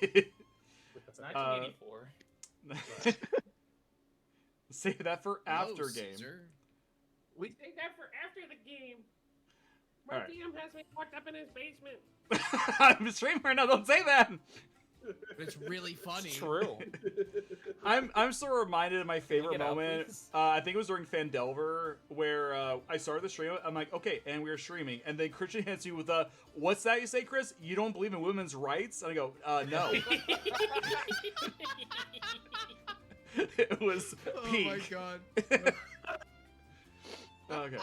It's 1984. Save that for after game. Caesar. We take that for after the game. My All right. DM has me locked up in his basement. I'm streaming right now. Don't say that. It's really funny. It's true. I'm still reminded of my favorite get out, moment. please? I think it was during Fandelver where I started the stream. I'm like, okay, and we were streaming, and then Christian hits you with a, "What's that you say, Chris? You don't believe in women's rights?" And I go, no. It was peak. Oh my god. Okay.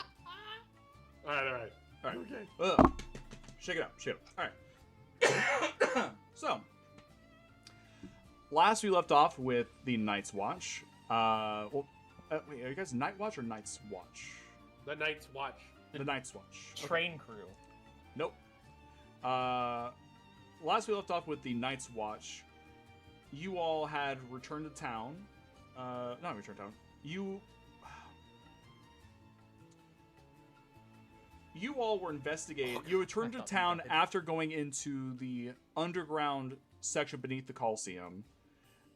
All right. All right. Okay. Shake it up. Shake it up. All right. So, last we left off with the Night's Watch. Wait, are you guys Night Watch or Night's Watch? The Night's Watch. The Night's Watch. Okay. Train crew. Nope. Last we left off with the Night's Watch. You all had returned to town. Not returned to town. You all were investigating. You returned to town after going into the underground section beneath the Coliseum,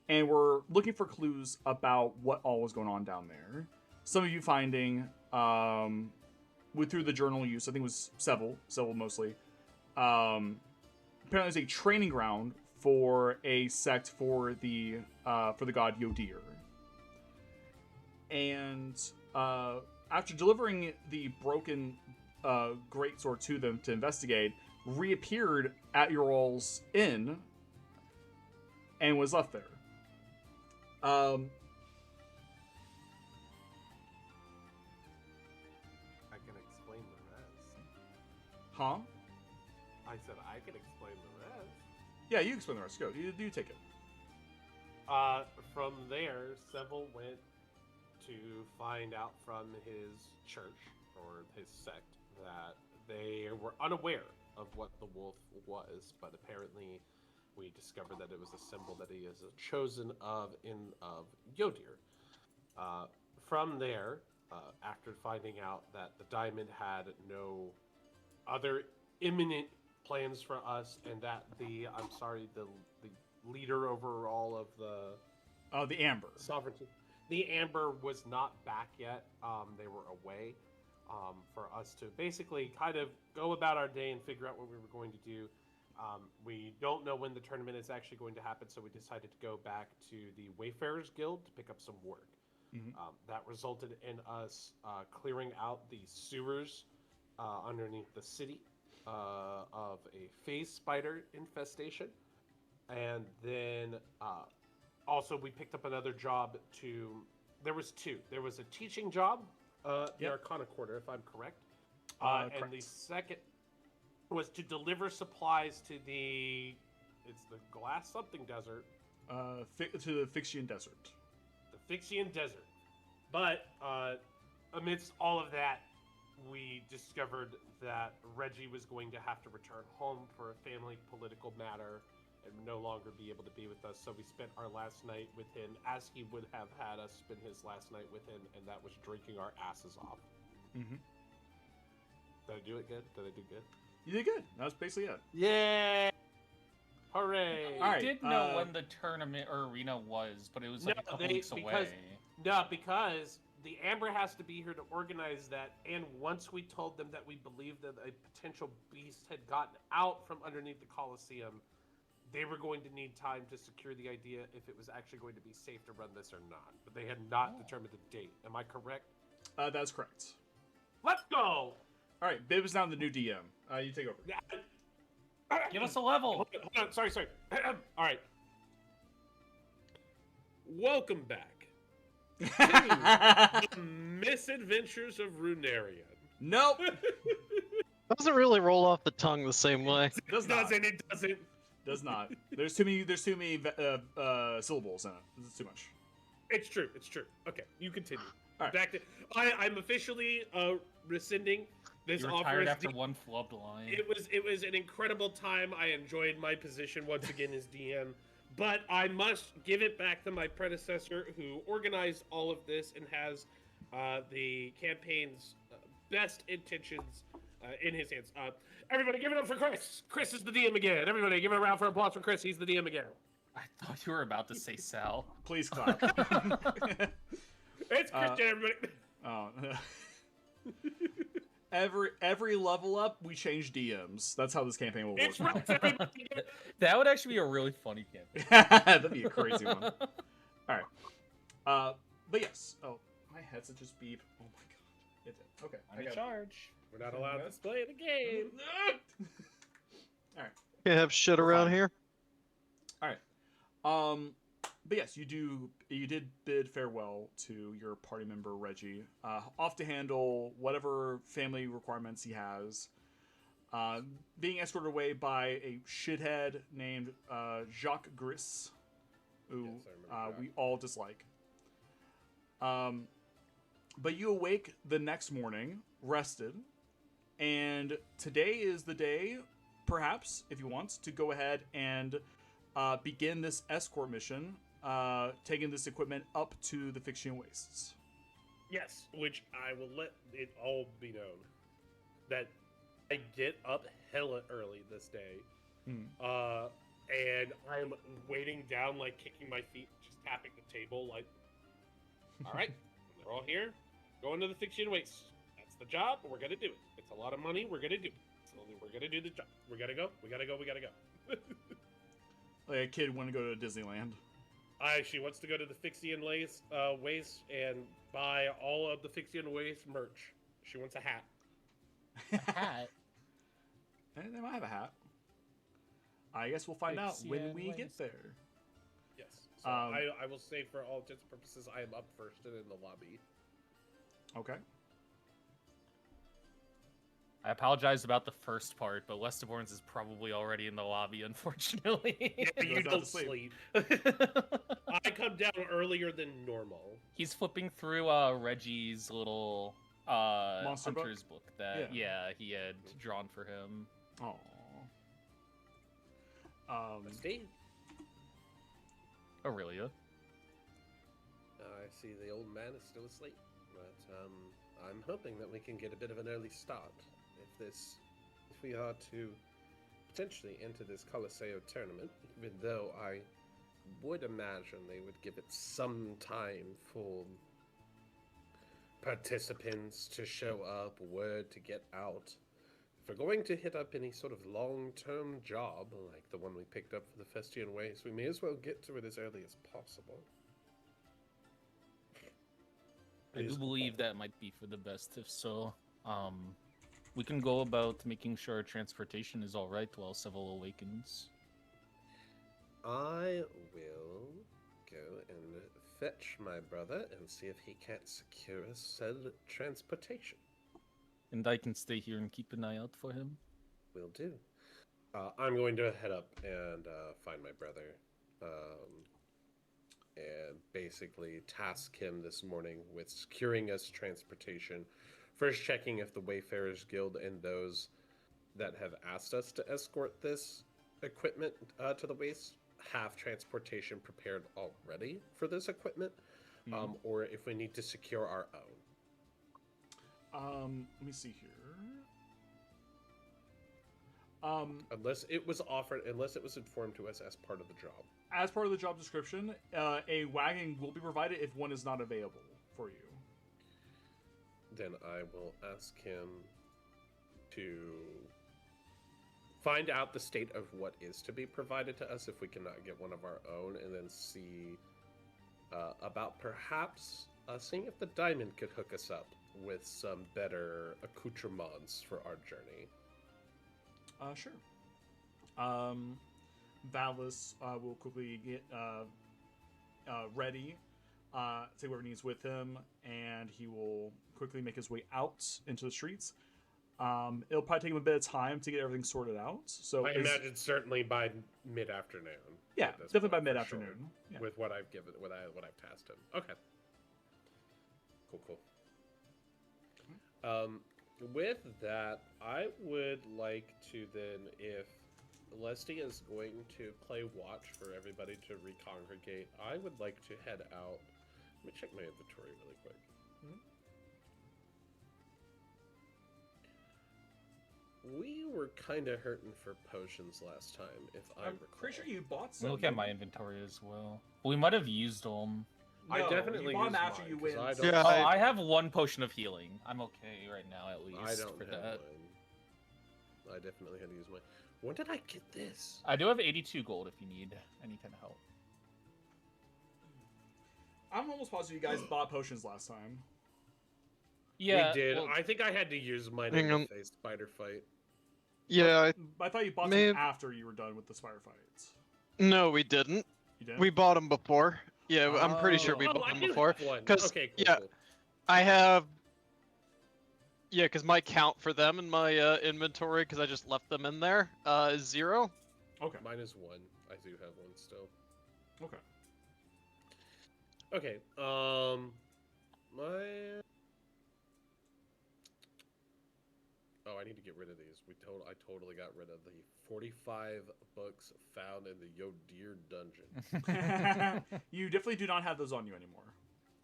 and were looking for clues about what all was going on down there. Some of you finding, through the journal use, I think it was several mostly. Apparently, it's a training ground for a sect for the god Yodir. And after delivering the broken greatsword to them to investigate, reappeared at your all's inn and was left there. I can explain the rest. Huh? I said I can explain the rest. Yeah, you explain the rest. Go. You take it. From there, Seville went to find out from his church or his sect that they were unaware of what the wolf was, but apparently we discovered that it was a symbol that he is chosen of Yodir. From there, after finding out that the diamond had no other imminent plans for us, and that the leader over all of The Amber. sovereignty, the Amber was not back yet. They were away. For us to basically kind of go about our day and figure out what we were going to do. We don't know when the tournament is actually going to happen, so we decided to go back to the Wayfarers Guild to pick up some work. Mm-hmm. That resulted in us clearing out the sewers underneath the city of a phase spider infestation. And then also we picked up another job there was two. There was a teaching job, the Arcana Quarter, if I'm correct. Correct. And the second was to deliver supplies to the glass something desert. To the Fixian Desert. The Fixian Desert. But amidst all of that, we discovered that Reggie was going to have to return home for a family political matter and no longer be able to be with us. So we spent our last night with him as he would have had us spend his last night with him, and that was drinking our asses off. Mm-hmm. Did I do it good? Did I do good? You did good. That was basically it. Yeah! Hooray! We All right, did know when the tournament or arena was, but it was like a couple weeks away. No, because the Amber has to be here to organize that, and once we told them that we believed that a potential beast had gotten out from underneath the Coliseum, they were going to need time to secure the idea if it was actually going to be safe to run this or not. But they had not determined the date. Am I correct? That's correct. Let's go! All right, Bib is now the new DM. You take over. Give us a level. Hold on. Sorry. All right. Welcome back to the Misadventures of Runerion. Nope. Doesn't really roll off the tongue the same way. Does not. It doesn't. Does not. There's too many syllables in it. This is too much. It's true. Okay, you continue. All right. Back to I'm officially rescinding this You offer. retired as after D- one flubbed line. It was an incredible time. I enjoyed my position once again as DM, but I must give it back to my predecessor who organized all of this and has the campaign's best intentions in his hands. Everybody, give it up for Chris. Chris is the DM again. Everybody, give it a round for applause for Chris. He's the DM again. I thought you were about to say Sal. Please clap. It's Christian, everybody. Oh. Every level up, we change DMs. That's how this campaign will work. It's right, everybody. That would actually be a really funny campaign. That'd be a crazy one. All right. But yes. Oh, my headset just beeped. Oh my god. It did. Okay. I'm in charge. We're not allowed to play the game. All right. Can't have shit around here. All right. But yes, you did bid farewell to your party member Reggie, off to handle whatever family requirements he has. Being escorted away by a shithead named Jacques Gris, who Yes, I remember we all dislike. But you awake the next morning, rested, and today is the day, perhaps, if you want, to go ahead and begin this escort mission, taking this equipment up to the Fixian Wastes. Yes, which I will let it all be known that I get up hella early this day, and I'm waiting down, like kicking my feet, just tapping the table, like, all right, we're all here, going to the Fixian Wastes. That's the job. We're gonna do it. It's a lot of money. We're gonna do it. So we're gonna do the job. We gotta go. We gotta go. We gotta go. Like a kid want to go to Disneyland. She wants to go to the Fixian Waste and buy all of the Fixian Waste merch. She wants a hat. Hat. They might have a hat. I guess we'll find out when Fixian we get Waste. there. Yes. So I will say, for all intents and purposes, I am up first and in the lobby. Okay. I apologize about the first part, but Lestiborns is probably already in the lobby, unfortunately. Yeah, you Goes down don't to sleep. sleep. I come down earlier than normal. He's flipping through Reggie's little Monster book? hunter's book that he had drawn for him. Aww. Steve? Aurelia. I see the old man is still asleep, but I'm hoping that we can get a bit of an early start. If we are to potentially enter this Coliseo tournament, even though I would imagine they would give it some time for participants to show up, word to get out. If we're going to hit up any sort of long-term job, like the one we picked up for the Festian Ways, we may as well get to it as early as possible. I do believe that might be for the best. If so, we can go about making sure our transportation is all right while Seville awakens. I will go and fetch my brother and see if he can't secure us said transportation. And I can stay here and keep an eye out for him. Will do. I'm going to head up and find my brother, and basically task him this morning with securing us transportation. First, checking if the Wayfarers Guild and those that have asked us to escort this equipment to the waste have transportation prepared already for this equipment, or if we need to secure our own. Let me see here. Unless it was informed to us as part of the job. As part of the job description, a wagon will be provided if one is not available for you. Then I will ask him to find out the state of what is to be provided to us if we cannot get one of our own, and then see about perhaps seeing if the Diamond could hook us up with some better accoutrements for our journey. Sure. Valis will quickly get ready, take whatever he needs with him, and he will quickly make his way out into the streets. It'll probably take him a bit of time to get everything sorted out. So I imagine certainly by mid-afternoon. Yeah, definitely by mid-afternoon. Sure, Yeah. with what I've given, what I've tasked him. Okay. Cool. With that, I would like to then, if Lesty is going to play watch for everybody to recongregate, I would like to head out. Let me check my inventory really quick. we were kind of hurting for potions last time, if I I'm recall. pretty sure you bought Let some. me look at my inventory as well. We might have used them. I No, definitely you bought them used after mine, you 'cause went. I don't- Yeah, Oh, I have 1 potion of healing. I'm okay right now, at least. I don't for have that. mine. I definitely had to use mine. When did I get this? I do have 82 gold if you need any kind of help. I'm almost positive you guys bought potions last time. Yeah, we did. well, I think I had to use mine Hang in on. the face spider fight. Yeah, I thought you bought may them have- after you were done with the spider fights. no, we didn't. You did? We bought them before. Yeah, I'm pretty sure we Oh. bought I them do before. have one. 'Cause, Okay, cool, yeah, cool. I have. Yeah, because my count for them in my inventory, because I just left them in there, is 0. Okay. Mine is 1. I do have one still. Okay. Okay. My. Oh, I need to get rid of these. I totally got rid of the 45 books found in the Yodir dungeon. You definitely do not have those on you anymore.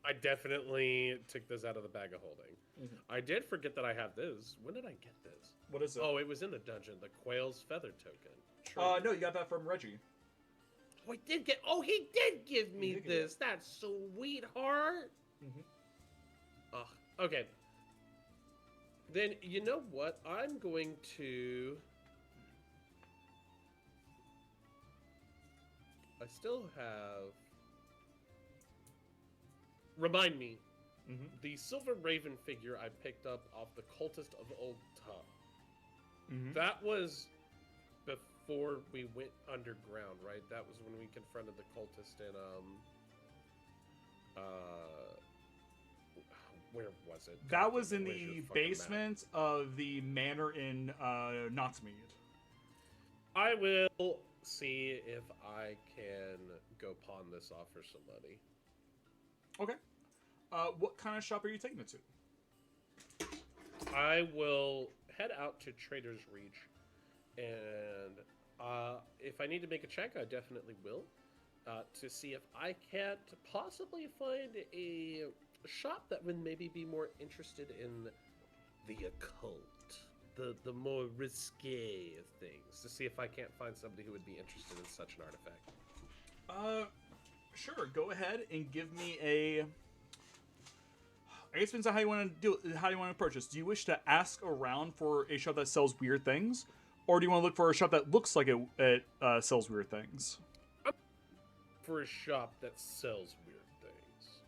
I definitely took this out of the bag of holding. Mhm. I did forget that I have this. When did I get this? What is it? Oh, it was in the dungeon. The Quail's Feather token. No, you got that from Reggie. Oh, I did get. Oh, he did give He me did give this. That's sweetheart. Mhm. Ugh. Okay. Then you know what? I'm going to. I still have. Remind me. Mhm. The Silver Raven figure I picked up off the Cultist of Old Tuh. Mhm. That was before we went underground, right? That was when we confronted the cultist in where was it? That was in Where's your the fucking map? basement of the manor in Knotsmead. I will see if I can go pawn this off for somebody. Okay. What kind of shop are you taking it to? I will head out to Trader's Reach, and if I need to make a check, I definitely will, to see if I can't possibly find a shop that would maybe be more interested in the occult, the more risque of things, to see if I can't find somebody who would be interested in such an artifact. Sure. Go ahead and give me a. I guess it depends on how you want to do. How you want to approach this. Do you wish to ask around for a shop that sells weird things, or do you want to look for a shop that looks like it sells weird things? For a shop that sells weird things.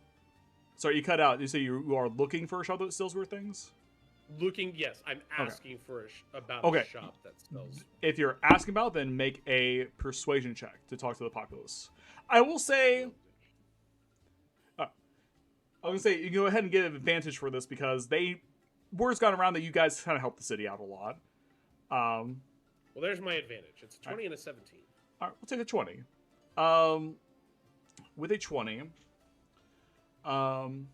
Sorry, you cut out. You say you are looking for a shop that sells weird things? Looking, yes, I'm asking for about Okay. a shop that sells. If you're asking about, then make a persuasion check to talk to the populace. I will say. I was gonna say you can go ahead and get an advantage for this because word's gone around that you guys kind of help the city out a lot. Well, there's my advantage. It's a 20 and a 17. All right, we'll take a 20. With a 20, let me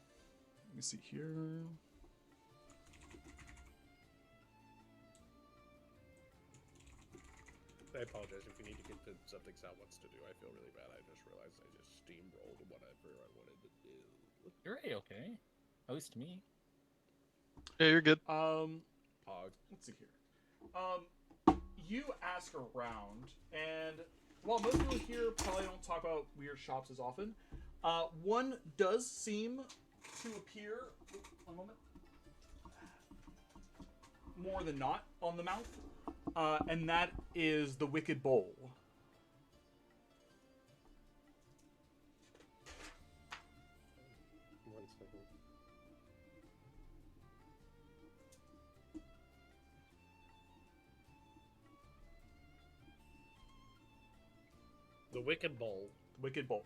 see here. I apologize if you need to get to something Sal wants to do. I feel really bad. I just realized I just steamrolled whatever I wanted to do. you're okay. At least to me. Yeah, you're good. Pog. Let's see here. You ask around, and while most people here probably don't talk about weird shops as often, one does seem to appear. One moment. More than not on the mouth, and that is the Wicked Bowl. One second. The Wicked Bowl. Wicked Bowl.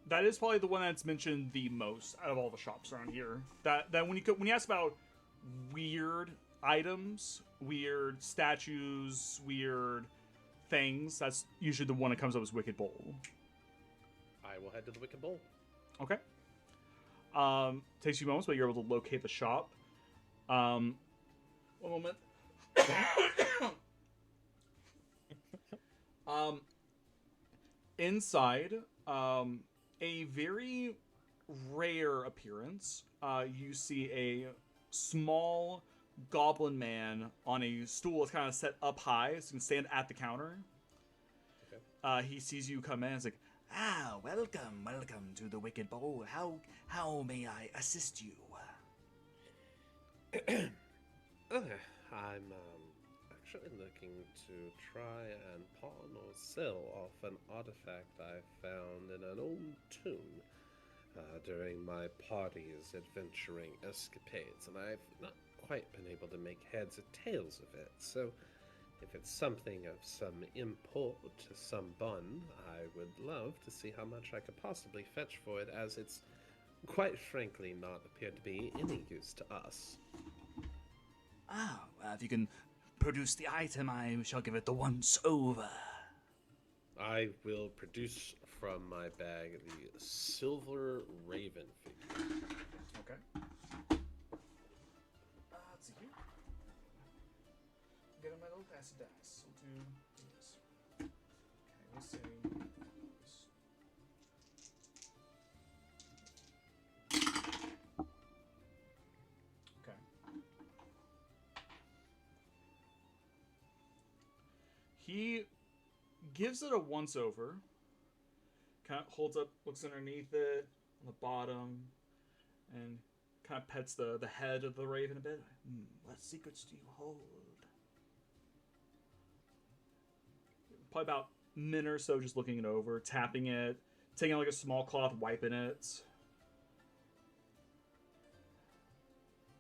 That is probably the one that's mentioned the most out of all the shops around here. That when you ask about weird items, weird statues, weird things, that's usually the one that comes up as Wicked Bowl. I will head to the Wicked Bowl. Okay. Takes you moments, but you're able to locate the shop. One moment. Inside, a very rare appearance. You see a small goblin man on a stool that's kind of set up high, so you can stand at the counter. Okay. He sees you come in. He's like, welcome to the Wicked Bowl. How may I assist you? I'm actually looking to try and pawn or sell off an artifact I found in an old tomb during my party's adventuring escapades, and I've not quite been able to make heads or tails of it. So, if it's something of some import to some bun, I would love to see how much I could possibly fetch for it, as it's quite frankly not appeared to be any use to us. If you can produce the item, I shall give it the once over. I will produce from my bag the silver raven figure. Okay. Let's see here. Get a metal pass a dice. We'll do this. Okay, let's see. Okay. He gives it a once over. Kind of holds up, looks underneath it, on the bottom, and kind of pets the head of the raven a bit. What secrets do you hold? Probably about a minute or so just looking it over, tapping it, taking like a small cloth, wiping it.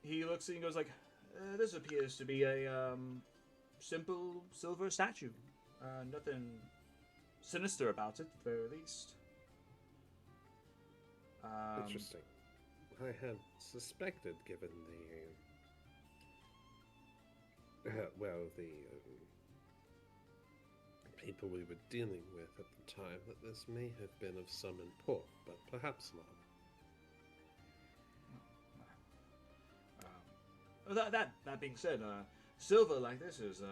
He looks at it and goes like, this appears to be a simple silver statue. Nothing sinister about it, at the very least. Interesting. I had suspected, given the people we were dealing with at the time, that this may have been of some import, but perhaps not. That being said, silver like this is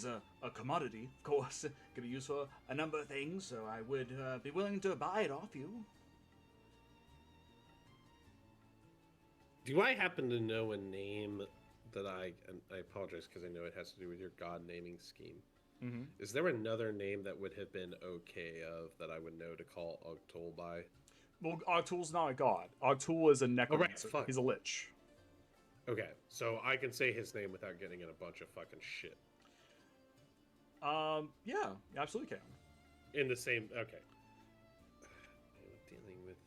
a commodity, of course. Can be used for a number of things, so I would be willing to buy it off you. Do I happen to know a name that and I apologize because I know it has to do with your god naming scheme. Mm-hmm. Is there another name that would have been okay that I would know to call Ogtul by? Well, Ogtul's not a god. Ogtul is a necromancer. Fuck. He's a lich. Okay, so I can say his name without getting in a bunch of fucking shit. Yeah, you absolutely can. In the same, okay. Dealing with,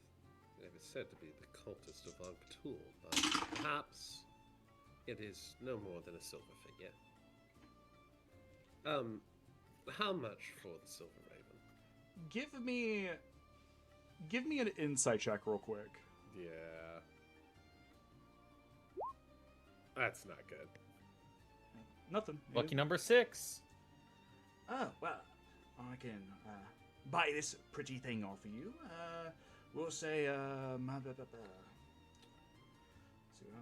it is said to be the cultist of Ogtul, but perhaps it is no more than a silver figure. How much for the silver raven? Give me an insight check real quick. Yeah. That's not good. Nothing. Lucky number 6. Oh, well, I can buy this pretty thing off of you. We'll say,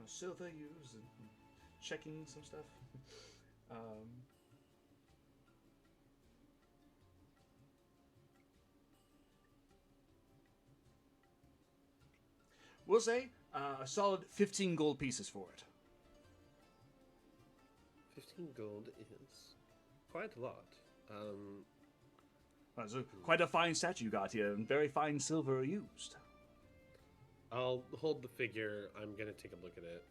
silver use and checking some stuff. We'll say a solid 15 gold pieces for it. 15 gold is quite a lot. So quite a fine statue you got here, and very fine silver used. I'll hold the figure. I'm gonna take a look at it.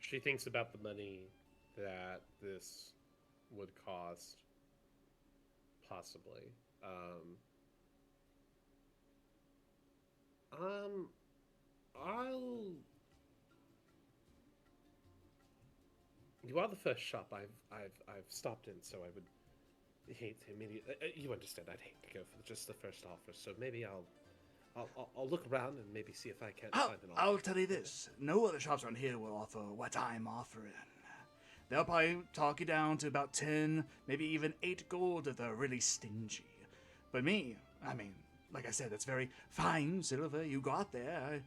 She thinks about the money that this would cost, possibly. You are the first shop I've stopped in, so I would hate to immediately. You understand? I'd hate to go for just the first offer, so maybe I'll look around and maybe see if I can't find an offer. I'll tell you this: no other shops around here will offer what I'm offering. They'll probably talk you down to about 10, maybe even 8 gold if they're really stingy. But me, I mean, like I said, that's very fine silver you got there.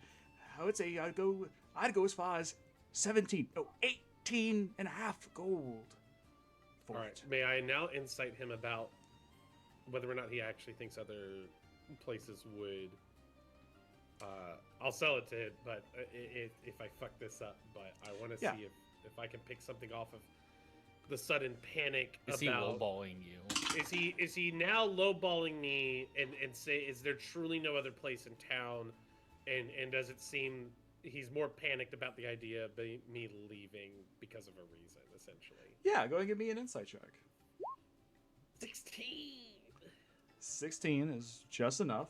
I would say I'd go as far as 18 and a half gold for All right. it. May I now incite him about whether or not he actually thinks other places would I'll sell it to him, but if I fuck this up, but I want to Yeah. see if I can pick something off of the sudden panic Is he about. lowballing you? Is he now lowballing me and say, is there truly no other place in town, and does it seem he's more panicked about the idea of me leaving because of a reason, essentially? Yeah, go ahead and give me an insight check. 16. 16 is just enough.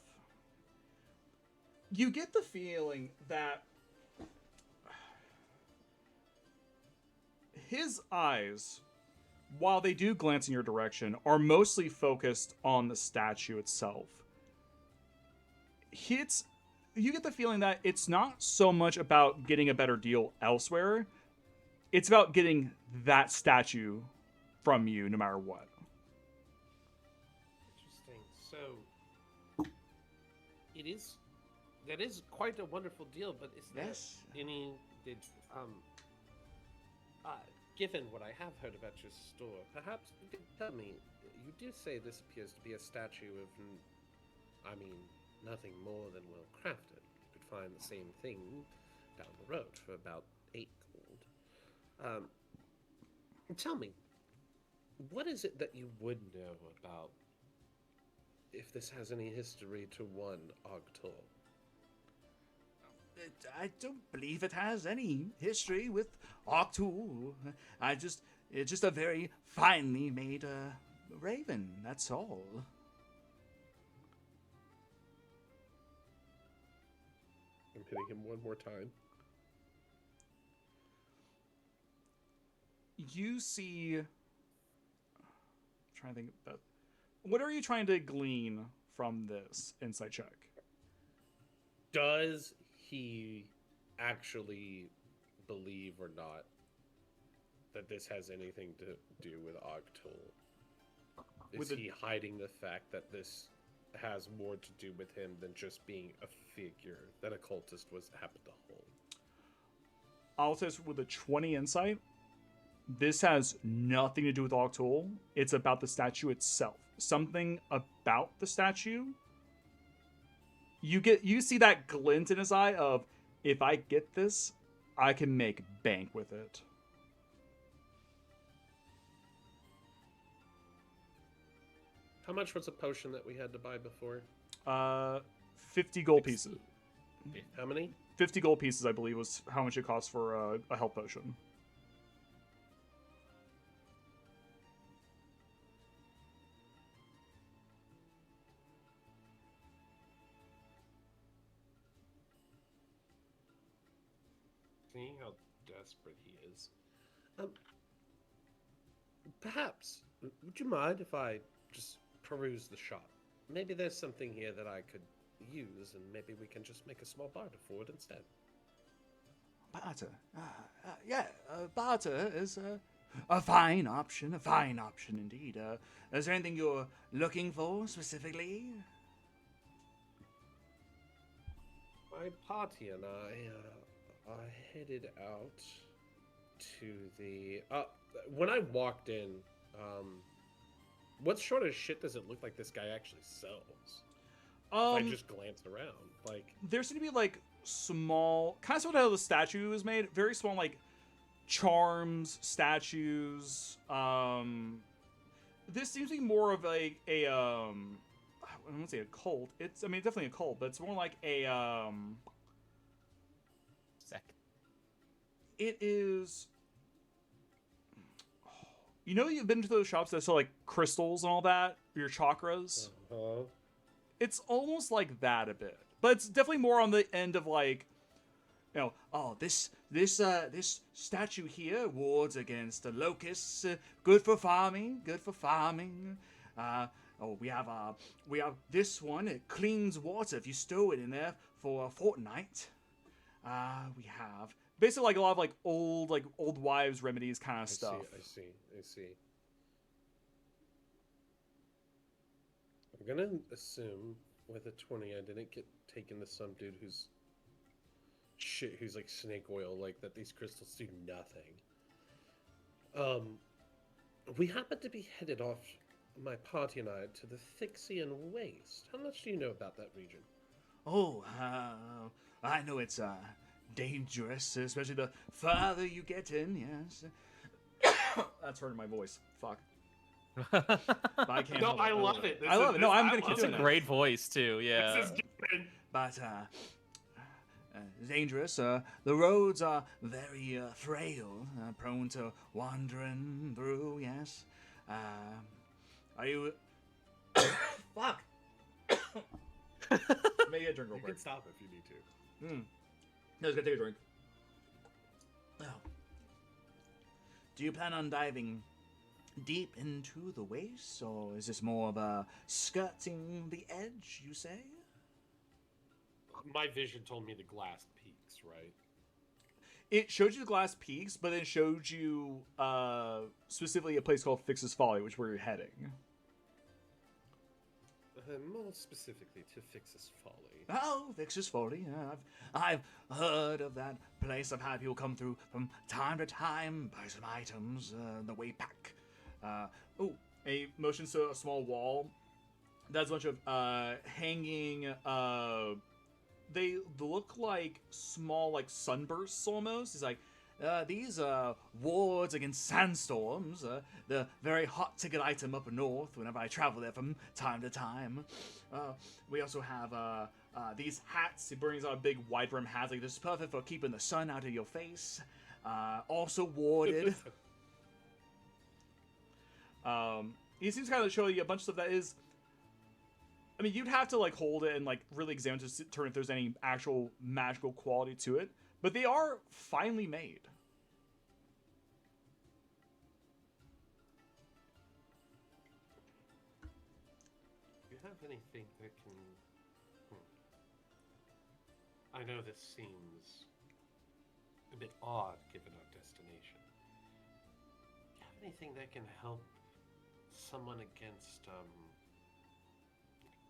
You get the feeling that his eyes, while they do glance in your direction, are mostly focused on the statue itself. You get the feeling that it's not so much about getting a better deal elsewhere. It's about getting that statue from you no matter what. Interesting. So that is quite a wonderful deal, but is there Yes. any given what I have heard about your store, perhaps you could tell me, you do say this appears to be a statue of nothing more than well crafted. You could find the same thing down the road for about 8 gold. Tell me, what is it that you would know about if this has any history to one Ogtor? I don't believe it has any history with Octul. It's just a very finely made raven, that's all. I'm hitting him one more time. You see. I'm trying to think about. What are you trying to glean from this insight check? Does he actually believe or not that this has anything to do with Ogtul? Is he hiding the fact that this has more to do with him than just being a figure that a cultist happened to hold? I'll say this with a 20 insight. This has nothing to do with Octul. It's about the statue itself. Something about the statue. You see that glint in his eye of, if I get this, I can make bank with it. How much was a potion that we had to buy before? 50 gold pieces. How many? 50 gold pieces, I believe, was how much it cost for a health potion. Seeing how desperate he is. Perhaps, would you mind if I just peruse the shop? Maybe there's something here that I could use, and maybe we can just make a small barter for it instead. Barter. Barter is a fine option indeed. Is there anything you're looking for specifically? My party and I are headed out to the... when I walked in, what sort of shit does it look like this guy actually sells? If I just glance around, like... There seem to be, like, small... Kind of sort of how the statue is made. Very small, like, charms, statues. This seems to be more of I wouldn't say a cult. It's definitely a cult, but it's more like a Sect. it is. You know, you've been to those shops that sell like crystals and all that, your chakras. Uh-huh. It's almost like that a bit, but it's definitely more on the end of like, This statue here wards against the locusts. Good for farming. We have this one. It cleans water if you stow it in there for a fortnight. We have basically like a lot of like old wives remedies kind of stuff. I see. I'm gonna assume with a 20 I didn't get taken to some dude who's like snake oil, like that these crystals do nothing. We happen to be headed off, my party and I, to the Thixian Waste. How much do you know about that region? Oh, I know it's dangerous, especially the farther you get in. Yes. That's hurting my voice. Fuck. That's I can't. No, help I love it. I love it. No, I'm gonna keep a doing it. great voice too. Yeah. This is good. But dangerous. The roads are very frail, prone to wandering through. Yes. Are you? Fuck. Maybe a drink real You quick. can stop if you need to. No, I was gonna take a drink. Oh. Do you plan on diving deep into the waist, or is this more of a skirting the edge? You say? My vision told me the glass peaks, right? It showed you the glass peaks, but then showed you specifically a place called Fix's Folly, which is where you're heading. More specifically to Fix's Folly. Oh, Vix's Folly. I've heard of that place. I've had people come through from time to time, buy some items on the way back. A motions to a small wall. That's a bunch of hanging. They look like small, like sunbursts almost. It's like these wards against sandstorms. The very hot ticket item up north. Whenever I travel there from time to time. We also have these hats. He brings out a big wide brim hat. Like this is perfect for keeping the sun out of your face. Also warded. He seems kind of show you a bunch of stuff that is. I mean, you'd have to like hold it and like really examine to determine if there's any actual magical quality to it, but they are finely made. Do you have anything that can... I know this seems a bit odd given our destination. Do you have anything that can help someone against,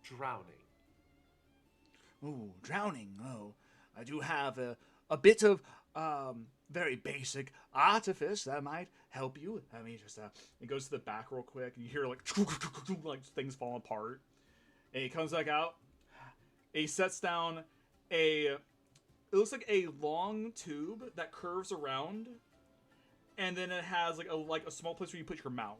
drowning? Ooh, drowning. Oh, I do have a bit of very basic artifice that might help you. I mean, just It goes to the back real quick, and you hear like like things fall apart. And he comes back out. And he sets down it looks like a long tube that curves around, and then it has like a small place where you put your mouth.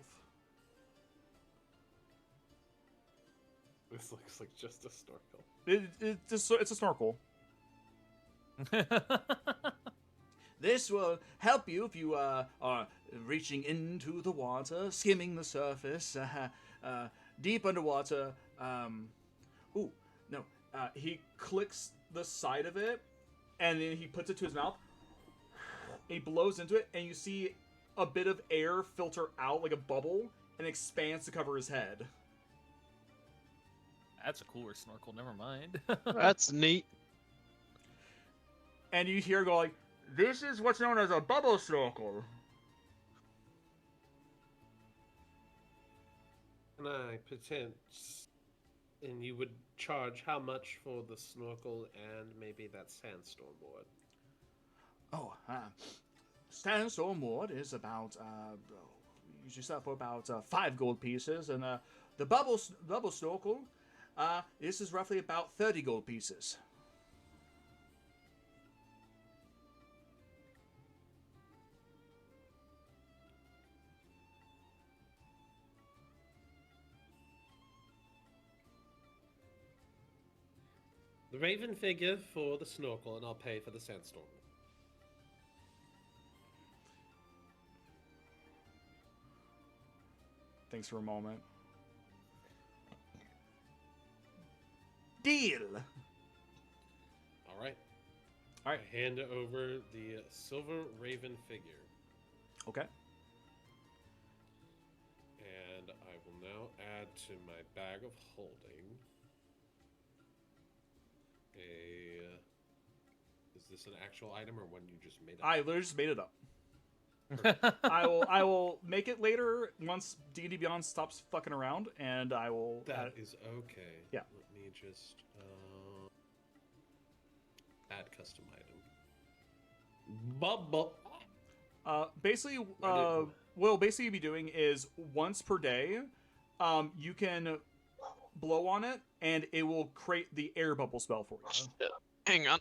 This looks like just a snorkel. It's a snorkel. This will help you if you are reaching into the water, skimming the surface, deep underwater. He clicks the side of it, and then he puts it to his mouth. He blows into it, and you see a bit of air filter out like a bubble and expands to cover his head. That's a cooler snorkel. Never mind. That's neat. And you hear go like, "This is what's known as a bubble snorkel." And I pretend, and you would charge how much for the snorkel and maybe that sandstorm board? Oh, sandstorm ward is about use yourself for about 5 gold pieces, and the bubble snorkel, this is roughly about 30 gold pieces. The raven figure for the snorkel, and I'll pay for the sandstorm. Thanks for a moment. Deal! All right. All right. I hand over the silver raven figure. Okay. And I will now add to my bag of holding Is this an actual item or one you just made up? I literally just made it up. I will make it later once D&D Beyond stops fucking around, and I will. That is okay. Yeah. Let me just add custom item. Bubble. Basically, what you'll basically be doing is once per day, you can blow on it, and it will create the air bubble spell for you. Shit. Hang on.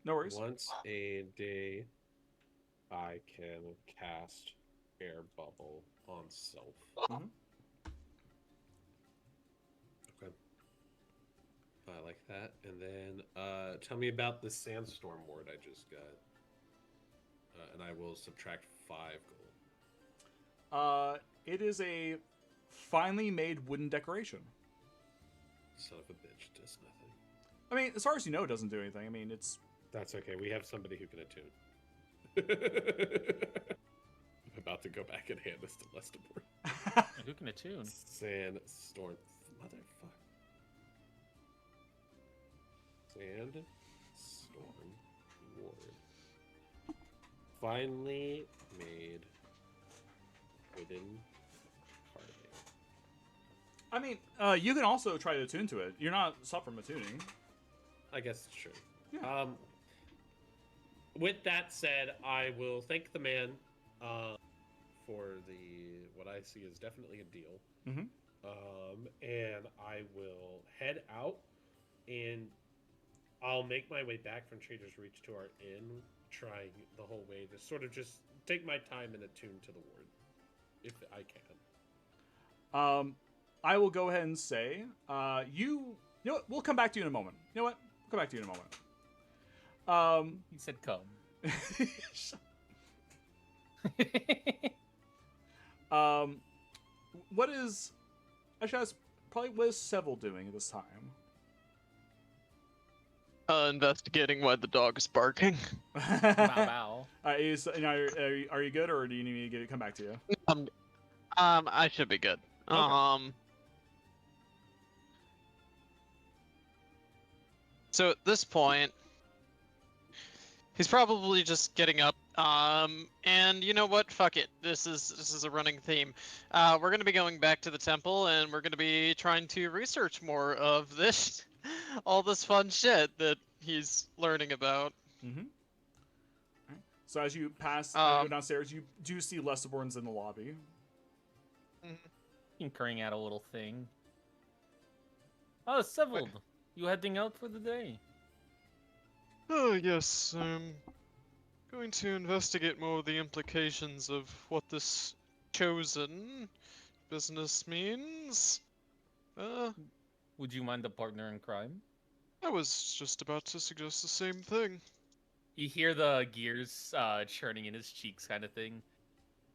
No worries. Once a day, I can cast air bubble on self. Mhm. Okay. I like that. And then tell me about the sandstorm ward I just got. And I will subtract 5 gold. It is a finely made wooden decoration. Son of a bitch, does nothing. I mean, as far as you know, it doesn't do anything. I mean, it's That's okay. We have somebody who can attune. I'm about to go back and hand this to Lestibor. Who can attune? Sandstorm. Motherfucker. Sandstorm ward. Finally made wooden carving. I mean, you can also try to attune to it. You're not suffering from attuning. I guess it's true. Yeah. With that said, I will thank the man for what I see is definitely a deal. Mhm. And I will head out, and I'll make my way back from Trader's Reach to our inn, trying the whole way to sort of just take my time and attune to the ward, if I can. I will go ahead and say, you know what? We'll come back to you in a moment. You know what? We'll come back to you in a moment. He said come. What is... Actually, that's probably what is Seville doing at this time? Investigating why the dog is barking. Bow bow. Are you good, or do you need me to come back to you? I should be good. Okay. So at this point, he's probably just getting up. And you know what? Fuck it. This is a running theme. We're gonna be going back to the temple, and we're gonna be trying to research more of this, all this fun shit that he's learning about. Mm-hmm. So as you pass go downstairs, you do see Lestiborn's in the lobby. Tinkering at a little thing. Oh, Seville, you heading out for the day? Oh yes, I'm going to investigate more of the implications of what this chosen business means. Would you mind a partner in crime? I was just about to suggest the same thing. You hear the gears churning in his cheeks, kind of thing.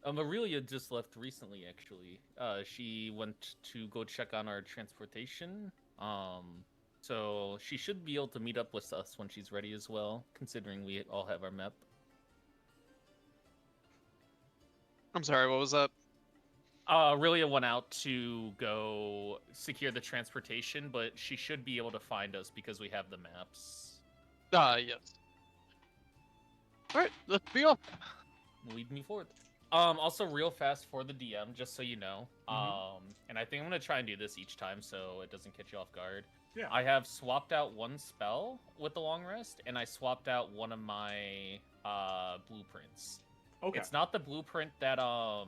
Aurelia just left recently, actually. She went to go check on our transportation. So she should be able to meet up with us when she's ready as well, considering we all have our map. I'm sorry, what was that? Aurelia went out to go secure the transportation, but she should be able to find us because we have the maps. Yes. Alright, let's be off. Lead me forward. Also real fast for the DM, just so you know. And I think I'm gonna try and do this each time so it doesn't catch you off guard. Yeah. I have swapped out one spell with the long rest, and I swapped out one of my blueprints. Okay. It's not the blueprint that of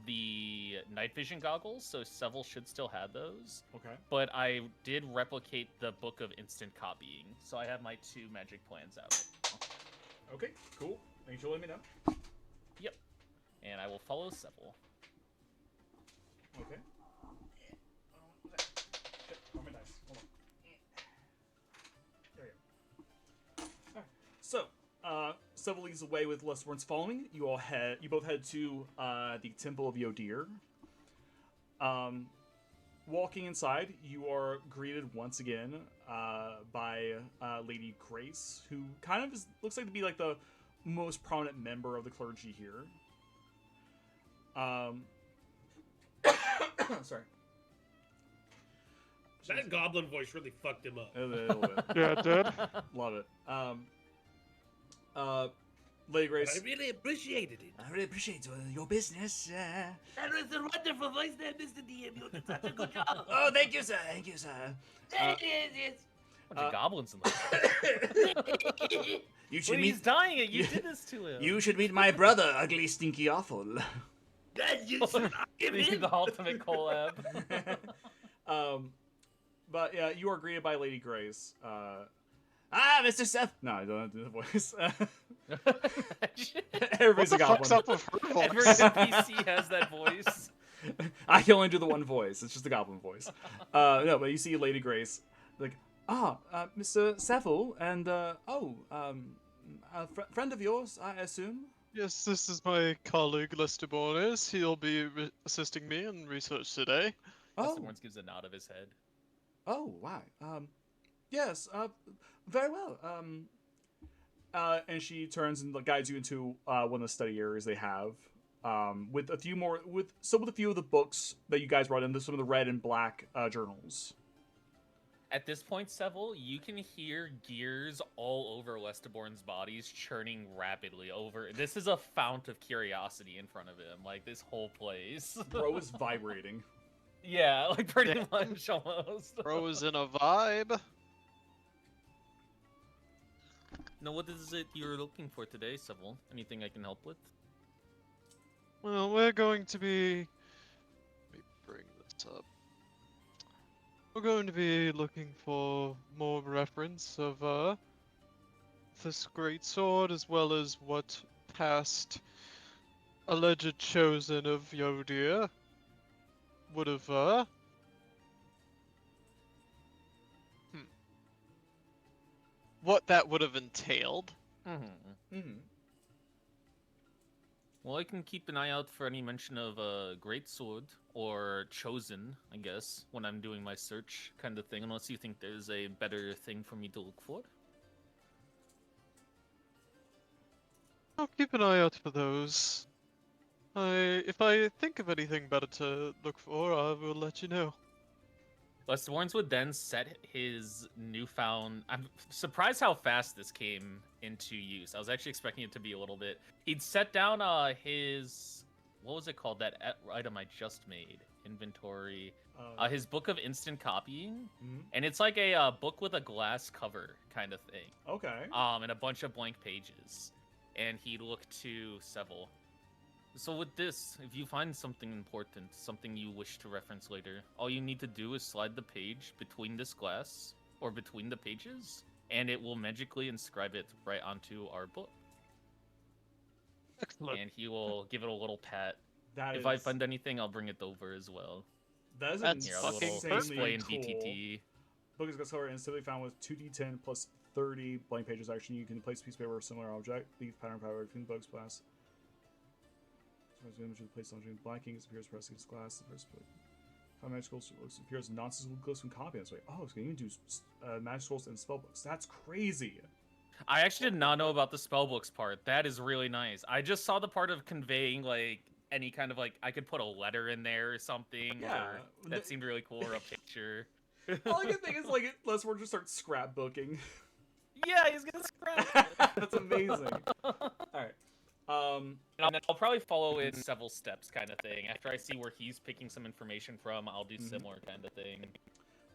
the night vision goggles, so Seville should still have those. Okay. But I did replicate the book of instant copying, so I have my 2 magic plans out. Okay. Cool. Thanks for letting me know. Yep. And I will follow Seville. Okay. Where are my dice? Hold on. There you go. Alright. So, Seville leads the way with Lestborn's following. You both head to the Temple of Yodir. Walking inside, you are greeted once again by Lady Grace, who kind of looks like to be like the most prominent member of the clergy here. Sorry. That goblin voice really fucked him up. A little bit. Yeah, it did. Love it. Lady Grace. I really appreciated it. I really appreciate your business. That was a wonderful voice there, Mr. DM. You did such a good job. Oh, thank you, sir. Thank you, sir. Yes. Bunch of goblins in there. You should Wait, he's meet. dying it. You did this to him. You should meet my brother, Ugly Stinky Awful. That you should give the him. ultimate collab. But yeah, you are greeted by Lady Grace. Mr. Seth. No, I don't have to do the voice. What Everybody's the a fuck's goblin. up with her Every voice? NPC has that voice. I can only do the one voice. It's just the goblin voice. No, but you see Lady Grace, like, Mr. Seville, and a friend of yours, I assume. Yes, this is my colleague Lester Bornes. He'll be assisting me in research today. Mr. Oh, Morns gives a nod of his head. oh, why? Yes, very well. And she turns and guides you into one of the study areas they have. With a few of the books that you guys brought in, some of the red and black journals. At this point, Seville, you can hear gears all over Lestaborn's bodies churning rapidly over. This is a fount of curiosity in front of him, like this whole place. Bro is vibrating. Yeah, like pretty Yeah. much almost. Bro is in a vibe. Now, what is it you're looking for today, Seville? Anything I can help with? Well, we're going to be... Let me bring this up. We're going to be looking for more reference of, this great sword, as well as what past alleged chosen of Yodir would have, what that would have entailed. Mm-hmm. Mm-hmm. Well, I can keep an eye out for any mention of a great sword or chosen, I guess, when I'm doing my search kind of thing, unless you think there's a better thing for me to look for. I'll keep an eye out for those. If I think of anything better to look for, I will let you know. Lester Warrens would then set his newfound. I'm surprised how fast this came into use. I was actually expecting it to be a little bit. He'd set down his. What was it called? That item I just made. Inventory. His book of instant copying. Mhm. And it's like a book with a glass cover kind of thing. Okay. And a bunch of blank pages. And he looked to Seville. So with this, if you find something important, something you wish to reference later, all you need to do is slide the page between this glass, or between the pages, and it will magically inscribe it right onto our book. Excellent. And he will give it a little pat. That If I find anything, I'll bring it over as well. that is That's Here, a fucking little display in cool. BTT. Book is cover and simply found with 2d10 plus 30 blank pages action. You can place a piece of paper or similar object. Leave pattern power between the books glass. The image is placed on black ink appears pressed against glass. The first plate. How magic scrolls appears nonsense glyphs when copy this way. Oh, it's going to do magic scrolls and spell books. That's crazy. I actually did not know about the spellbooks part. That is really nice. I just saw the part of conveying, like, any kind of, like, I could put a letter in there or something. Yeah. Or that seemed really cool, or a picture. All I can think is like unless we're just start scrapbooking. Yeah, he's gonna scrap it. That's amazing. All right. And I'll probably follow in several steps kind of thing. After I see where he's picking some information from, I'll do similar kind of thing.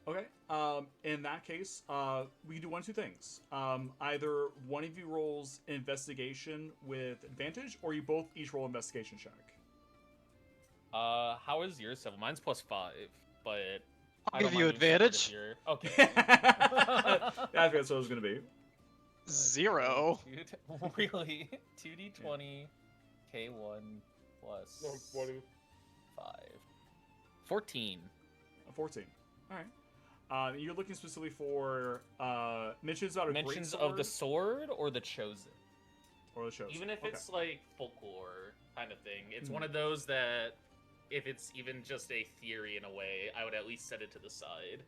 Okay. In that case, we can do one of two things. Either one of you rolls investigation with advantage, or you both each roll investigation check. How is yours, Seville? Mine's +5, but I'll I don't give you mind doing separate advantage. if you're- Okay. That's what it was gonna be. 0. Really? 2d20, K1 plus No, 20. 5. 14. A 14. All right. You're looking specifically for mentions about a great Mentions sword of the sword or the chosen. or the shows. Even if Okay. it's like folklore kind of thing, it's Mhm. one of those that if it's even just a theory in a way, I would at least set it to the side.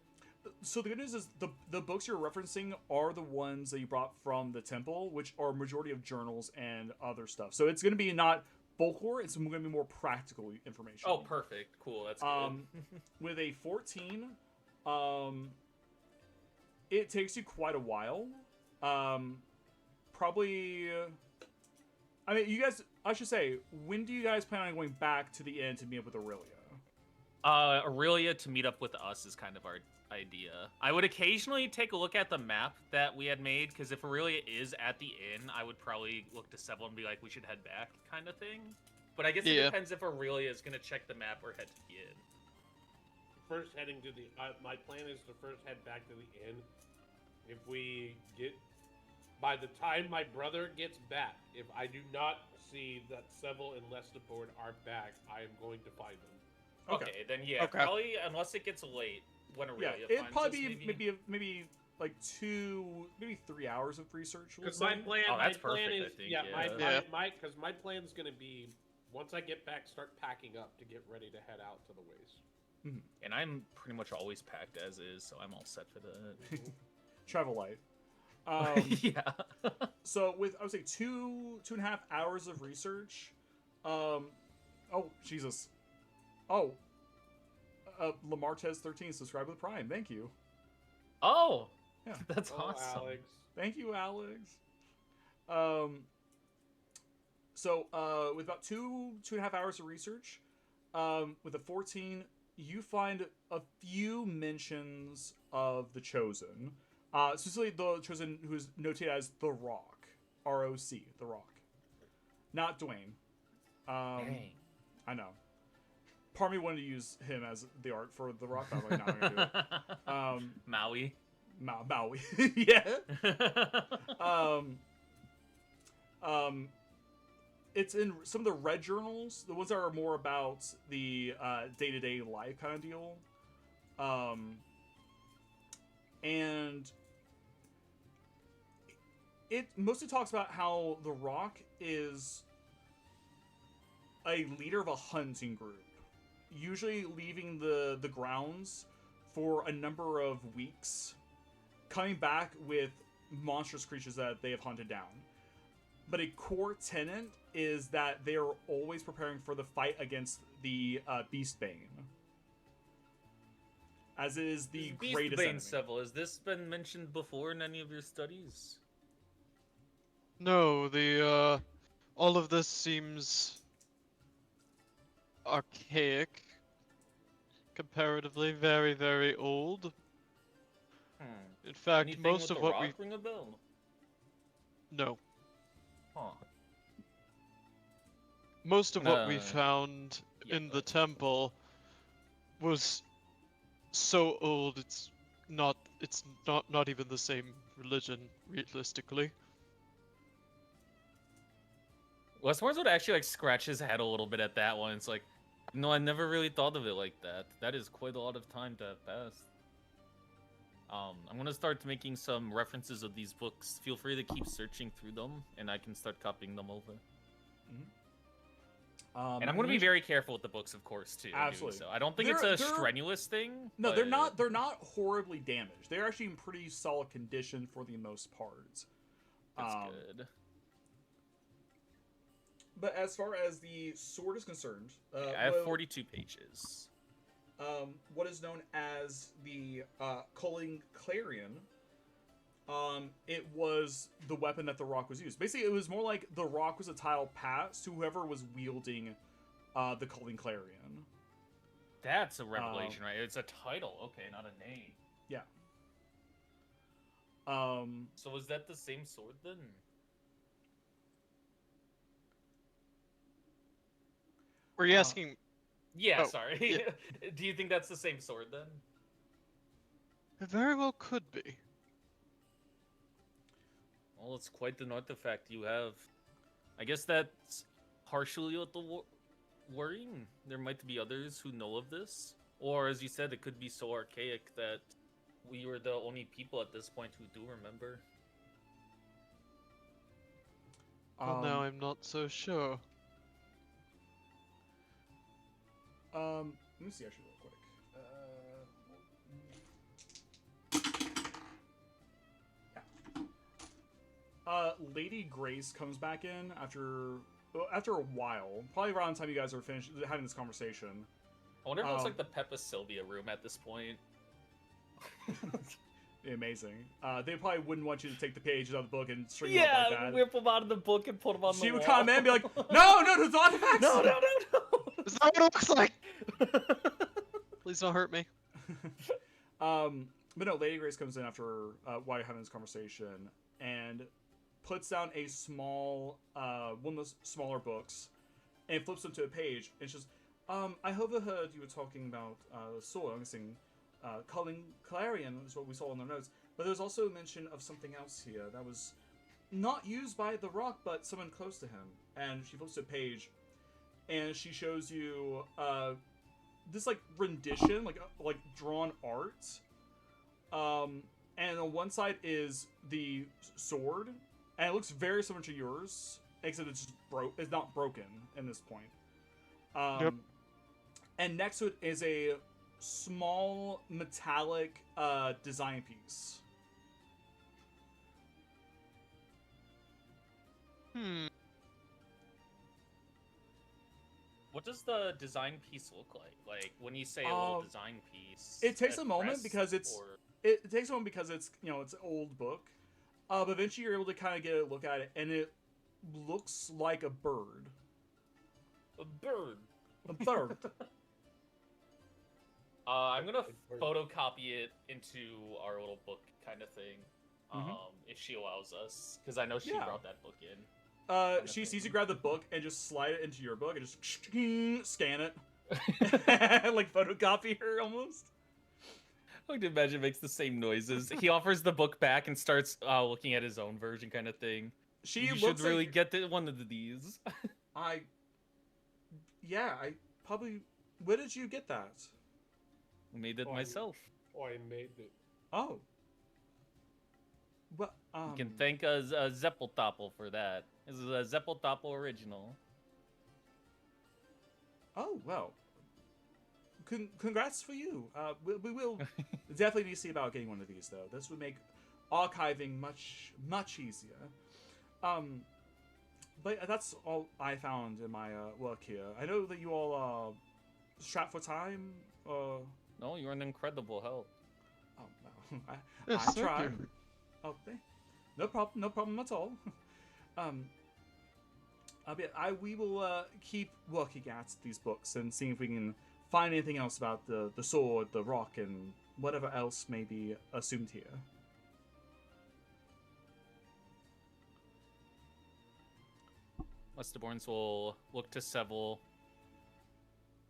So the good news is the books you're referencing are the ones that you brought from the temple, which are a majority of journals and other stuff. So it's going to be not folklore; it's going to be more practical information. Oh, perfect. Cool. That's good. With a 14, it takes you quite a while. Probably. I mean, you guys. I should say, when do you guys plan on going back to the inn to meet up with Aurelia? Aurelia to meet up with us is kind of our idea. I would occasionally take a look at the map that we had made, because if Aurelia is at the inn, I would probably look to Seville and be like, we should head back, kind of thing. But I guess it Yeah. depends if Aurelia is going to check the map or head to the inn. first heading to the. My plan is to first head back to the inn. If we get, by the time my brother gets back, if I do not see that Seville and Lestaport are back, I am going to find them. Okay, then yeah, Okay. probably unless it gets late when Yeah, Aurelia it'd finds probably us, be maybe like 3 hours of research. We'll Because say. my plan, Oh, that's my plan perfect, I is, think, yeah, yeah. because my plan is going to be once I get back, start packing up to get ready to head out to the ways. And I'm pretty much always packed as is, so I'm all set for that. Travel light. Yeah. So with I would say 2.5 hours of research. Oh Jesus. Oh. Lamartez 13 subscribe with Prime. Thank you. Oh, Yeah. that's Oh, awesome. Alex. Thank you, Alex. So with about 2.5 hours of research, with a 14, you find a few mentions of the Chosen. Specifically the Chosen who is noted as the Rock. R-O-C, the Rock. Not Dwayne. Dang. I know. Part of me wanted to use him as the art for the Rock, but I'm like, no, I'm gonna do it. Maui. Maui. Yeah. It's in some of the red journals, the ones that are more about the day-to-day life kind of deal. And it mostly talks about how the Rock is a leader of a hunting group, usually leaving the grounds for a number of weeks, coming back with monstrous creatures that they have hunted down. But a core tenet is that they are always preparing for the fight against the Beastbane, as it is the greatest Beastbane enemy. Seville, has this been mentioned before in any of your studies? No, the all of this seems archaic, comparatively very, very old. In fact, Anything most with of the what rock we ring a bell? no, Huh. most of what we Uh, found yeah, in go the ahead. temple was so old it's not even the same religion realistically. Westmore's would actually like scratch his head a little bit at that one. It's like, no, I never really thought of it like that. That is quite a lot of time to have passed. I'm gonna start making some references of these books. Feel free to keep searching through them, and I can start copying them over. And I'm gonna be very careful with the books, of course, too. Absolutely. So I don't think They're- it's a they're- strenuous thing. No, but... they're not horribly damaged. They're actually in pretty solid condition for the most part. That's good. But as far as the sword is concerned, I have 42 pages. What is known as the Culling Clarion, it was the weapon that the Rock was used. Basically, it was more like the Rock was a tile pass to whoever was wielding the Culling Clarion. That's a revelation, right? It's a title, okay, not a name. Yeah. So was that the same sword then? Were you asking? Yeah, Oh, sorry. yeah. Do you think that's the same sword then? It very well could be. Well, it's quite an artifact you have. I guess that's partially what the worrying. There might be others who know of this. Or, as you said, it could be so archaic that we were the only people at this point who do remember. Well, now I'm not so sure. Let me see actually real quick. Lady Grace comes back in after a while, probably around the time you guys are finished having this conversation. I wonder if it's like the Peppa Sylvia room at this point. Amazing. They probably wouldn't want you to take the pages out of the book and string them up like Yeah, that. whip them out of the book and put them on She the would wall. come in and be like, no, the artifacts! No. Is that what it looks like? Please don't hurt me. But no, Lady Grace comes in after while you're having this conversation and puts down a small, one of those smaller books and flips them to a page and she's I overheard you were talking about sword. I'm guessing calling Clarion is what we saw in the notes. But there's also a mention of something else here that was not used by the Rock, but someone close to him. And she flips to a page, and she shows you this like rendition, like drawn art. And on one side is the sword, and it looks very similar to yours, except it's just it's not broken in this point. Yep. And next to it is a small metallic design piece. What does the design piece look like? Like when you say a little design piece, It takes a moment crest because it's or... it takes a moment because it's it's an old book. But eventually you're able to kind of get a look at it, and it looks like a bird. A bird. A bird. I'm gonna photocopy it into our little book kind of thing, if she allows us, because I know she brought that book in. She sees you grab the book and just slide it into your book and just scan it, like photocopy her almost. I can imagine it makes the same noises. He offers the book back and starts looking at his own version, kind of thing. You should really get one of these. I probably. Where did you get that? I made it myself. I made it. Oh. Well, You can thank Zeppeltoppel for that. This is a Zeppeltoppel original. Oh, well. Congrats for you. We will definitely need to see about getting one of these, though. This would make archiving much easier. But that's all I found in my work here. I know that you all are strapped for time. No, you're an incredible help. Oh, no. Yes, I thank try. you. Oh, no problem at all. We will keep working at these books and see if we can find anything else about the sword, the rock, and whatever else may be assumed here. Westerborns will look to Seville.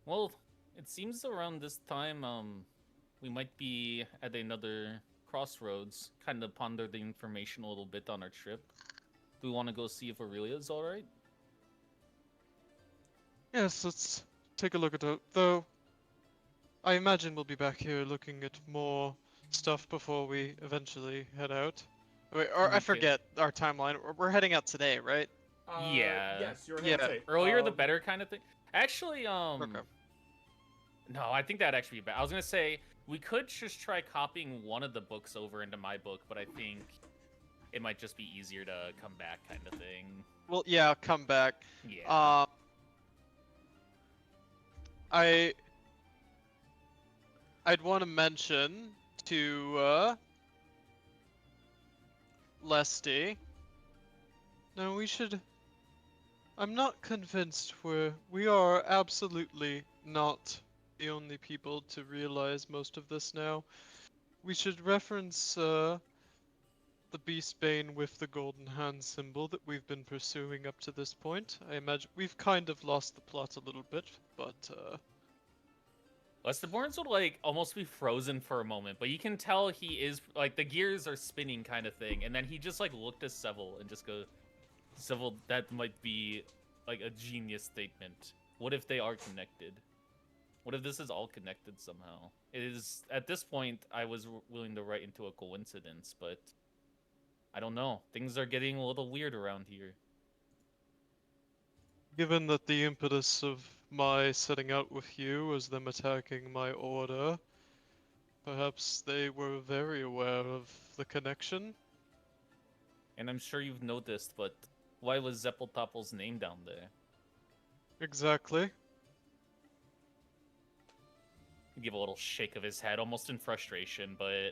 Well, it seems around this time, we might be at another crossroads. Kind of ponder the information a little bit on our trip. Do we want to go see if Aurelia's alright? Yes, let's take a look at it. Though, I imagine we'll be back here looking at more stuff before we eventually head out. Wait, or I Okay. forget our timeline. We're heading out today, right? Yeah. Yes, you're Yeah. ahead. Earlier the better kind of thing. Actually, Okay. no, I think that'd actually be bad. I was gonna say, we could just try copying one of the books over into my book, but I think it might just be easier to come back kind of thing. Well, yeah, come back. Yeah. I'd want to mention to Lesty. No, we should. I'm not convinced we are absolutely not the only people to realize most of this now. We should reference the Beastbane with the golden hand symbol that we've been pursuing up to this point. I imagine we've kind of lost the plot a little bit, but Westerborns would like almost be frozen for a moment, but you can tell he is like the gears are spinning kind of thing, and then he just like looked at Seville and just goes, "Seville, that might be like a genius statement. What if they are connected? What if this is all connected somehow?" It is at this point I was willing to write into a coincidence, but I don't know. Things are getting a little weird around here. given that the impetus of my setting out with you was them attacking my order, perhaps they were very aware of the connection. And I'm sure you've noticed, but why was Zeppeltoppel's name down there? Exactly. He give a little shake of his head, almost in frustration, but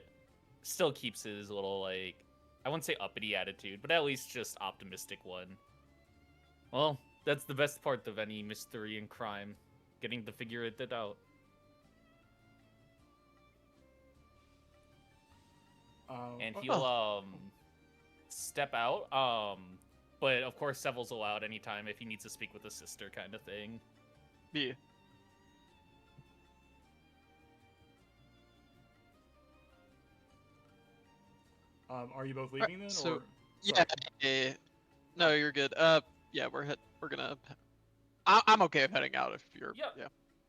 still keeps his little, like, I wouldn't say uppity attitude, but at least just optimistic one. Well, that's the best part of any mystery and crime, getting to figure it out. And he'll step out. But of course Seville's allowed anytime if he needs to speak with his sister kind of thing. Yeah. Are you both leaving then? so- or Yeah, sorry. yeah. No, you're good. Yeah, we're gonna. I'm okay with heading out if you're. Yep. Yeah.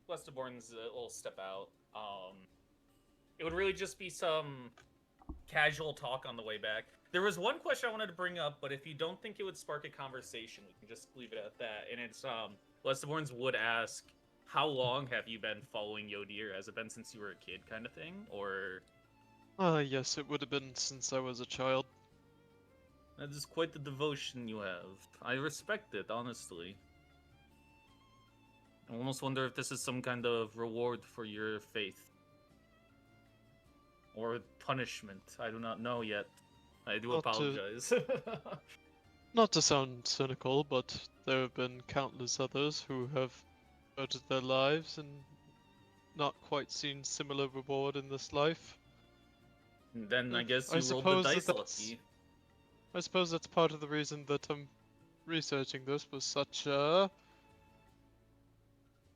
Westerborn's a little step out. It would really just be some casual talk on the way back. There was one question I wanted to bring up, but if you don't think it would spark a conversation, we can just leave it at that. And it's Westerborn's would ask, how long have you been following Yodir? Has it been since you were a kid, kind of thing, or? Yes, it would have been since I was a child. That is quite the devotion you have. I respect it, honestly. I almost wonder if this is some kind of reward for your faith. Or punishment. I do not know yet. I do Not to- apologize. Not to sound cynical, but there have been countless others who have devoted their lives and not quite seen similar reward in this life. Then I guess I you rolled the suppose that dice that's- lucky. I suppose that's part of the reason that I'm researching this with such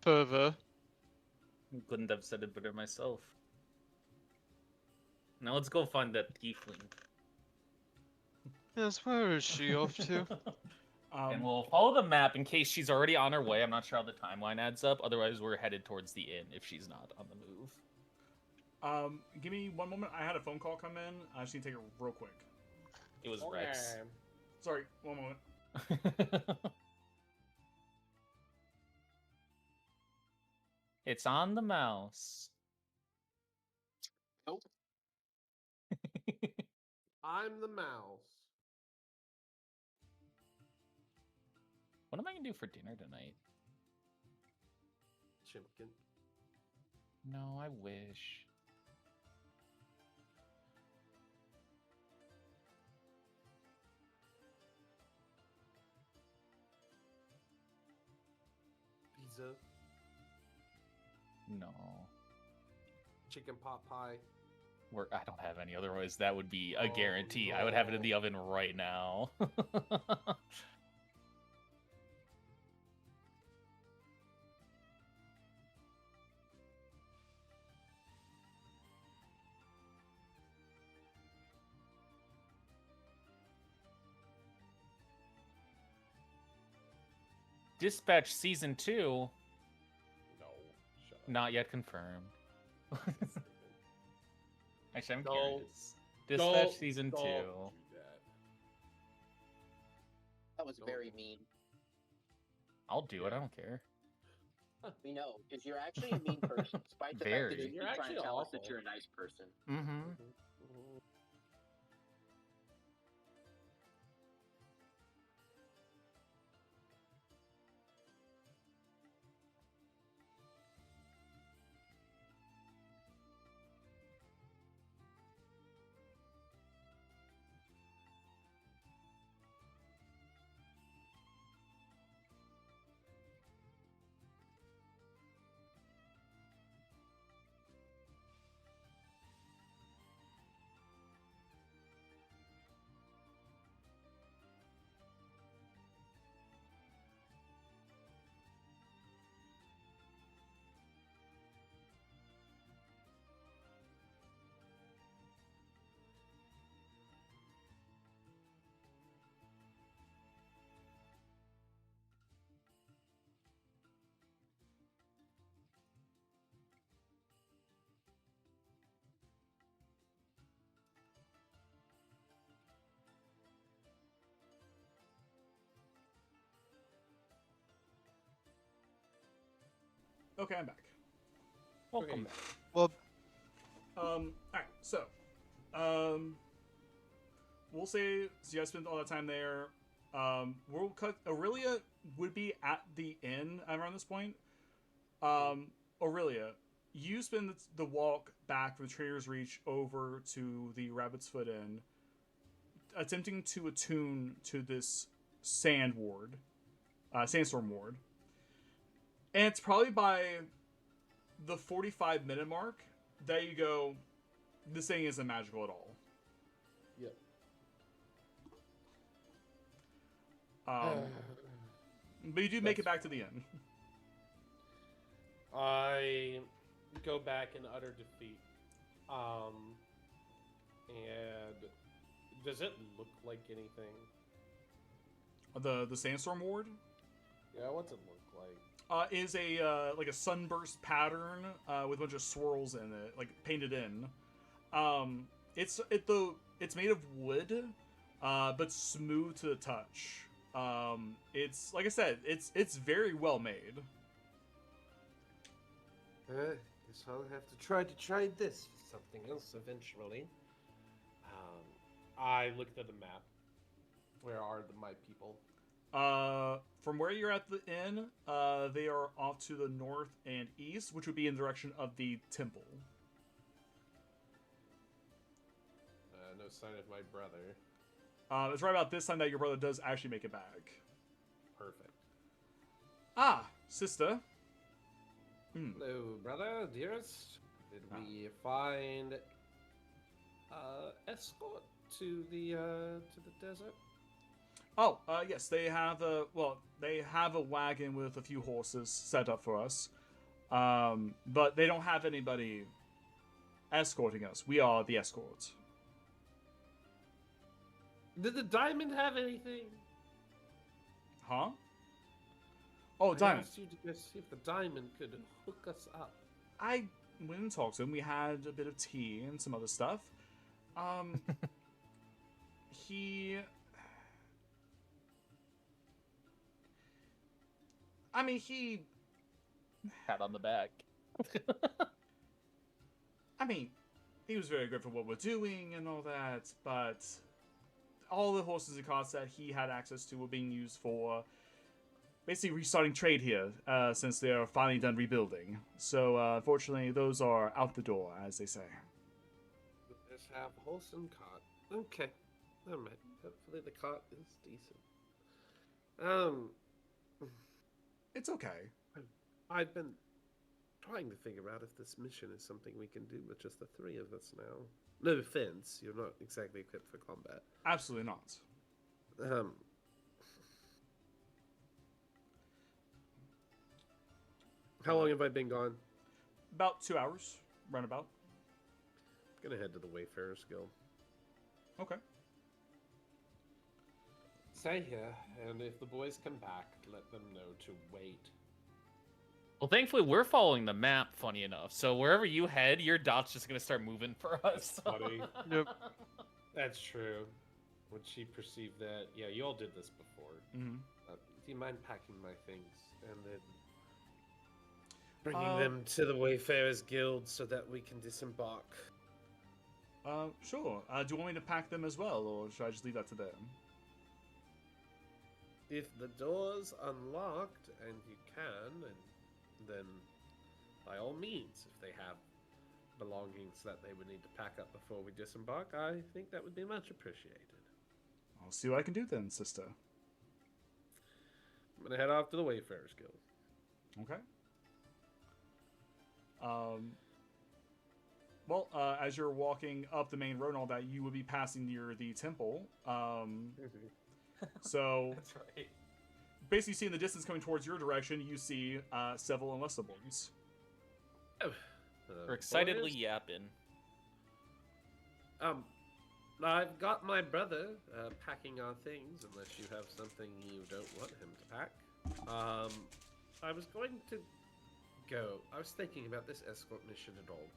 fervor. Couldn't have said it better myself. Now let's go find that tiefling. Yes, where is she off to? And we'll follow the map in case she's already on her way. I'm not sure how the timeline adds up. Otherwise, we're headed towards the inn if she's not on the move. Give me one moment. I had a phone call come in. I just need to take it real quick. It was Rex. Sorry, one moment. It's on the mouse. Nope. I'm the mouse. What am I gonna do for dinner tonight? Chimpkin. No, I wish. Pizza. No. Chicken pot pie. I don't have any, otherwise that would be a Oh, guarantee. I would have it in no. the oven right now. Dispatch Season 2, No. Shut up. not yet confirmed. Actually, I'm No. curious. Dispatch Don't- Season don't 2. do that. That was No. very mean. I'll do it, I don't care. We know, because you're actually a mean person, despite the fact Very. that you You're keep trying actually to tell us that awful. you're a nice person. Mm-hmm. Mhm. Okay, I'm back. Welcome Okay. back. Well, Alright, so, we'll say, so you guys spent all that time there. We'll cut, Aurelia would be at the inn around this point. Aurelia, you spend the walk back from the Trader's Reach over to the Rabbit's Foot Inn, attempting to attune to this sandstorm ward. And it's probably by the 45-minute mark that you go, this thing isn't magical at all. Yep. But you do make it back to the inn. I go back in utter defeat. And Does it look like anything? The sandstorm ward Yeah, what's it look like? is a like a sunburst pattern with a bunch of swirls in it, like painted in. It's made of wood, but smooth to the touch. It's like I said, it's very well made. Guess I'll have to try this for something else eventually. I looked at the map. Where are my people? From where you're at the inn, they are off to the north and east, which would be in the direction of the temple. No sign of my brother. It's right about this time that your brother does actually make it back. Perfect. Ah, sister. Hello, brother, dearest. Did we find escort to the desert? Oh, yes, they have they have a wagon with a few horses set up for us. But they don't have anybody escorting us. We are the escort. Did the diamond have anything? Huh? Oh, I Diamond. asked you to go see if the diamond could hook us up. I went and talked to him. We had a bit of tea and some other stuff. He... I mean, he... Pat on the back. I mean, he was very grateful for what we're doing and all that, but all the horses and carts that he had access to were being used for basically restarting trade here, since they are finally done rebuilding. So, unfortunately, those are out the door, as they say. Let's have horse and cart. Okay. Never mind. Hopefully the cart is decent. It's okay. I've been trying to figure out if this mission is something we can do with just the three of us now. No offense, you're not exactly equipped for combat. Absolutely not. How long have I been gone? About 2 hours, roundabout. I'm gonna head to the Wayfarers Guild. Okay. Stay here, and if the boys come back, let them know to wait. Well, thankfully, we're following the map, funny enough. So wherever you head, your dot's just going to start moving for us. Buddy. Yep. That's true. When she perceived that, yeah, you all did this before. Mm-hmm. Do you mind packing my things and then bringing them to the Wayfarers Guild so that we can disembark? Sure. Do you want me to pack them as well, or should I just leave that to them? If the door's unlocked and you can, then by all means, if they have belongings that they would need to pack up before we disembark, I think that would be much appreciated. I'll see what I can do then, sister. I'm gonna head off to the Wayfarers Guild. Okay. Well, as you're walking up the main road and all that, you will be passing near the temple. So That's right. basically, see in the distance coming towards your direction, you see several enlistables. We're excitedly boys? yapping. I've got my brother packing our things, unless you have something you don't want him to pack. I was going to go. I was thinking about this escort mission at all.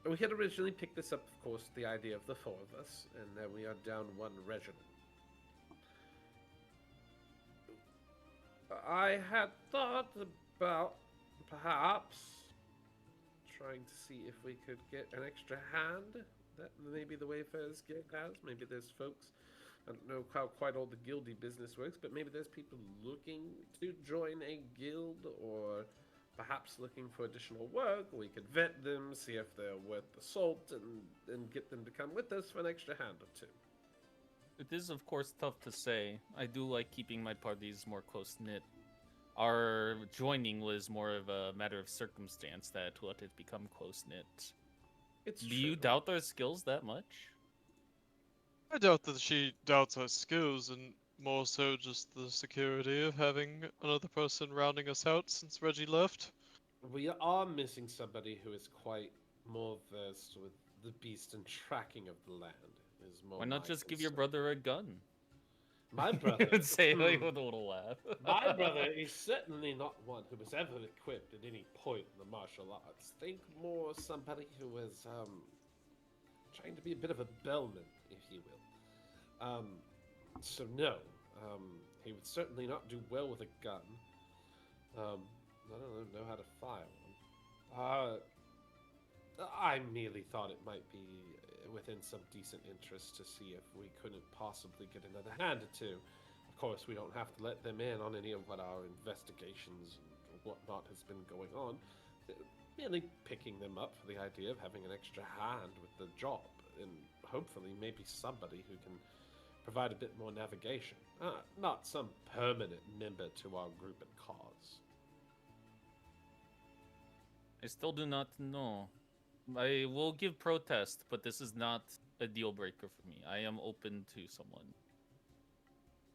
We had originally picked this up, of course, the idea of the four of us, and then we are down one regiment. I had thought about perhaps trying to see if we could get an extra hand that maybe the Wayfarers Guild has. Maybe there's folks, I don't know how quite all the guildy business works, but maybe there's people looking to join a guild or perhaps looking for additional work. We could vet them, see if they're worth the salt, and get them to come with us for an extra hand or two. It is, of course, tough to say. I do like keeping my parties more close-knit. Our joining was more of a matter of circumstance that let it become close-knit. Do you doubt our skills that much? I doubt that she doubts our skills, and more so just the security of having another person rounding us out since Reggie left. We are missing somebody who is quite more versed with the beast and tracking of the land is more. Why not my just give your concern. brother a gun? My brother? And say like Hmm. with a little laugh. My brother is certainly not one who was ever equipped at any point in the martial arts. Think more somebody who was trying to be a bit of a bellman, if you will. So no, he would certainly not do well with a gun. I don't know how to fire one. I merely thought it might be within some decent interest to see if we couldn't possibly get another hand or two. Of course, we don't have to let them in on any of what our investigations and whatnot has been going on. Merely picking them up for the idea of having an extra hand with the job, and hopefully maybe somebody who can provide a bit more navigation. Not some permanent member to our group and cause. I still do not know. I will give protest, but this is not a deal breaker for me. I am open to someone.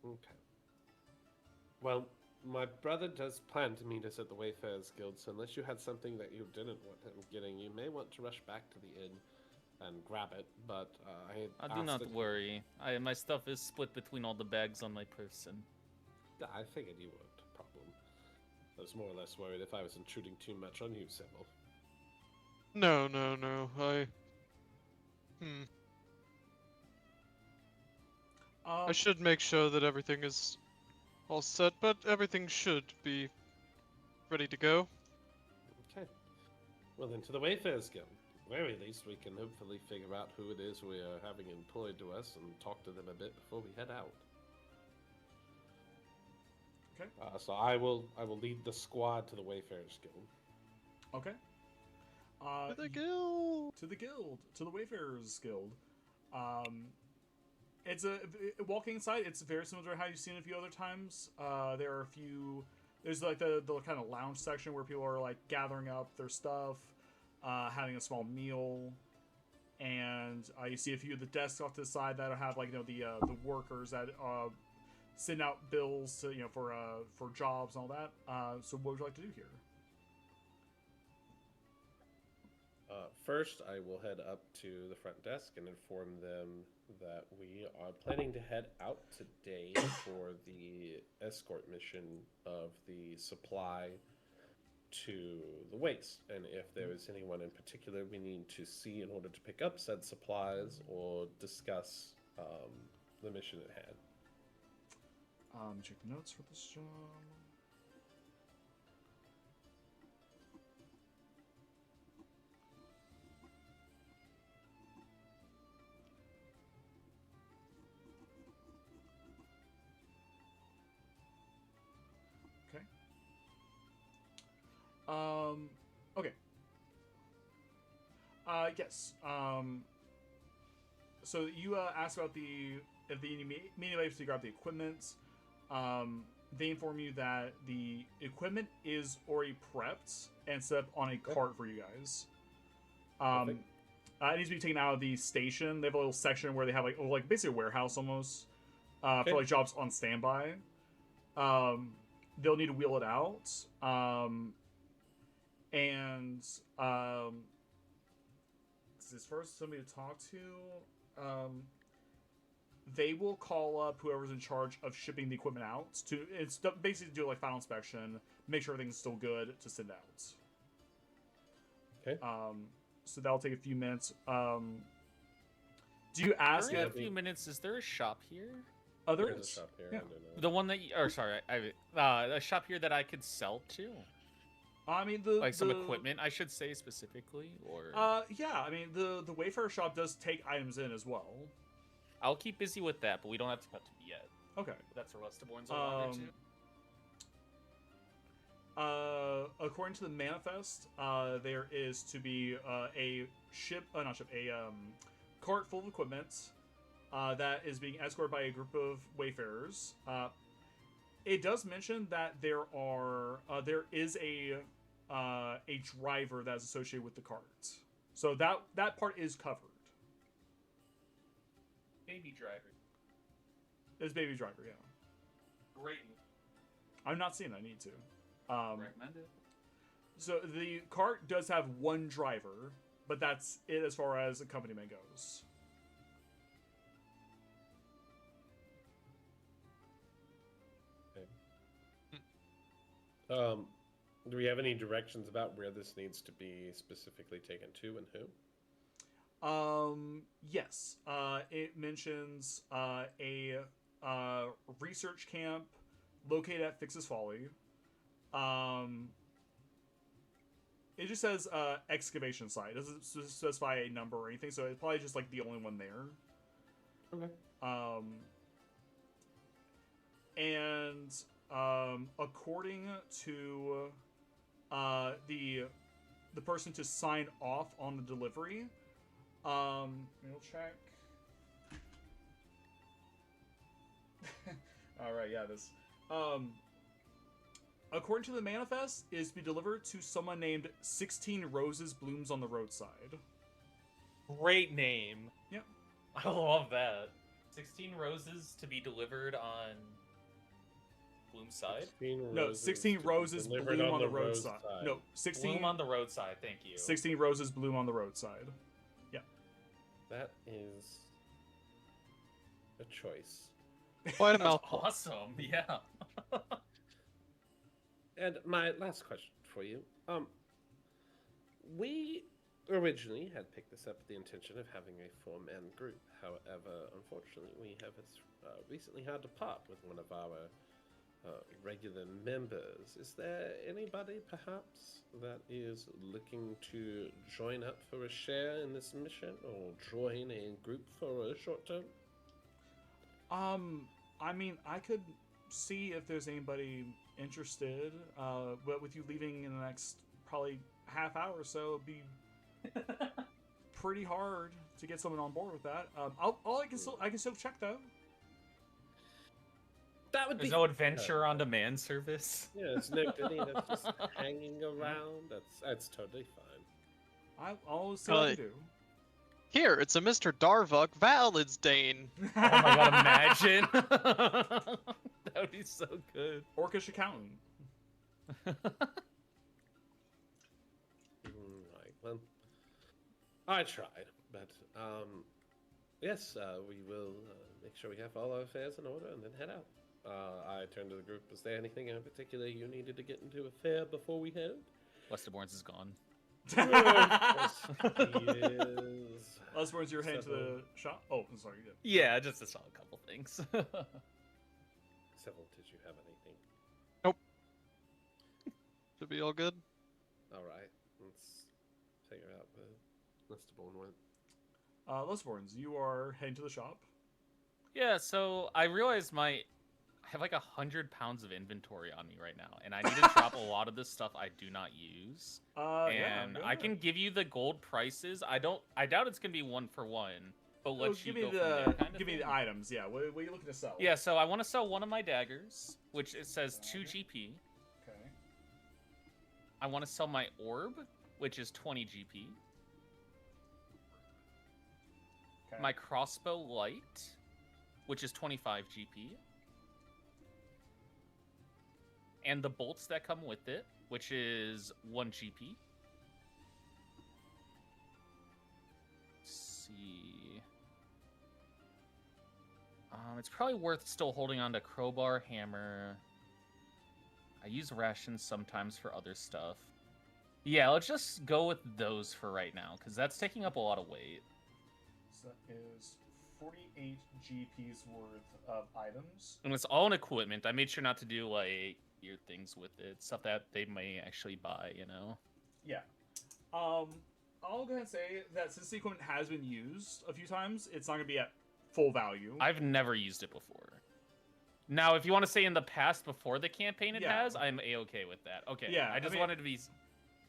Okay. Well, my brother does plan to meet us at the Wayfarers Guild, so unless you had something that you didn't want him getting, you may want to rush back to the inn and grab it, but I Do not worry. My stuff is split between all the bags on my person. I figured you would, problem. I was more or less worried if I was intruding too much on you, Sybil. No. I should make sure that everything is all set, but everything should be ready to go. Okay. Well, then to the Wayfarers Guild. At the very least, we can hopefully figure out who it is we are having employed to us and talk to them a bit before we head out. Okay. So I will lead the squad to the Wayfarers Guild. Okay. To the guild. To the guild. To the Wayfarers Guild. It's walking inside. It's very similar to how you've seen it a few other times. There are a few. There's like the kind of lounge section where people are like gathering up their stuff, having a small meal, and you see a few of the desks off to the side that have like the workers that send out bills to for jobs and all that. So what would you like to do here? First, I will head up to the front desk and inform them that we are planning to head out today for the escort mission of the supply to the waste. And if there is anyone in particular we need to see in order to pick up said supplies or discuss the mission at hand. Check the notes for this job. Okay. Yes. So you asked about if the media waves to grab the equipment. They inform you that the equipment is already prepped and set up on a cart for you guys. It needs to be taken out of the station. They have a little section where they have like basically a warehouse almost for like jobs on standby. They'll need to wheel it out. And as far as somebody to talk to, they will call up whoever's in charge of shipping the equipment out it's basically do like final inspection, make sure everything's still good to send out. Okay. So that'll take a few minutes. Do you ask During if a few minutes, is there a shop here? there There's a is? shop here. Yeah. I don't know. The one that or sorry, a shop here that I could sell to? I mean Some equipment, I should say specifically, or yeah, I mean the Wayfarer shop does take items in as well. I'll keep busy with that, but we don't have to cut to me yet. Okay. That's a Rustaborn's order too. According to the manifest, there is to be a cart full of equipment that is being escorted by a group of wayfarers. It does mention that there is a driver that's associated with the cart, so that part is covered. Baby driver. There's baby driver, yeah. Great. I'm not seeing. I need to. Recommend it. So the cart does have one driver, but that's it as far as accompaniment goes. Do we have any directions about where this needs to be specifically taken to and who? Yes. It mentions a research camp located at Fix's Folly. It just says excavation site. It doesn't specify a number or anything, so it's probably just like the only one there. Okay. And according to the person to sign off on the delivery, we'll check. All right, yeah, this. According to the manifest, is to be delivered to someone named 16 Roses Blooms on the Roadside. Great name. Yep. I love that. 16 roses to be delivered on Bloom's side. 16 No, roses 16 to be Roses delivered Bloom on the roadside. No, 16. Bloom on the roadside, thank you. 16 Roses Bloom on the Roadside. Yeah. That is a choice. Quite a That's mouthful. awesome, yeah. And my last question for you. We originally had picked this up with the intention of having a four-man group. However, unfortunately, we have recently had to part with one of our regular members. Is there anybody, perhaps, that is looking to join up for a share in this mission, or join a group for a short term? I mean, I could see if there's anybody interested, but with you leaving in the next probably half hour or so, it'd be pretty hard to get someone on board with that. I can still check though. That would There's be no adventure on demand service. Yeah, it's no goodie that's just hanging around. That's totally fine. I'll always see what I can do. Here, it's a Mr. Darvok Validsdane. Oh my god, imagine. That would be so good. Orcish accountant. Right, well, I tried, but yes, we will make sure we have all our affairs in order and then head out. I turned to the group. Is there anything in particular you needed to get into a fair before we head? Westerborn's is gone. Yes. Osborne's, you're heading to the shop? Oh, I'm sorry, you did. Yeah, just saw a couple things. Seville, did you have anything? Should be all good. All right, let's figure out where Westerborn went. Osborne's, you are heading to the shop. Yeah, so I realized I have like 100 pounds of inventory on me right now, and I need to drop a lot of this stuff I do not use. And I can give you the gold prices. I doubt it's gonna be 1 for 1, but let you go from there. Kind of give me the items. Yeah, what are you looking to sell? Yeah, so I want to sell one of my daggers, which it says 2 GP. Okay. I want to sell my orb, which is 20 GP. Okay. My crossbow light, which is 25 GP. And the bolts that come with it, which is 1 GP. Let's see. It's probably worth still holding on to crowbar, hammer. I use rations sometimes for other stuff. Yeah, let's just go with those for right now, because that's taking up a lot of weight. So that is 48 GP's worth of items. And it's all in equipment. I made sure not to do, like, weird things with it. Stuff that they may actually buy, you know? Yeah. I'll go ahead and say that since the equipment has been used a few times, it's not going to be at full value. I've never used it before. Now, if you want to say in the past before the campaign it has, I'm A-okay with that. Okay, yeah, I just wanted to be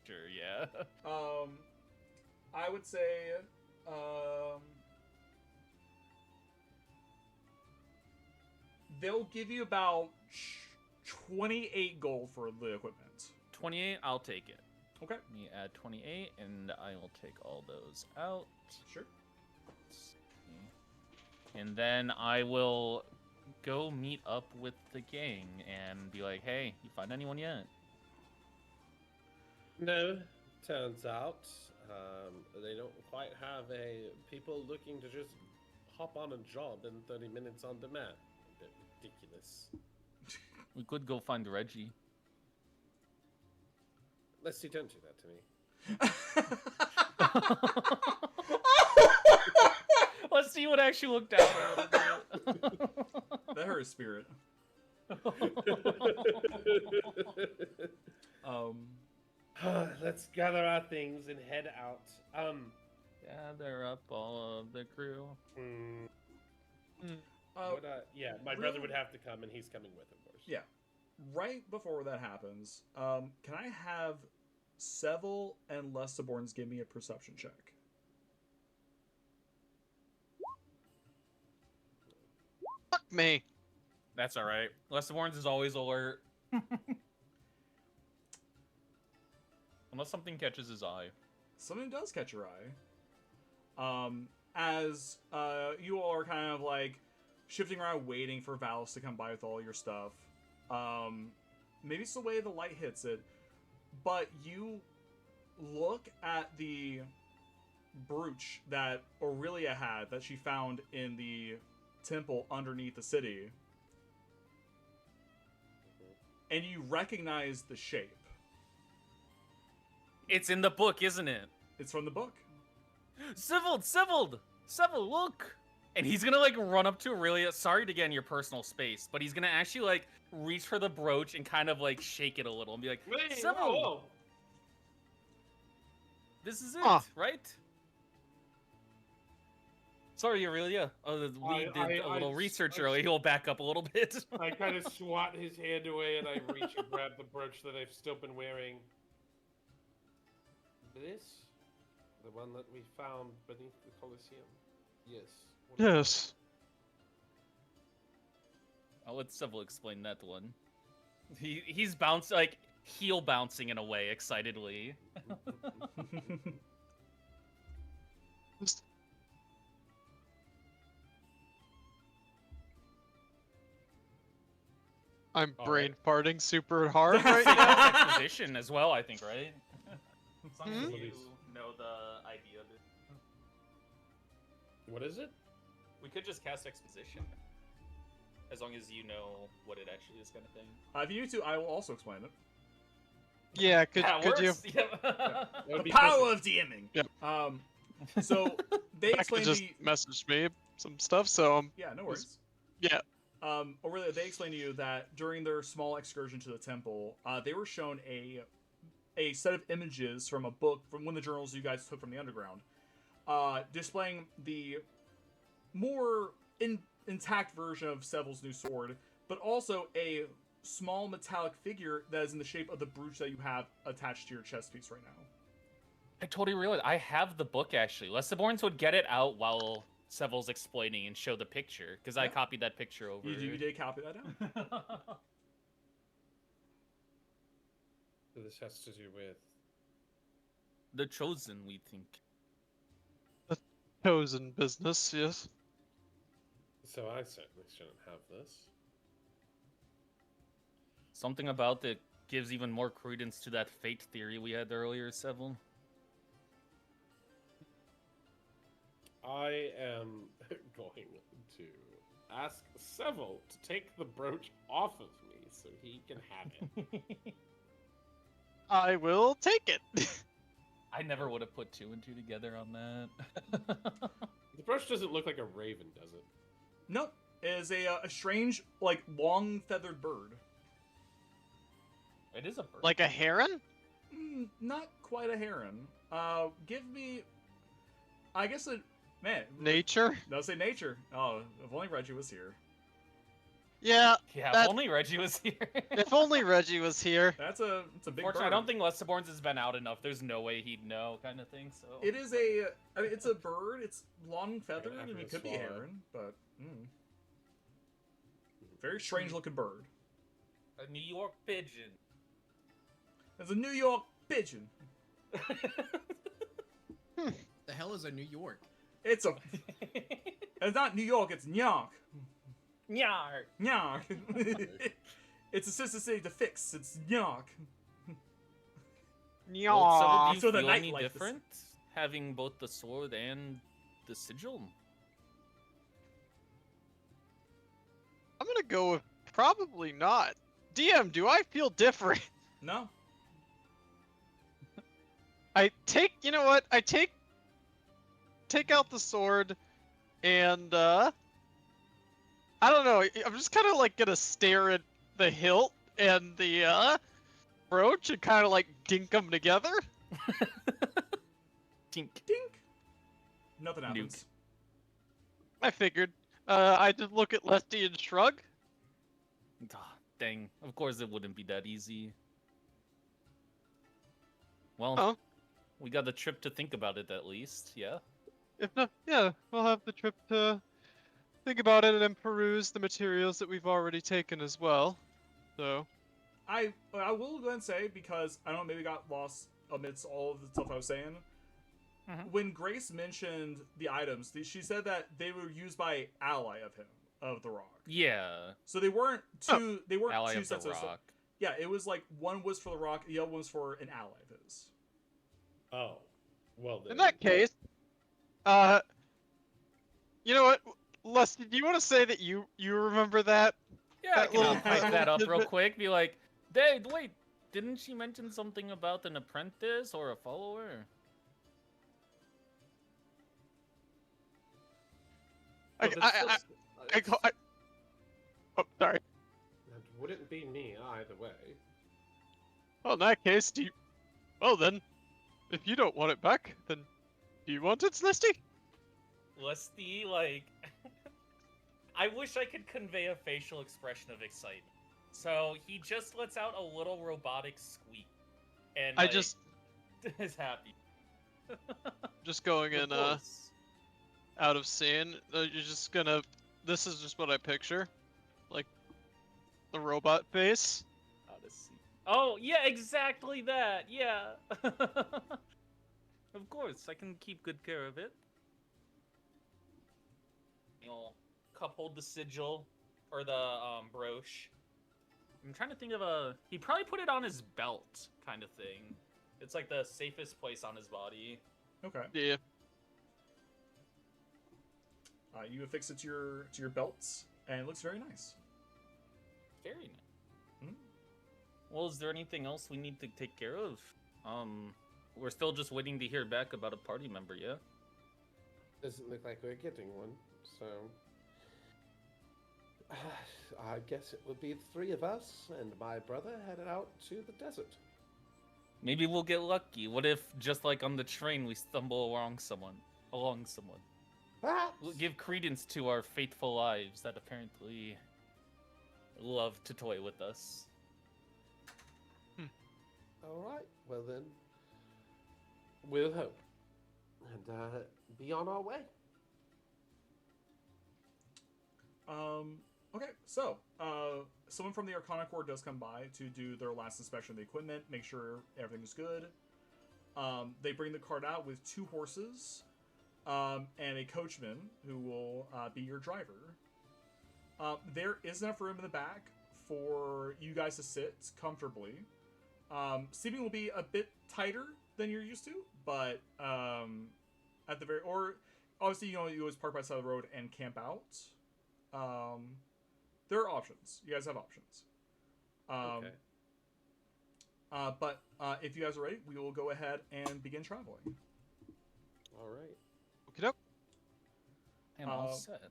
sure, yeah. I would say, they'll give you about 28 gold for the equipment. 28, I'll take it. Okay. Let me add 28, and I will take all those out. Sure. And then I will go meet up with the gang and be like, hey, you find anyone yet? No, turns out They don't quite have people looking to just hop on a job in 30 minutes on demand. A bit ridiculous. We could go find Reggie. Let's see, don't do that to me. Let's see what actually looked out a little bit. That hurt his spirit. Let's gather our things and head out. Gather up all of the crew. Yeah, my brother would have to come, and he's coming with, of course. Yeah. Right before that happens, can I have Seville and Lessaborns give me a perception check? Fuck me. That's all right. Lessaborns is always alert. Unless something catches his eye. Something does catch your eye. As you all are kind of like shifting around waiting for Valis to come by with all your stuff. Maybe it's the way the light hits it, but you look at the brooch that Aurelia had that she found in the temple underneath the city, and you recognize the shape. It's in the book, isn't it? It's from the book. Seville, look! And he's gonna like run up to Aurelia. Sorry to get in your personal space, but he's gonna actually like reach for the brooch and kind of like shake it a little and be like, Wait, Seville, whoa. this is it, Huh. right? Sorry, Aurelia. We did a little research earlier. He'll back up a little bit. I kind of swat his hand away, and I reach and grab the brooch that I've still been wearing. This? The one that we found beneath the Colosseum? Yes. What is Yes. I'll let Seville explain that one. He's heel bouncing in a way, excitedly. Just- I'm All brain right. farting super hard right Take now. out exposition as well, I think, right? As long as Hmm? you know the idea of it. What is it? We could just cast exposition. As long as you know what it actually is, kind of thing. If you need to, I will also explain it. Yeah, could That you? works. Yep. That would The be power perfect. of DMing. Yep. So they I could explained just to you. message me some stuff, so Yeah, no worries. yeah. Aurelia, they explained to you that during their small excursion to the temple, they were shown a set of images from a book from one of the journals you guys took from the underground, displaying the more intact version of Seville's new sword, but also a small metallic figure that is in the shape of the brooch that you have attached to your chest piece right now. I totally realized I have the book actually. Lessaborns would get it out while Seville's explaining and show the picture because I Yeah. copied that picture over. You did copy that down. So this has to do with. The chosen, we think. Chosen business, yes. So I certainly shouldn't have this. Something about it gives even more credence to that fate theory we had earlier, Seville. I am going to ask Seville to take the brooch off of me so he can have it. I will take it. I never would have put two and two together on that. The brooch doesn't look like a raven, does it? Nope. It is a strange, like, long feathered bird. It is a bird. Like a heron? Not quite a heron. Give me. I guess it. Man. Nature? No, say nature. Oh, if only Reggie was here. Yeah. Yeah, that- if only Reggie was here. If only Reggie was here. It's a big Fortunately, bird. I don't think Lessaborns has been out enough. There's no way he'd know, kind of thing. So It is a. I mean, it's a bird. It's long feathered. have I mean, to it could be a swallow. heron, but. Very strange looking bird. a New York pigeon. It's a New York pigeon. The hell is a New York? It's a. It's not New York. It's New York. Nyar. New York. It's a sister city to fix. It's New York. Well, so do Nyah. you So the feel any nightlife is- different? having both the sword and the sigil? I'm gonna go with probably not. DM, do I feel different? No. You know what? I take out the sword, and I don't know. I'm just kind of like gonna stare at the hilt and the brooch and kind of like dink them together. Tink. Dink. Nothing happens. I figured. I just look at Lesty and shrug. Ah, dang. Of course it wouldn't be that easy. Well, Oh. we got the trip to think about it at least, yeah? If not, yeah, we'll have the trip to think about it and peruse the materials that we've already taken as well. So. I will go ahead and say, because I don't know, maybe got lost amidst all of the stuff I was saying. When Grace mentioned the items, she said that they were used by ally of him, of the Rock. Yeah. So they weren't two. They weren't Ally two of sets the of. Rock. Yeah, it was like one was for the Rock, the other one was for an ally of his. Oh, well then. In that case, you know what, Leslie, do you want to say that you remember that? Yeah, That I can little- pipe that that up little real tidbit? quick. Be like, "Hey, wait, didn't she mention something about an apprentice or a follower?" I, oh, sorry. That wouldn't be me either way. Well, in that case, well then, if you don't want it back, then do you want it, Lesty? Lusty, like, I wish I could convey a facial expression of excitement. So he just lets out a little robotic squeak, and I like, just is happy. just going Of in course. out of scene. You're just gonna. This is just what I picture, like the robot face. Odyssey. Oh yeah, exactly that. Yeah. Of course, I can keep good care of it. You'll cup hold the sigil or the brooch. I'm trying to think of a. He probably put it on his belt, kind of thing. It's like the safest place on his body. Okay. Yeah. You affix it to your belts, and it looks very nice. Very nice. Well, is there anything else we need to take care of? We're still just waiting to hear back about a party member, yeah? Doesn't look like we're getting one, so I guess it would be the three of us and my brother headed out to the desert. Maybe we'll get lucky. What if, just like on the train, we stumble along someone? Perhaps. We'll give credence to our faithful lives that apparently love to toy with us. All right. Well then, we'll hope and be on our way. Okay, so someone from the Arcana Corps does come by to do their last inspection of the equipment, make sure everything's good. They bring the cart out with 2 horses and a coachman who will be your driver. There is enough room in the back for you guys to sit comfortably. Seating will be a bit tighter than you're used to, but at the very, or obviously, you know, you always park by the side of the road and camp out. There are options. You guys have options. Okay. But if you guys are ready, we will go ahead and begin traveling. All right. Okie doke. And all set.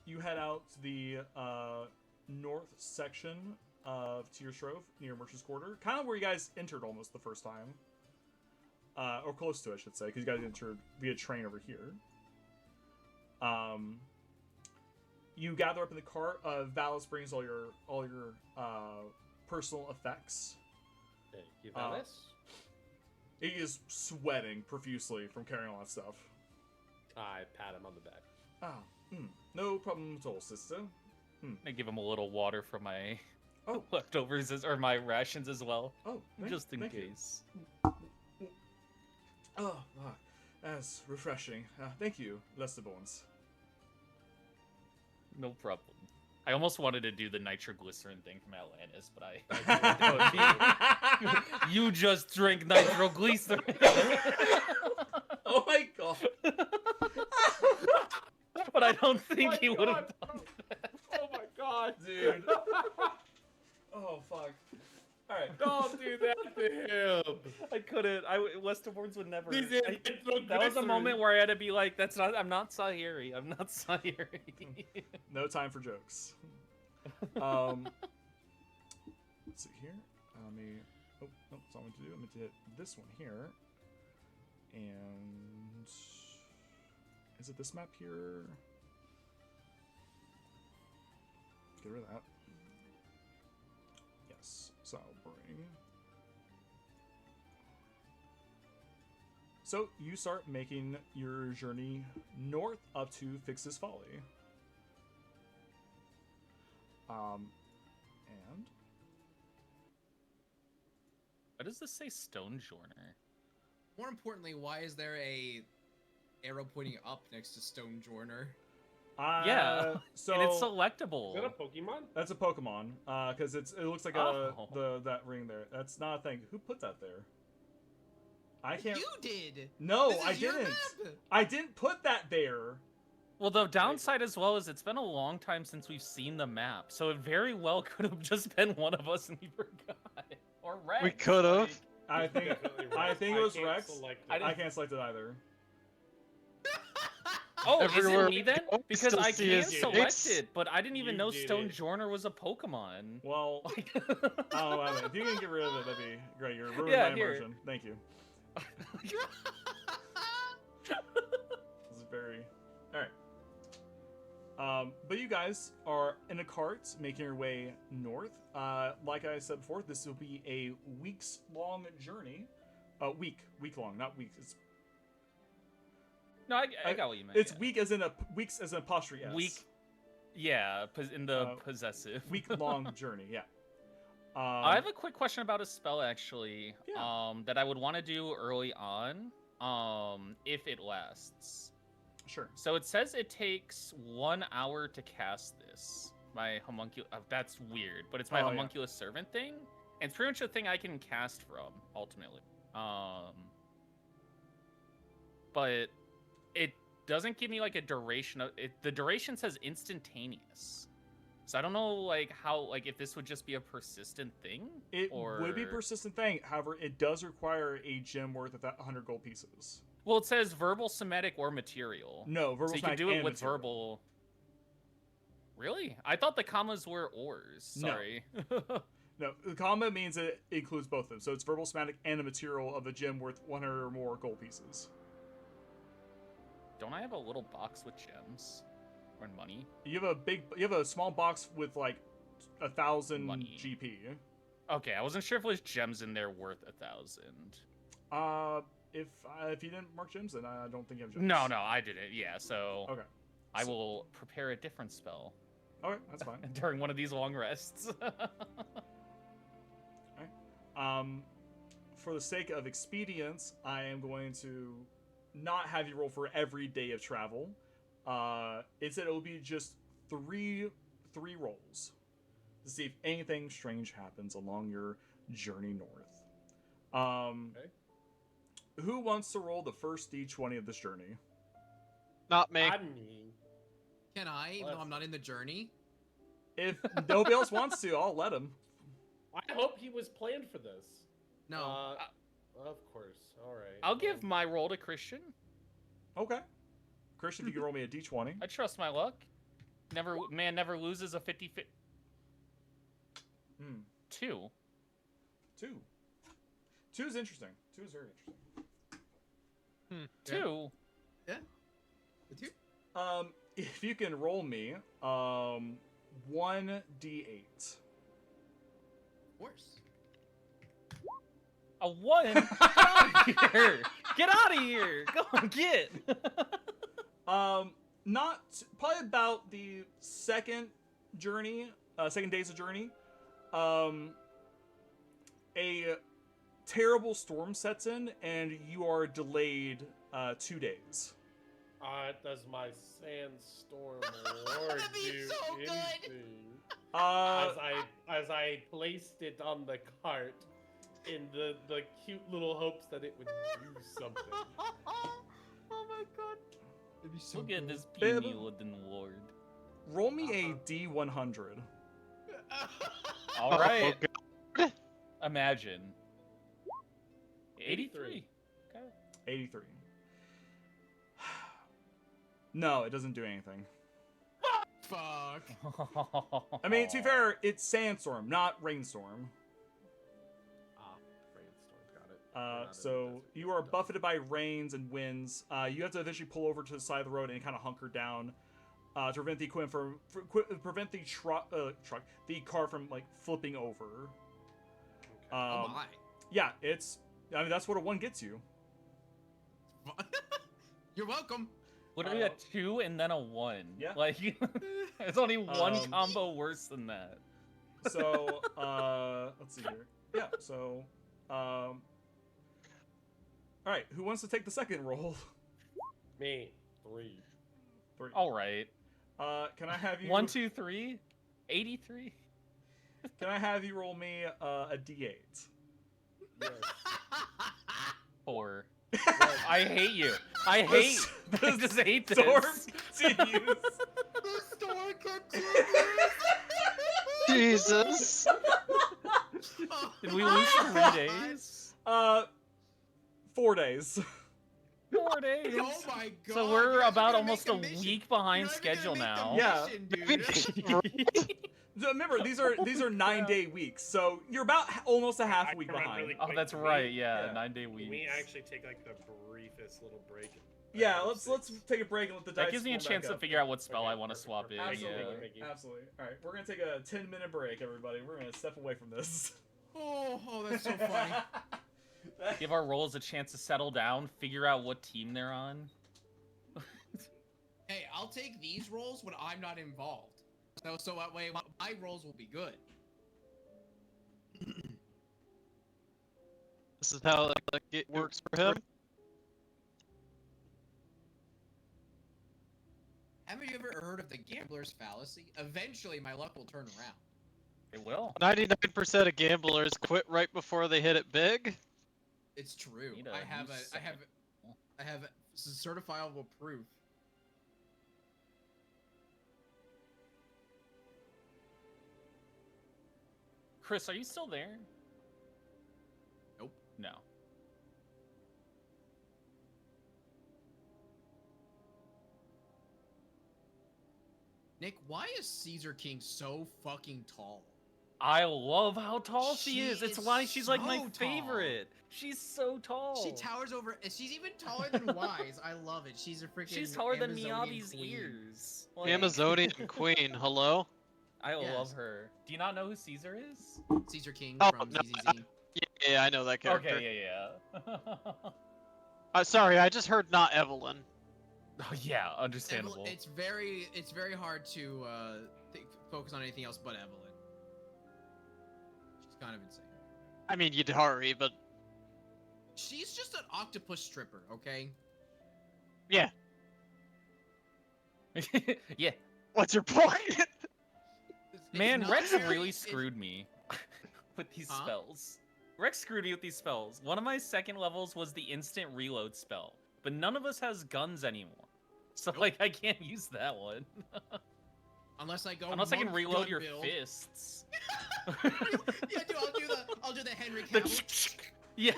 You head out to the north section of Tierstrove near Merchant's Quarter, kind of where you guys entered almost the first time, or close to it, I should say, because you guys entered via train over here. You gather up in the cart. Valis brings all your personal effects. Thank you, Valis. He is sweating profusely from carrying all that stuff. I pat him on the back. No problem at all, sister. I give him a little water from my Oh. leftovers or my rations as well, Oh, just in thank you. case. Oh, that's refreshing. Thank you, Lester Bones. No problem. I almost wanted to do the nitroglycerin thing from Atlantis, but I you just drink nitroglycerin. Oh my god. But I don't think he my would have God. done that. Oh my god, Dude. Oh fuck. All right. Don't do that to him. I couldn't. Westerborns would never. These That was a moment where I had to be like, "That's not. I'm not Sahiri. I'm not Sahiri." No time for jokes. Let's see here. Let me. Oh, no, that's all I meant to do. I meant to hit this one here. And is it this map here? Get rid of that. Yes. So I'll bring. So you start making your journey north up to Fix's Folly. And Why does this say Stonejourner? More importantly, why is there a arrow pointing up next to Stonejourner? Yeah, So and it's selectable. Is that a Pokemon? that's a Pokemon. Because it looks like that ring there. That's not a thing. Who put that there? I can't. You did. No, This is I your didn't. map! I didn't put that there. Well, the downside as well is it's been a long time since we've seen the map, so it very well could have just been one of us and we forgot. Or Rex. We could have. like- I think. Definitely I Rex. think it was can't Rex. select I it. I can't select it either. Oh, is Everywhere it me then? we go, we Because still I see can his select face. it, but I didn't even You know did it. Stonejourner was a Pokemon. Well, Like, oh, I mean, if you can get rid of it, that'd be great. You're ruining Yeah, my here. immersion. Thank you. This is very. All right. But you guys are in a cart making your way north. Like I said before, this will be a weeks-long journey. Week long, not weeks. It's no, I got what you meant. it's yeah. week as in a weeks as an apostrophe s. Week. Yeah, in the possessive. Week-long journey. Yeah. I have a quick question about a spell actually. Yeah. That I would want to do early on. If it lasts. Sure. So it says it takes 1 hour to cast this. My homunculus. That's weird, but it's my Oh, yeah. homunculus servant thing, and it's pretty much a thing I can cast from ultimately. But it doesn't give me like a duration of it. The duration says instantaneous. So I don't know like how like if this would just be a persistent thing. It or... would be a persistent thing. However, it does require a gem worth of 100 gold pieces. Well, it says verbal, somatic, or material. No, verbal. So you can smack, do it and with material. verbal. Really? I thought the commas were ors. No. Sorry. No, the comma means it includes both of them. So it's verbal, somatic, and a material of a gem worth 100 or more gold pieces. Don't I have a little box with gems or money? You have a small box with like 1,000 Money. GP. Okay, I wasn't sure if it was gems in there worth 1,000. If you didn't mark gems, then I don't think you have gems. No, I didn't. Yeah, so Okay. I will prepare a different spell Okay, that's fine. during one of these long rests. For the sake of expedience, I am going to not have you roll for every day of travel. It said it will be just three rolls to see if anything strange happens along your journey north. Okay. Who wants to roll the first D20 of this journey? Not me. I mean, Can I, even though Let's- I'm not in the journey? If nobody else wants to, I'll let him. I hope he was planned for this. No. Of course. All right. I'll give my roll to Christian. Okay. Christian, if you can roll me a D20. I trust my luck. Never loses a 50. Hmm. 2. 2. 2 is interesting. 2 is very interesting. 2. Yeah. The two? If you can roll me, 1d8. Of course. A 1? Get out of here! Get out of here! Go on, get! Probably about the second days of journey. A terrible storm sets in, and you are delayed 2 days. Does my sandstorm lord That'd be do so good. anything? Uh, As I placed it on the cart in the cute little hopes that it would do something. Oh my god. That'd be so Look at good. this Bib. puny wooden lord. roll me a D100. All right. God. Imagine. 83. Okay. 83. No, it doesn't do anything. Fuck. I mean, to be fair, it's sandstorm, not rainstorm. Brainstorm, got it. We're not in the So desert you yet, are done. buffeted by rains and winds. You have to eventually pull over to the side of the road and kind of hunker down to prevent the prevent the car from like flipping over. Okay. Oh my. Yeah, I mean, that's what a 1 gets you. You're welcome. Literally a 2 and then a 1. Yeah. Like, there's only one Um, combo worse than that. So, let's see here. Yeah, so, all right, who wants to take the second roll? Me. 3. 3. All right. Can I have you? 1, 2, 3. 83. Can I have you roll me a D8? Yes. 4. I hate you. I hate. I just hate this. Storm continues. The storm continues. Jesus. Did we lose 3 days? 4 days. 4 days. Oh my god. So we're you guys are about gonna almost make a mission. week behind You're not even schedule gonna now. make the Yeah. mission, dude. Remember, these are 9-day weeks, so you're about almost a half I week can run behind. really Oh, quick. that's Can right. we- Yeah, Yeah. 9-day Can weeks. we actually take like the briefest little break? Yeah, let's take a break and let the dice. That gives me a spool chance back to up. figure out what spell Okay, I want to perfect, swap in. perfect. Absolutely, Yeah. Thank you. absolutely. All right, we're gonna take a 10-minute break, everybody. We're gonna step away from this. Oh, that's so funny. Give our roles a chance to settle down, figure out what team they're on. Hey, I'll take these roles when I'm not involved. So that way my roles will be good. This is how it works for him. Haven't you ever heard of the gambler's fallacy? Eventually, my luck will turn around. It will. 99% of gamblers quit right before they hit it big. It's true. Need a I have new I have certifiable proof. Chris, are you still there? Nope. No. Nick, why is Caesar King so fucking tall? I love how tall she She is. It's is why she's like my so tall. favorite. She's so tall. She towers over. She's even taller than Wise. I love it. She's a freaking. She's taller than Amazonian Miyabi's queen. ears. The Like, Amazonian queen, hello? I Yes. love her. Do you not know who Caesar is? Caesar King Oh, from no, ZZZ. Yeah, I know that character. Okay, yeah. Sorry, I just heard not Evelyn. Oh, yeah, understandable. It's very hard to focus on anything else but Evelyn. She's kind of insane. I mean, you'd hurry, but She's just an octopus stripper, okay? yeah. Yeah. What's your point? It's Man, not Rex very- really it's- screwed me with these Huh? spells. Rex screwed me with these spells. One of my second levels was the instant reload spell, but none of us has guns anymore. So, Nope. like, I can't use that one. Unless I go. Unless I can monk reload gun your build. fists. Yeah, dude, I'll do the Henry The Cavill. yeah.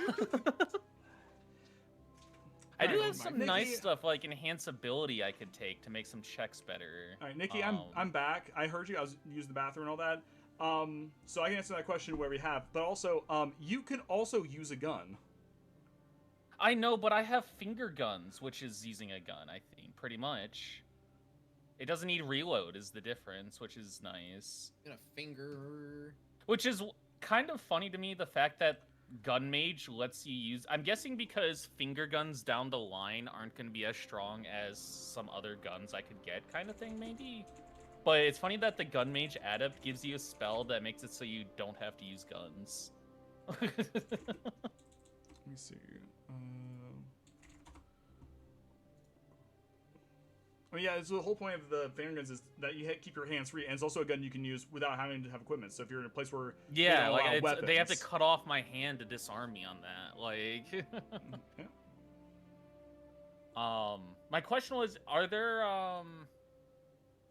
I do Alright, have some Nikki- nice stuff like enhance ability I could take to make some checks better. All right, Nikki, Um, I'm back. I heard you. I was using the bathroom and all that. So I can answer that question where we have, but also, you can also use a gun. I know, but I have finger guns, which is using a gun, I think, pretty much. It doesn't need reload is the difference, which is nice. Gonna finger. Which is kind of funny to me, the fact that gun mage lets you use... I'm guessing because finger guns down the line aren't going to be as strong as some other guns I could get kind of thing, maybe? But it's funny that the gun mage adept gives you a spell that makes it so you don't have to use guns. Let me see. I mean, yeah, it's the whole point of the Phantom guns is that you keep your hands free, and it's also a gun you can use without having to have equipment. So if you're in a place where Yeah, don't like allow it's, they have to weapons- cut off my hand to disarm me on that. Like, Yeah. my question was, are there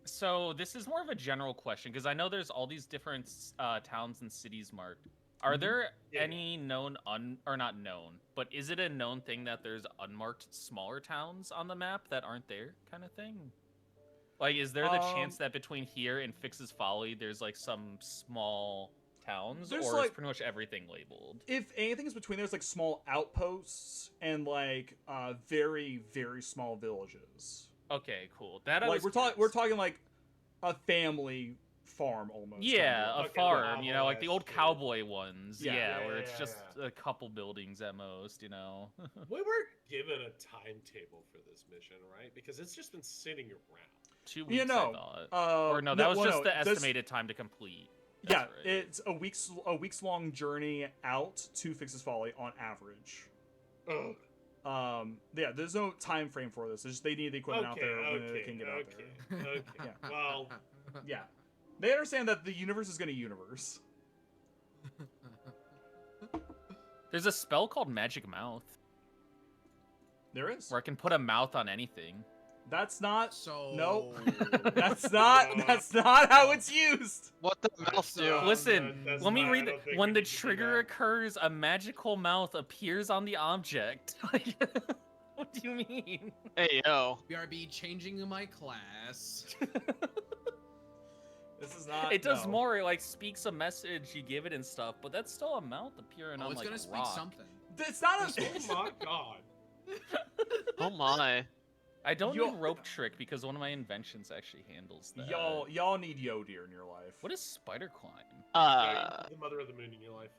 so this is more of a general question because I know there's all these different towns and cities marked. Are Mhm. there Yeah. any known or not known, but is it a known thing that there's unmarked smaller towns on the map that aren't there, kind of thing? Like, is there the chance that between here and Fix's Folly, there's like some small towns, There's, or like- is pretty much everything labeled? If anything is between, there's like small outposts and like very very small villages. Okay, cool. That I Like was we're curious. talking like a family farm almost. Yeah, kinda. a Like a farm, you know, like the novel-esque, old yeah. cowboy ones. Yeah. Yeah, where Yeah, it's yeah, just yeah. a couple buildings at most, you know. We weren't given a timetable for this mission, right? Because it's just been sitting around. 2 weeks, You know, I thought. Or no, no, that was well, just no, the this- estimated time to complete. Yeah, That's right. it's a weeks long journey out to Fix's Folly on average. Ugh. Yeah, there's no time frame for this. It's just they need the equipment out there when they can get out there. Okay. Yeah. Well, Yeah, they understand that the universe is going to universe. There's a spell called Magic Mouth, There is. where I can put a mouth on anything. That's not. So Nope. That's not how it's used. What the mouth do? Listen, that's let me not- I read don't it. think When we the need to do trigger that. occurs, a magical mouth appears on the object. Like, what do you mean? Hey yo. BRB changing my class. This is not. It does no. more. It like speaks a message, you give it and stuff, but that's still a mouth appearing Oh, on it's like gonna a speak rock. something. It's not a. oh my god. Oh my. I don't Yo- need rope trick because one of my inventions actually handles that. Y'all need Yodir in your life. What is spider climb? The mother of the moon in your life.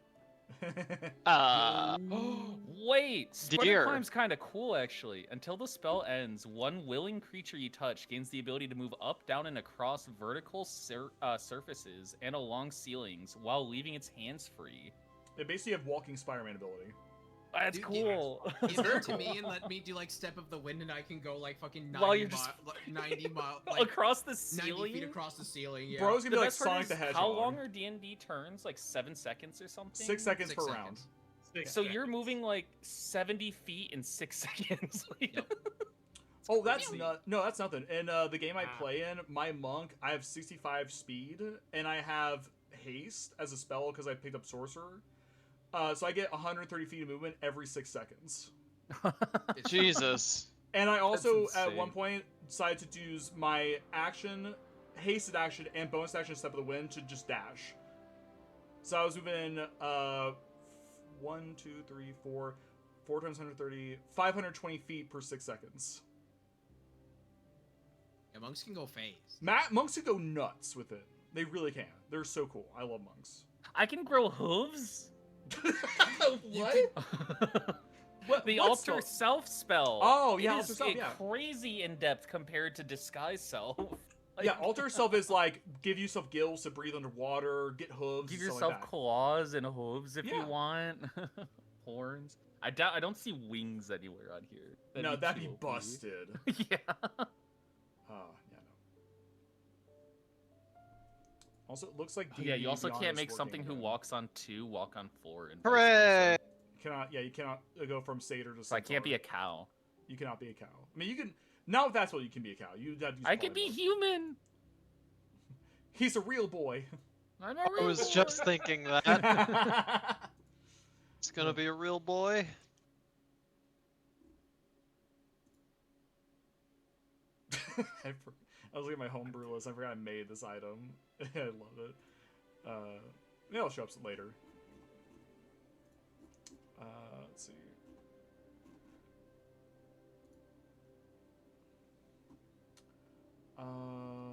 Wait, spider Dear. climb's kind of cool actually. Until the spell ends, one willing creature you touch gains the ability to move up, down, and across vertical surfaces and along ceilings while leaving its hands free. They basically have walking Spider-Man ability. That's Dude, cool. Give it to me and let me do like step of the wind, and I can go like fucking 90 While you're just- 90 miles, like Across the 90 ceiling. feet across the ceiling. Yeah. Bro's The gonna be like best part Sonic is, the Hedgehog. how long are D&D turns? Like 7 seconds or something? 6 seconds 6 per round. seconds. 6 So you're seconds. moving like 70 feet in 6 seconds. Like, Yep. Oh, that's crazy. no, that's nothing. In the game I Ah. play in, my monk, I have 65 speed and I have haste as a spell because I picked up sorcerer. So I get 130 feet of movement every 6 seconds. Jesus. And I also That's at insane. one point decided to use my action, hasted action, and bonus action step of the wind to just dash. So I was moving 1, 2, 3, 4 times 130, 520 feet per 6 seconds. Yeah, monks can go phase. Monks can go nuts with it. They really can. They're so cool. I love monks. I can grow hooves. what? What? The what alter spell? self spell. Oh, yeah, It alter is self, yeah. crazy in depth compared to disguise self. Like, Yeah, alter self is like give yourself gills to breathe underwater, get hooves, Give and stuff yourself like that. claws and hooves if Yeah. you want. Horns. I don't see wings anywhere on here. No, that'd be too OP. busted. Yeah. Oh, yeah, no. Also, it looks like Yeah, you D&D also Beyond can't is make working something who again. walks on 2 walk on 4. And Hooray! You cannot go from satyr to So I can't be centaur. a cow. You cannot be a cow. I mean, you can. Not with that spell, you can be a cow. You have to use I can be polymorph. human. He's a real boy. I'm a I real was boy. just thinking that. I It's gonna be a real boy. was looking at my homebrew list. I forgot I made this item. I love it. Maybe I'll show up later. Let's see.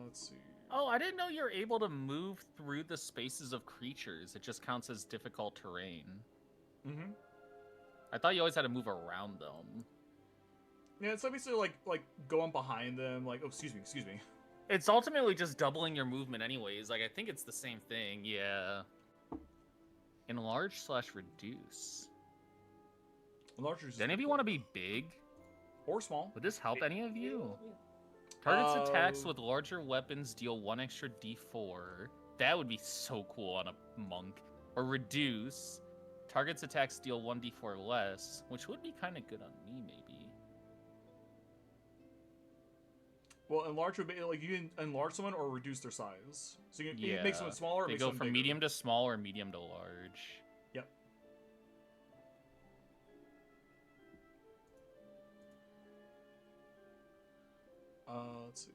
Let's see. Oh, I didn't know you were able to move through the spaces of creatures. It just counts as difficult terrain. Mm-hmm. I thought you always had to move around them. Yeah, it's like basically like going behind them. Like, oh, excuse me. It's ultimately just doubling your movement anyways. Like, I think it's the same thing, yeah. Enlarge/reduce. Larger. Do any of you want to be big? or small? Would this help any of you? Targets attacks with larger weapons deal 1 extra d4. That would be so cool on a monk. Or reduce. Targets attacks deal 1d4 less, which would be kind of good on me, maybe. Well, enlarge would be like you can enlarge someone or reduce their size. So you can make someone smaller or They make go someone from bigger. medium to small or medium to large. Yep. Let's see.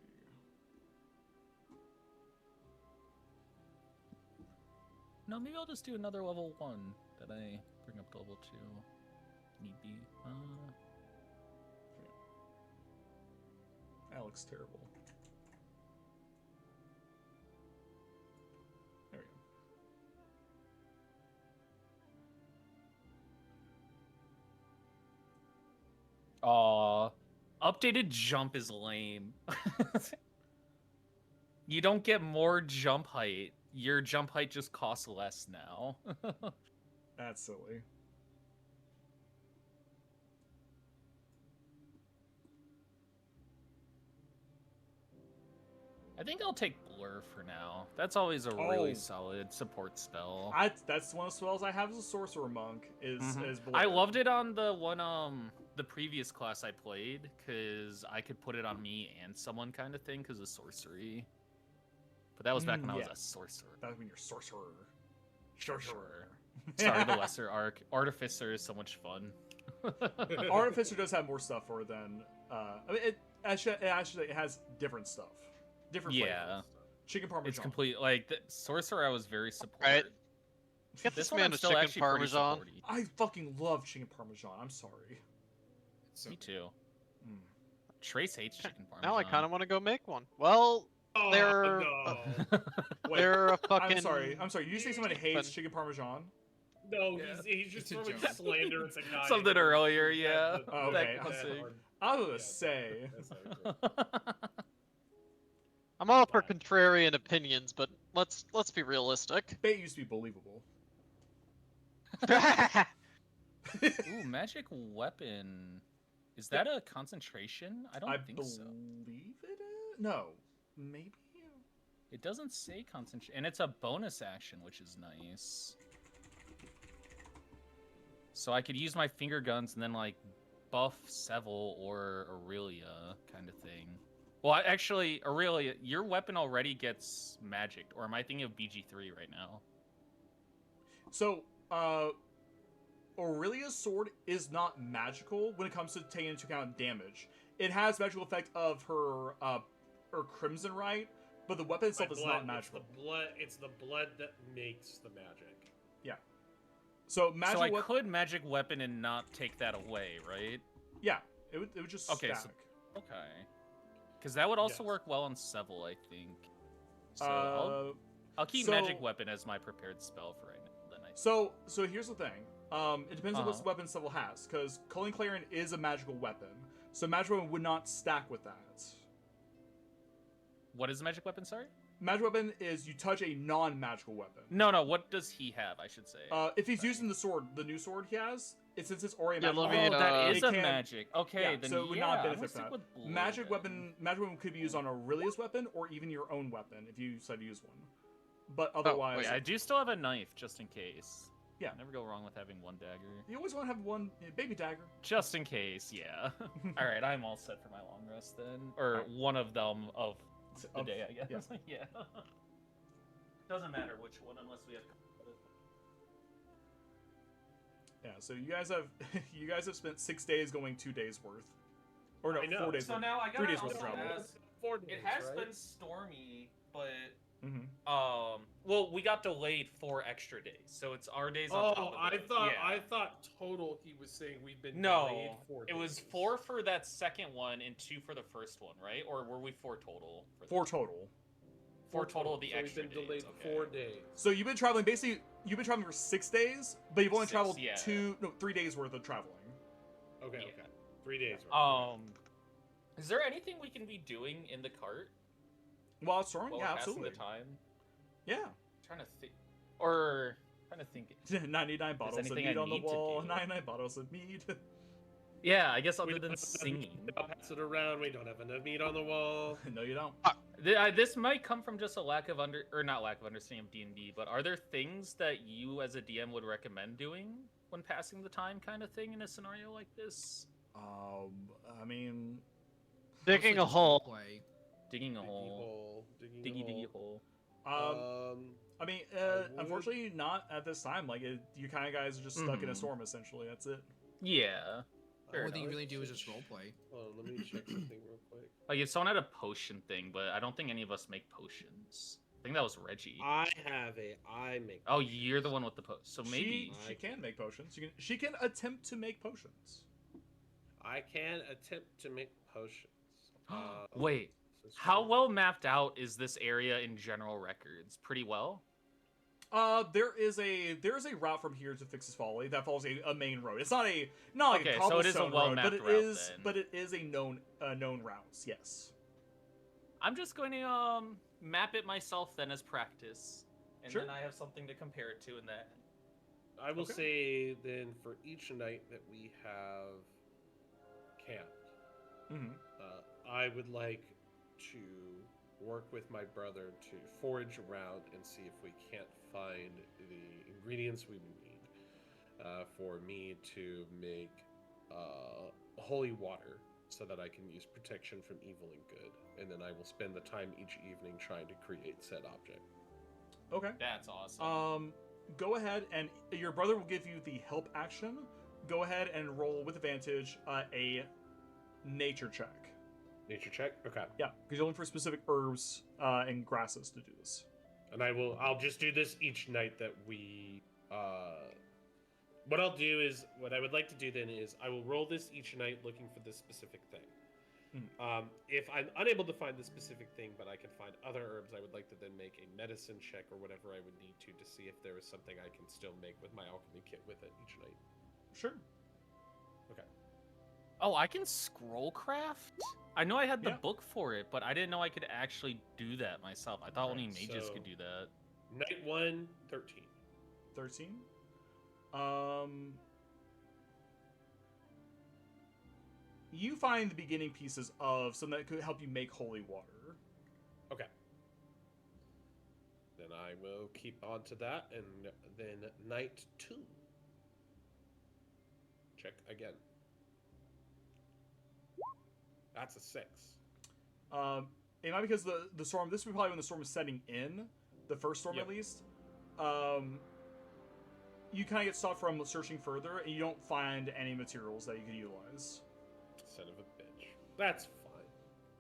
No, maybe I'll just do another level 1 that I bring up to level 2. Need be. That looks terrible. There we go. Aw. Updated jump is lame. You don't get more jump height. Your jump height just costs less now. That's silly. I think I'll take Blur for now. That's always a really Oh. solid support spell. That's one of the spells I have as a sorcerer monk is I Blur. loved it on the one the previous class I played because I could put it on me and someone kind of thing because of sorcery. But that was back when I was yeah. a sorcerer. That would mean you're sorcerer. Sorcerer. Sorry, the lesser arc. Artificer is so much fun. Artificer does have more stuff for it than I mean it actually it has different stuff. Different Yeah. flavors. Chicken parmesan. It's complete like the sorcerer. I was very supportive. Right. Get this one man I'm a still chicken actually pretty parmesan. supporty. I fucking love chicken parmesan. I'm sorry. So Me too. Mm. Trace hates chicken parmesan. Now I kind of want to go make one. Well, Oh, they're no. Wait, they're a fucking. I'm sorry. You say someone hates But- chicken parmesan? no, Yeah. he's just It's a throwing joke. slander at a guy. Something earlier, yeah. Oh, okay. That cussing. I was gonna Yeah, say. that's not good. I'm all for Fine. contrarian opinions, but let's be realistic. Bait used to be believable. Ooh, magic weapon. Is that a concentration? I don't I think believe so. it is. No, maybe. It doesn't say concentration, and it's a bonus action, which is nice. So I could use my finger guns and then like buff Seville or Aurelia kind of thing. Well, actually, Aurelia, your weapon already gets magic, or am I thinking of BG3 right now? So, Aurelia's sword is not magical when it comes to taking into account damage. It has magical effect of her Crimson Right, but the weapon itself is not magical. It's the blood that makes the magic. So magic So I weapon, could magic weapon and not take that away, right? yeah, it would just Okay, so- stack. Okay. Because that would also Yes. work well on Seville, I think. So I'll keep so- magic weapon as my prepared spell for right now. Then I So here's the thing. It depends on what Uh-huh. weapon Seville has, because Culling Clarion is a magical weapon, so magic weapon would not stack with that. What is the magic weapon? Sorry. Magic weapon is you touch a non-magical weapon. No. What does he have? I should say. If he's using the sword, the new sword he has, since it's already a Yeah, magical let me, weapon, that it is a can't- magic. Okay, yeah, then so it would yeah, not I'm benefit gonna from stick that. with blue Magic then. weapon could be used on Aurelia's weapon or even your own weapon if you decide to use one. But Oh, otherwise, Wait, I do still have a knife just in case. Yeah. Never go wrong with having one dagger. you always want to have one baby dagger. Just in case, yeah. All right, I'm all set for my long rest then, or one of them of the Of- day, I guess. yeah. Yeah. Doesn't matter which one unless we have. Yeah, so you guys have you guys have spent 6 days going 2 days worth, or no, I know. 4 days. So worth. now I 3 days worth of travel. ask, 4 days, it has right? been stormy, but Mhm. well, we got delayed 4 extra days, so it's our days on top Oh, of I it. thought Yeah. I thought total. He was saying we've been delayed No, 4 it was days. 4 for that second one and 2 for the first one, right? Or were we 4 total? For 4 total. 4 total of the so extra we've been delayed days. Okay. 4 days. So you've been traveling basically. You've been traveling for 6 days, but you've only 6, traveled yeah. 3 days worth of traveling. Okay, Yeah. okay. 3 days. right. Is there anything we can be doing in the cart While it's storming, while yeah, we're passing absolutely. the time? Yeah. Trying to think, or trying to think. 99 bottles of anything meat I on the need to wall. do? 99 bottles of meat. Yeah, I guess We other don't than have enough singing. meat. I'll pass it around. We don't have enough meat on the wall. No, you don't. This might come from just a lack of not lack of understanding of D&D, but are there things that you as a DM would recommend doing when passing the time kind of thing in a scenario like this? I mean, Digging Mostly a just hole. roleplay. Digging a Diggy hole. hole. Diggy hole. I mean, would- unfortunately, not at this time. Like, you kind of guys are just stuck in a Mhm. storm, essentially. That's it. Yeah. The Fair only thing you enough. really do is just roleplay. Hold on, let me check something real quick. Like if someone had a potion thing, but I don't think any of us make potions. I think that was Reggie. I make. Oh, you're the one with the potion. So maybe. She can make potions. She can attempt to make potions. I can attempt to make potions. Wait, this is how true. well mapped out is this area in general records? Pretty well. There's a route from here to Fix's Folly that follows a main road. It's not like Okay, a so it is a cobblestone road, well-mapped but it route, is then. but it is a known route. Yes. I'm just going to map it myself then as practice, and Sure. then I have something to compare it to in that. I will Okay. say then for each night that we have camped, Mm-hmm. I would like to work with my brother to forage around and see if we can't find the ingredients we would need for me to make holy water so that I can use protection from evil and good. And then I will spend the time each evening trying to create said object. Okay. That's awesome. Go ahead and your brother will give you the help action. Go ahead and roll with advantage a nature check. Nature check? Okay. Yeah, because you're looking for specific herbs and grasses to do this. And I'll just do this each night that we what I'll do is what I would like to do then is I will roll this each night looking for this specific thing. If I'm unable to find the specific thing, but I can find other herbs, I would like to then make a medicine check or whatever I would need to see if there is something I can still make with my alchemy kit with it each night. Sure. Oh, I can scroll craft? I know I had the Yeah. book for it, but I didn't know I could actually do that myself. I thought only Alright, mages so- could do that. Night 1, 13. 13. You find the beginning pieces of something that could help you make holy water. Okay. Then I will keep on to that, and then night 2. Check again. That's a 6. It might be because the storm. This would be probably when the storm is setting in, the first storm Yep. at least. You kind of get stopped from searching further, and you don't find any materials that you could utilize. Son of a bitch. That's fine.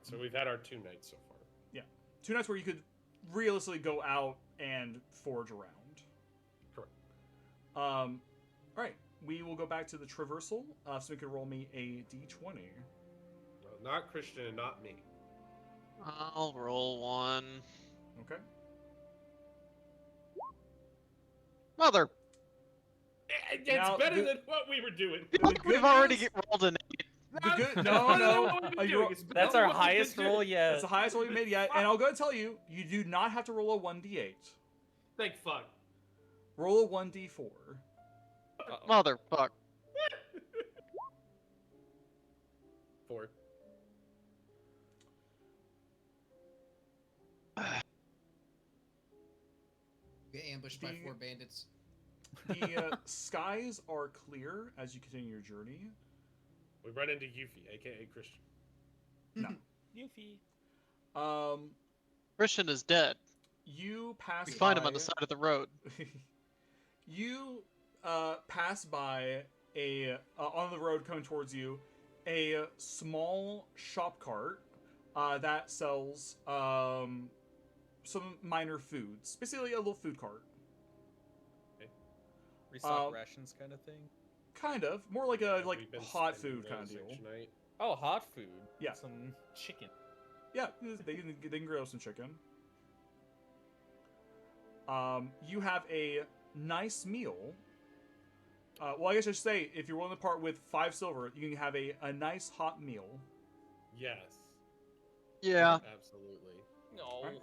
So we've had our 2 nights so far. 2 nights where you could realistically go out and forage around. Correct. All right, we will go back to the traversal. So you can roll me a d20. Well, not Christian and not me. I'll roll one. Okay. Mother, It's Now, better the- than what we were doing. The good we've already news- rolled an 8. The good, That's no, better than no. what we've been you doing. roll- It's better That's than our what we've been highest doing. roll yet. That's the highest roll you made yet, and I'll go and tell you, you do not have to roll a 1d8. Thank fuck. Roll a 1d4. Motherfuck. 4. Get ambushed by The- 4 bandits. The skies are clear as you continue your journey. We run into Yuffie, aka Christian. Yuffie. Christian is dead. You pass We find him by- on the side of the road. You pass by on the road coming towards you a small shop cart that sells some minor foods, basically a little food cart. Restock rations kind of thing. Kind of more like a We've been hot spending food kind of those deal. each night. Oh, hot food. Yeah. Some chicken. Yeah, they can grill some chicken. You have a nice meal. Well, I guess I should say, if you're willing to part with 5 silver, you can have a nice hot meal. Yes. Yeah. Absolutely. No. Alright.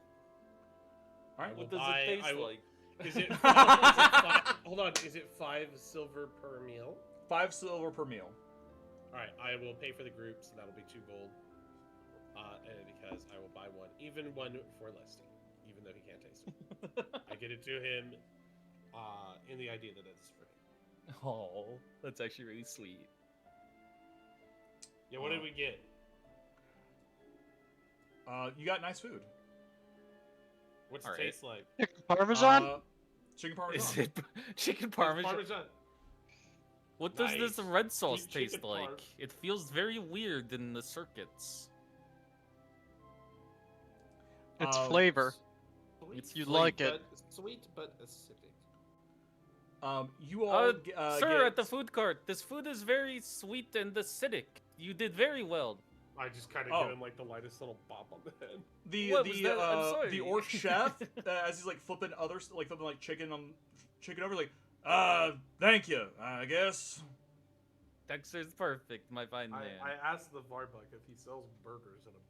All right. What does I- it taste I will- like? Is it, five, hold on, is it 5 silver per meal? 5 silver per meal. All right, I will pay for the group, so that'll be 2 gold. And because I will buy one, even one for Lesty, even though he can't taste it. I get it to him, in the idea that it's for him. Oh, that's actually really sweet. Yeah, what did we get? You got nice food. What's All it right. taste like? Parmesan? Chicken Is parmesan. it chicken It's parmesan? What does this Nice. red sauce Chicken taste like? parm. It feels very weird in the circuits. It's Um, flavor. Sweet, You'd like it. Sweet but acidic. You all Sir, get... at the food cart, this food is very sweet and acidic. You did very well. I just kind of Oh. give him like the lightest little bop on the head. What was that? I'm the sorry. orc chef, as he's like flipping chicken over, like, thank you, I guess. Dexter's perfect, my fine man. I asked the Varbuck if he sells burgers in a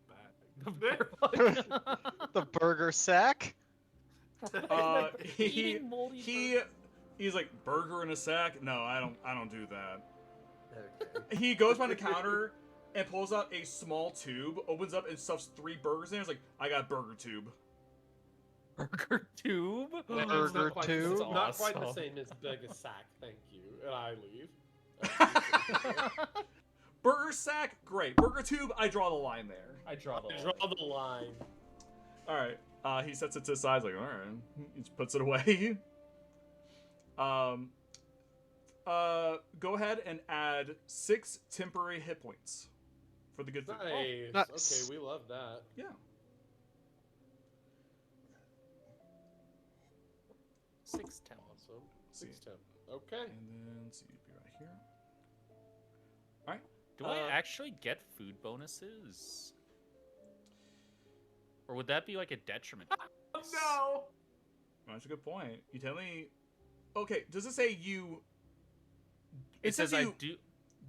The bag. Varbuck. The burger sack? Eating moldy He's like, burger in a sack? No, I don't do that. Okay. He goes behind the counter and pulls out a small tube, opens up and stuffs 3 burgers in it. He's like, I got burger tube. burger tube. It's Burger not quite tube? The, not quite the Awesome. same as big a sack, thank you. And I leave. Burger sack, great. Burger tube, I draw the line there. I draw the line. Draw the line. All right. He sets it to the side, like, all right. He just puts it away. Go ahead and add 6 temporary hit points for the good food. Nice. Nice. Okay, we love that. Yeah. 610. Awesome. See. 610. Okay. And then see, be right here. All right. Do I actually get food bonuses? Or would that be like a detriment? Oh, no. That's a good point. You tell me. Okay. Does it say you? It says I you. do.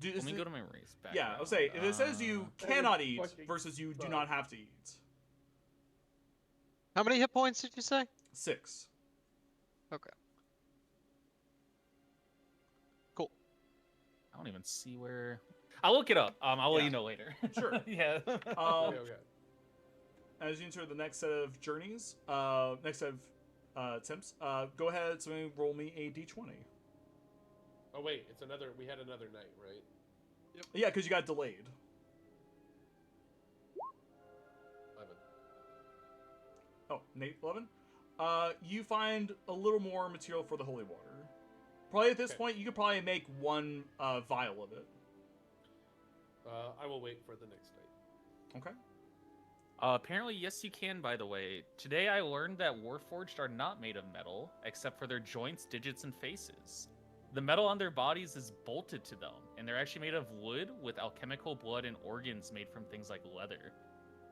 Let Let me go to my race back. Yeah, I'll say if it says you cannot eat versus you do fuck. not have to eat. How many hit points did you say? 6. Okay. I don't even see where. I'll look it up. I'll let Yeah. you know later. Sure. yeah. Um, Okay. As you enter the next set of journeys, next set of attempts, go ahead. Somebody roll me a d20. Oh wait, it's another. We had another night, right? Yeah, because you got delayed. 11. Oh, Nate 11. You find a little more material for the holy water. Probably at this Okay. point, you could probably make 1 vial of it. I will wait for the next night. Okay. Apparently, yes, you can, by the way. Today I learned that Warforged are not made of metal, except for their joints, digits, and faces. The metal on their bodies is bolted to them, and they're actually made of wood with alchemical blood and organs made from things like leather,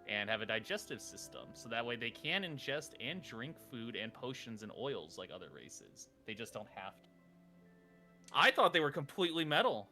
and have a digestive system, so that way they can ingest and drink food and potions and oils like other races. They just don't have to. I thought they were completely metal.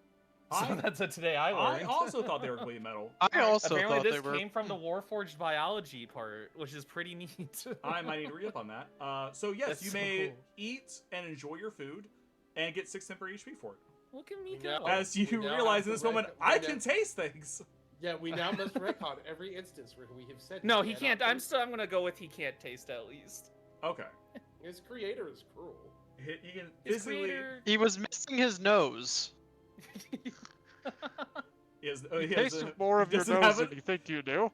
So that's what today I I learned. also thought they were completely metal. I also Apparently thought this they were. came from the Warforged biology part, which is pretty neat. I might need to read up on that. So yes, That's you so may cool. eat and enjoy your food, and get 6 temporary HP for it. Look at me We go. know- As you we now realize have in this to moment, rec- I we can now- taste things. Yeah, we now must recon every instance where we have said. No, he cannot can't. I'm taste. I'm gonna go with he can't taste at least. Okay. His creator is cruel. He can His physically. creator. He was missing his nose. He has, You he has taste a- more he of your doesn't nose have than it. you think you do. You know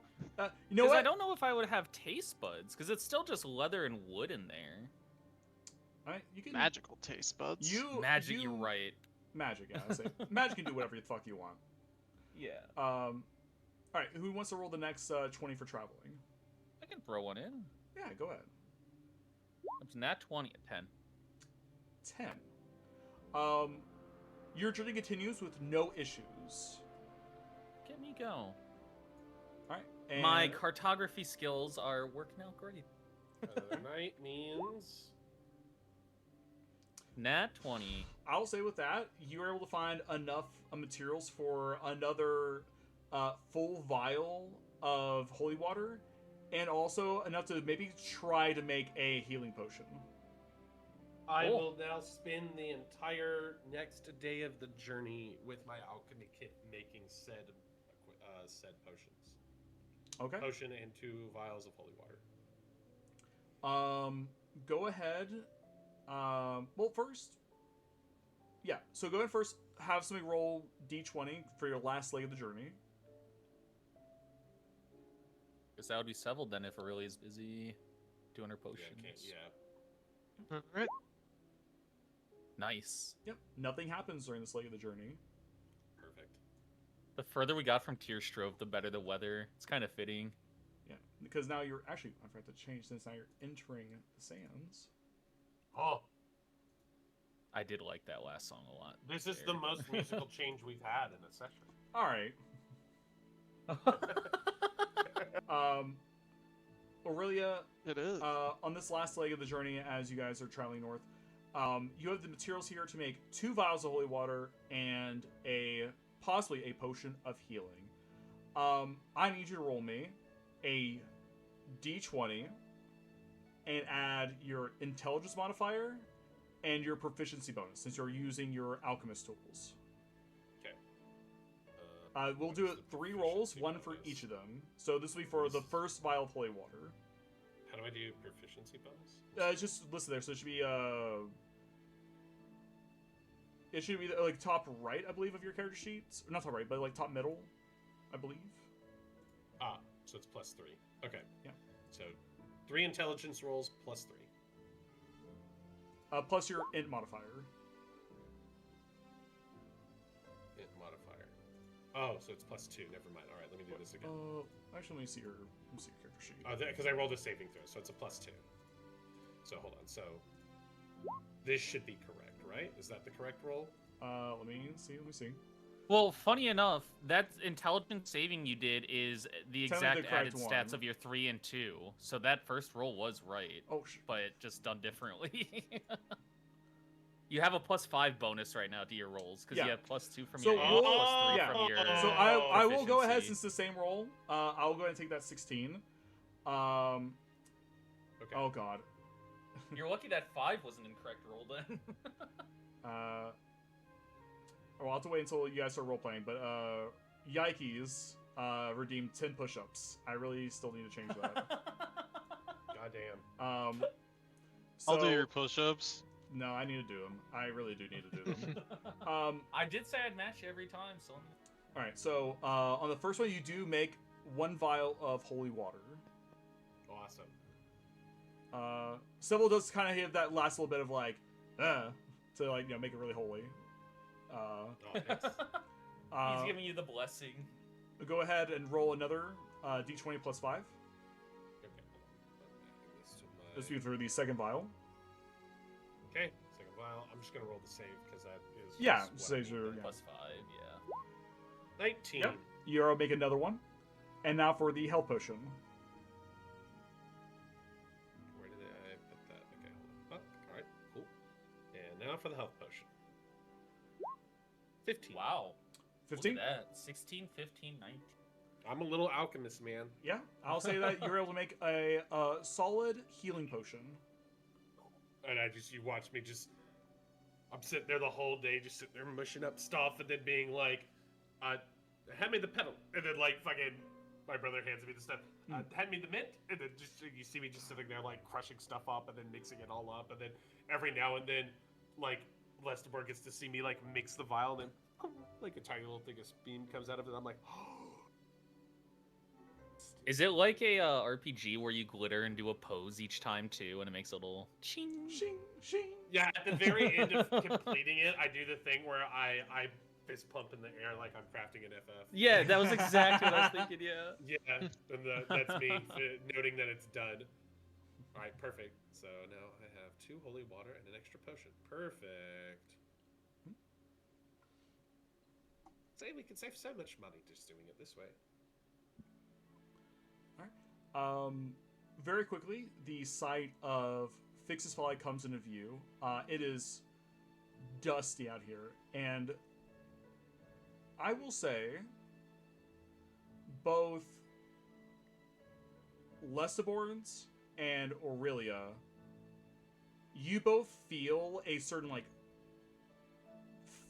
Because what? I don't know if I would have taste buds, because it's still just leather and wood in there. Alright, you can Magical taste buds. Magic, you- you're right. Magic, yeah. I say magic can do whatever the fuck you want. Yeah. All right, who wants to roll the next 20 for traveling? I can throw one in. Yeah, go ahead. It's nat 20 at 10. 10. Your journey continues with no issues. Get me go. All right. And My cartography skills are working out great. Another night means. Nat 20. I'll say with that, you were able to find enough materials for another full vial of holy water, and also enough to maybe try to make a healing potion. I Cool. will now spend the entire next day of the journey with my alchemy kit making said potions. Okay. Potion and 2 vials of holy water. Go ahead. Well, first, yeah. So go ahead first. Have somebody roll d20 for your last leg of the journey. Because that would be Seville then if Aurelia is busy doing her potions. Yeah. Alright. Nice. Yep. Nothing happens during this leg of the journey. Perfect. The further we got from Tierstrove, the better the weather. It's kind of fitting. Yeah, because now you're actually, I forgot to change since now you're entering the sands. Oh, I did like that last song a lot. this is there. the most musical change we've had in a session. All right. Aurelia, It is. on this last leg of the journey, as you guys are traveling north, you have the materials here to make 2 vials of holy water and possibly a potion of healing. I need you to roll me a d20 and add your intelligence modifier and your proficiency bonus since you're using your alchemist tools. We'll do it 3 rolls, 1 for each of them. So this will be for the first vial of holy water. How do I do proficiency bonus? It's just listed there, so it should be it should be like top right, I believe, of your character sheets. Not top right, but like top middle, I believe. Ah, so it's +3. Okay. Yeah. So 3 intelligence rolls +3. Plus your int modifier. Int modifier. Oh, so it's +2. Never mind. All right, let me do this again. Actually, let me see your character sheet. Oh, because I rolled a saving throw, so it's a +2. So hold on. So this should be correct, right? Is that the correct roll? Let me see. Well, funny enough, that intelligence saving you did is the Tell me the exact correct added one. stats of your 3 and 2. So that first roll was right, Oh, but just done differently. You have a +5 bonus right now to your rolls because Yeah. you have +2 from So your int, we'll- +3 yeah. from your. So I will go ahead proficiency. since the same roll. I'll go ahead and take that 16. Okay. Oh god. You're lucky that 5 was an incorrect roll then. I'll have to wait until you guys start role playing. But Yikes redeemed 10 push-ups. I really still need to change that. Goddamn. I'll do so- your push-ups. No, I need to do them. I really do need to do them. I did say I'd match you every time, so. All right. So on the first one, you do make 1 vial of holy water. Awesome. Sybil does kind of have that last little bit of like, to like make it really holy. Oh, thanks. He's giving you the blessing. Go ahead and roll another d20 plus 5. Okay, hold on. Add this to my- This will be for the second vial. Okay, second vial. I'm just gonna roll the save because that is. Yeah, just what I saves need your- then. yeah. +5, yeah. 19. Yep. You'll make another one. And now for the health potion. Where did I put that? Okay, hold on. Oh, all right, cool. And now for the health potion. 15. Wow. 15? Look at that. 16, 15, 19. I'm a little alchemist, man. Yeah, I'll say that you're able to make a solid healing potion. And you watch me just. I'm sitting there the whole day, just sitting there mushing up stuff, and then being like, hand me the pedal. And then, like, fucking, my brother hands me the stuff. Hand me the mint. And then just, you see me just sitting there, like, crushing stuff up and then mixing it all up. And then every now and then, like, Lesterbor gets to see me, like, mix the vial, and then, like, a tiny little thing of steam comes out of it. I'm like, Is it like a RPG where you glitter and do a pose each time too, and it makes a little ching? Shing, shing. yeah, at the very end of completing it, I do the thing where I fist pump in the air like I'm crafting an FF. Yeah, that was exactly what I was thinking. Yeah. Yeah, and that's me noting that it's done. All right, perfect. So now I have 2 holy water and an extra potion. Perfect. Say we could save so much money just doing it this way. Very quickly, the site of Fix's Folly comes into view. It is dusty out here, and I will say both Lesteborns and Aurelia, you both feel a certain like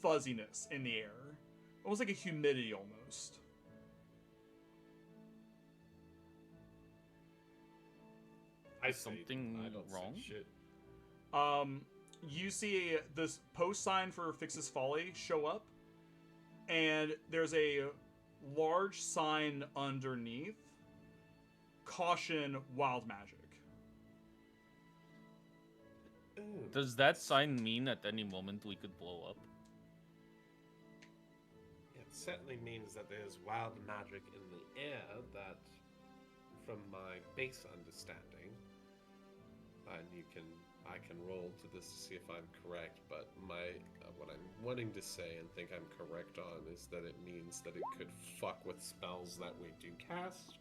fuzziness in the air. almost like a humidity almost. I Is say something I don't say wrong? shit. You see this post sign for Fix's Folly show up, and there's a large sign underneath. Caution, wild magic. Ooh. Does that sign mean at any moment we could blow up? It certainly means that there's wild magic in the air that, from my base understanding, and I can roll to this to see if I'm correct, but what I'm wanting to say and think I'm correct on is that it means that it could fuck with spells that we do cast.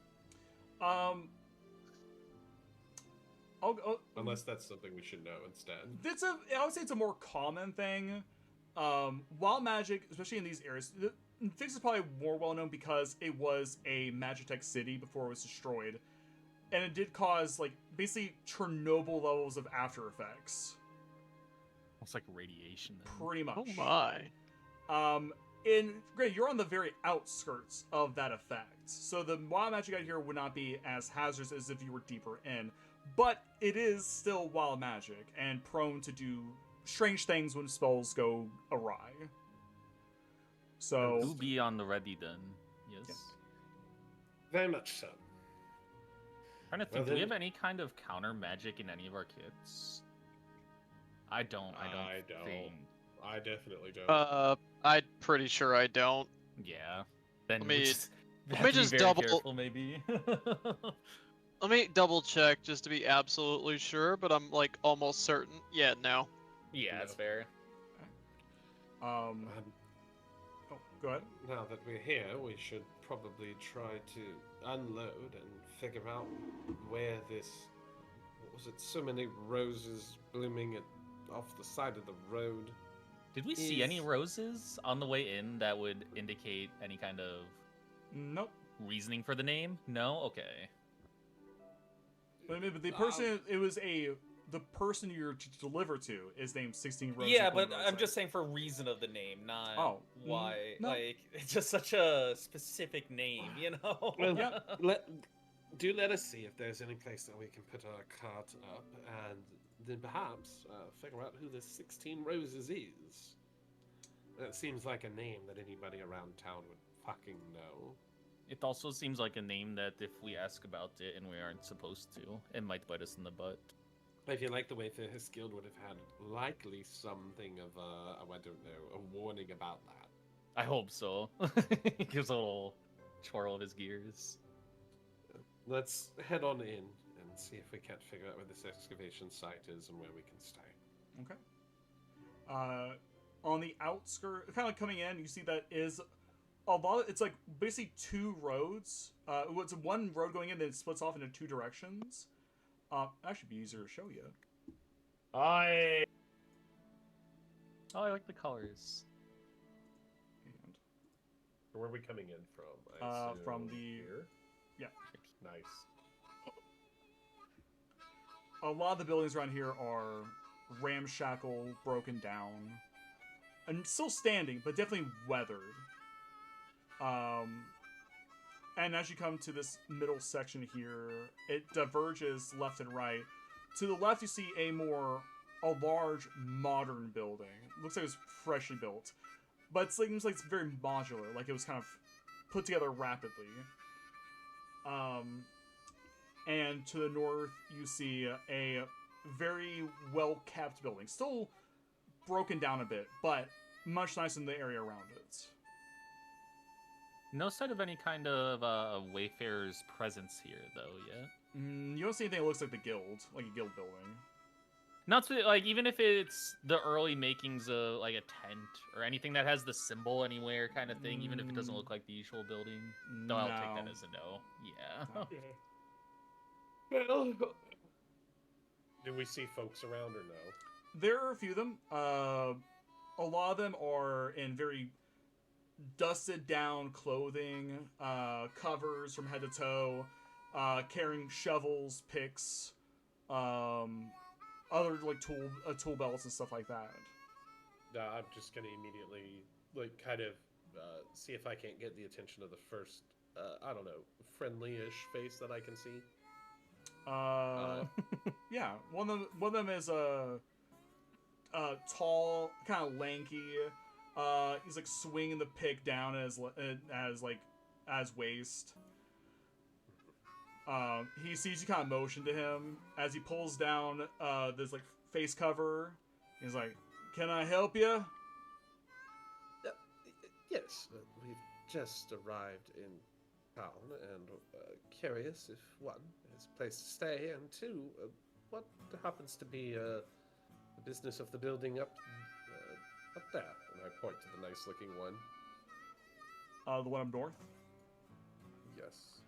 Unless that's something we should know instead. I would say it's a more common thing. Wild magic, especially in these areas, Fix is probably more well known because it was a Magitech city before it was destroyed, and it did cause like basically Chernobyl levels of after effects. It's like radiation. Then. Pretty much. Oh my. And granted, you're on the very outskirts of that effect, so the wild magic out here would not be as hazardous as if you were deeper in. But it is still wild magic and prone to do strange things when spells go awry. So Do be on the ready then. Yes. Very much so. Trying to think, Well, do we then- have any kind of counter magic in any of our kits? I don't think. I definitely don't. I'm pretty sure I don't. Yeah. Then Let we me- just let have me to be just very double- careful, maybe. Let me double check just to be absolutely sure, but I'm like almost certain. Yeah, no. yeah, that's No. fair. oh, go ahead. Now that we're here, we should probably try to unload and figure out where this. What was it? So many roses blooming off the side of the road. Did we see any Is- roses on the way in that would indicate any kind of Nope. reasoning for the name? No? Okay. But the person the person you're to deliver to is named 16 Roses. Yeah, Bloom but I'm Roadside. just saying for reason of the name, not Oh, why. no. Like, it's just such a specific name, you know? Well, Yeah. let us see if there's any place that we can put our cart up, and then perhaps figure out who this 16 Roses is. That seems like a name that anybody around town would fucking know. It also seems like a name that if we ask about it and we aren't supposed to, it might bite us in the butt. I feel like the way that his guild would have had likely something of I don't know, a warning about that. I hope so. He gives a little twirl of his gears. Let's head on in and see if we can't figure out where this excavation site is and where we can stay. Okay. On the outskirts, kind of like coming in, you see that is a lot. It's like basically two roads. It's one road going in, then it splits off into two directions. Actually, be easier to show you. Oh, I like the colors. And, Where are we coming in from? from the here. yeah. Nice. A lot of the buildings around here are ramshackle, broken down, and still standing, but definitely weathered. And as you come to this middle section here, it diverges left and right. To the left, you see a large modern building. Looks like it was freshly built, but it seems like it's very modular, like it was kind of put together rapidly. And to the north, you see a very well-kept building. Still broken down a bit, but much nicer than the area around it. No sign of any kind of Wayfarer's presence here, though, yet. You don't see anything that looks like the guild, like a guild building. Not to, like, even if it's the early makings of, like, a tent or anything that has the symbol anywhere kind of thing, even if it doesn't look like the usual building. No, I'll take that as a no. Yeah. Well, do we see folks around or no? There are a few of them. A lot of them are in very dusted down clothing, covers from head to toe, carrying shovels, picks, other like tool belts and stuff like that. I'm just gonna immediately like kind of see if I can't get the attention of the first, I don't know, friendly-ish face that I can see. Yeah. One of them is a tall, kind of lanky. He's like swinging the pick down as waist. He sees you kind of motion to him as he pulls down this like face cover. He's like, "Can I help you?" Yes, we've just arrived in town and curious if one is a place to stay, and two, what happens to be the business of the building up there? And I point to the nice-looking one. The one up north. Yes.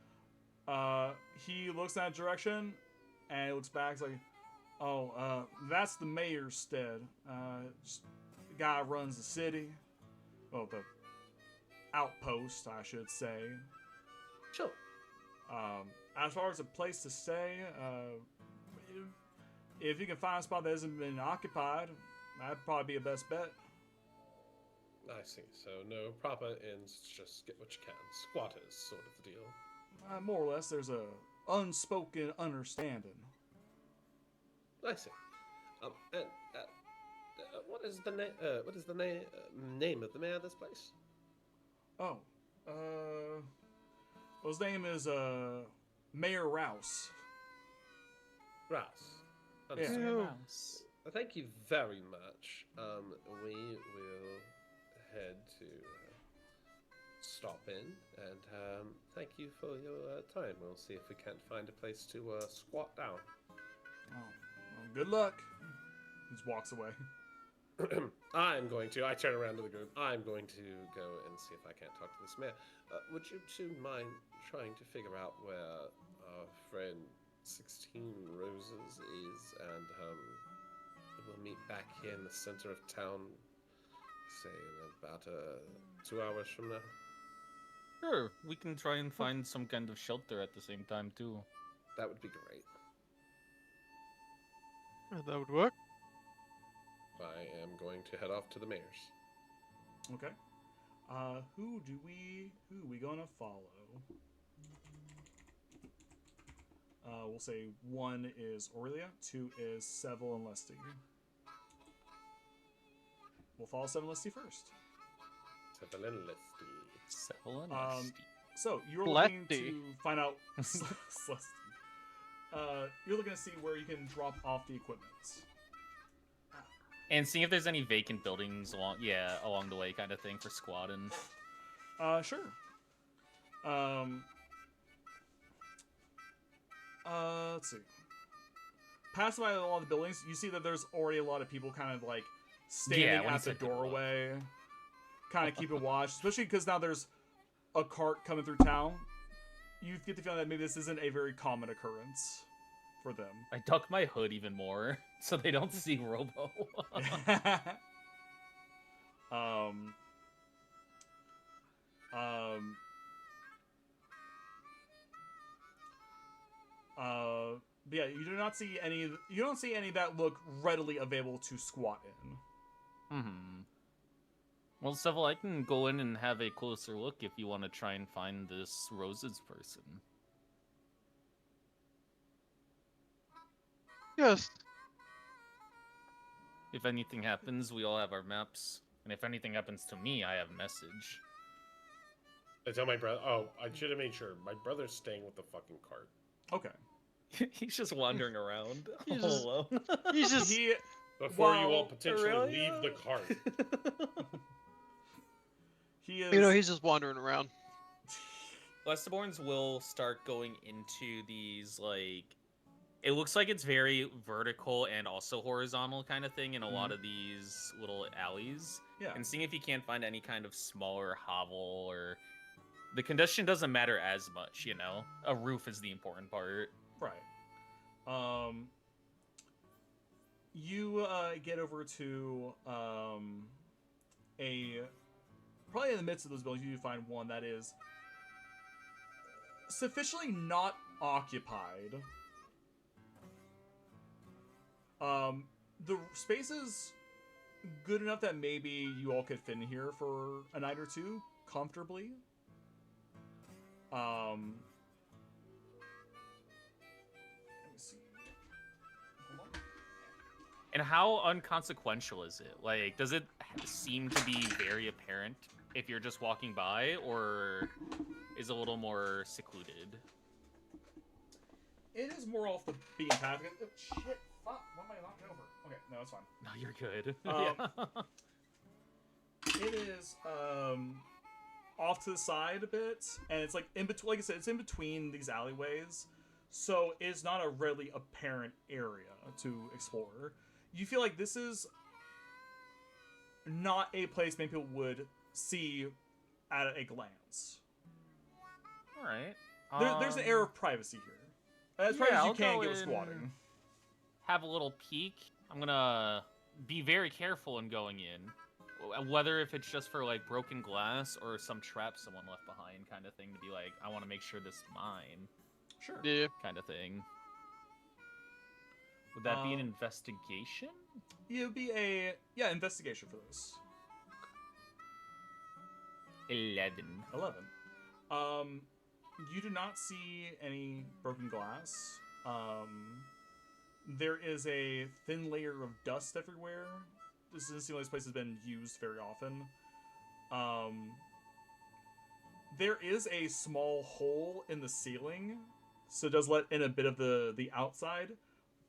He looks that direction, and he looks back. He's like, "Oh, that's the mayor's stead. The guy runs the city. Well, the outpost, I should say. Sure. As far as a place to stay, if you can find a spot that hasn't been occupied, that'd probably be a best bet." I see. So no proper inns, just get what you can. Squatters, sort of deal. More or less, there's a unspoken understanding. I see. And what is the name of the mayor of this place? Oh, well, his name is Mayor Rouse. Rouse. Yeah. Understood. Mouse. Thank you very much. We will head to stop in, and thank you for your time. We'll see if we can't find a place to squat down. Oh, well, good luck. He just walks away. I turn around to the group. I'm going to go and see if I can't talk to this mayor. Would you two mind trying to figure out where our friend 16 Roses is, and we'll meet back here in the center of town, say in about 2 hours from now? Sure, we can try and find some kind of shelter at the same time too. That would be great. That would work. I am going to head off to the mayor's. Okay. Who are we gonna follow? We'll say 1 is Aurelia, 2 is Seville and Lesty. We'll follow Seville and Lesty first. Seville and Lesty. Seville and Um, Lesty. So you're looking Lesty. to find out. Lesty. You're looking to see where you can drop off the equipment. And seeing if there's any vacant buildings along the way kind of thing for squatting. Sure. Let's see. Passing by all the buildings, you see that there's already a lot of people kind of like standing when at the you said people. doorway, kind of keeping watch, especially because now there's a cart coming through town. You get the feeling that maybe this isn't a very common occurrence for them. I duck my hood even more so they don't see Robo. But yeah, you don't see any that look readily available to squat in. Well, Seville, I can go in and have a closer look if you want to try and find this Roses person. Yes. If anything happens, we all have our maps. And if anything happens to me, I have a message. I tell my brother. Oh, I should have made sure. My brother's staying with the fucking cart. Okay. He's just wandering around He's all just- alone. He's just He Before you Well, all potentially Aurelia? leave the cart. he is. he's just wandering around. Lestaborns will start going into these, like... It looks like it's very vertical and also horizontal kind of thing in a lot of these little alleys. Yeah. And seeing if you can't find any kind of smaller hovel or... The condition doesn't matter as much, you know? A roof is the important part. Right. You get over to probably in the midst of those buildings, you find one that is sufficiently not occupied. The space is good enough that maybe you all could fit in here for a night or two, comfortably. Let me see. Hold on. And how unconsequential is it? Like, does it seem to be very apparent if you're just walking by, or is it a little more secluded? It is more off the beaten path. Oh, shit, fuck. What am I knocking over? Okay, no, it's fine. No, you're good. Yeah. It is off to the side a bit, and it's like in between. Like I said, it's in between these alleyways, so it's not a readily apparent area to explore. You feel like this is not a place many people would see at a glance. All right. There's an air of privacy here. As far as you can get with squatting. Have a little peek. I'm gonna be very careful in going in, whether if it's just for like broken glass or some trap someone left behind, kind of thing. To be like, I want to make sure this is mine, Sure. Yeah. kind of thing. Would that be an investigation? It would be investigation for this. 11. 11. You do not see any broken glass. There is a thin layer of dust everywhere. This doesn't seem like this place has been used very often. There is a small hole in the ceiling, so it does let in a bit of the outside,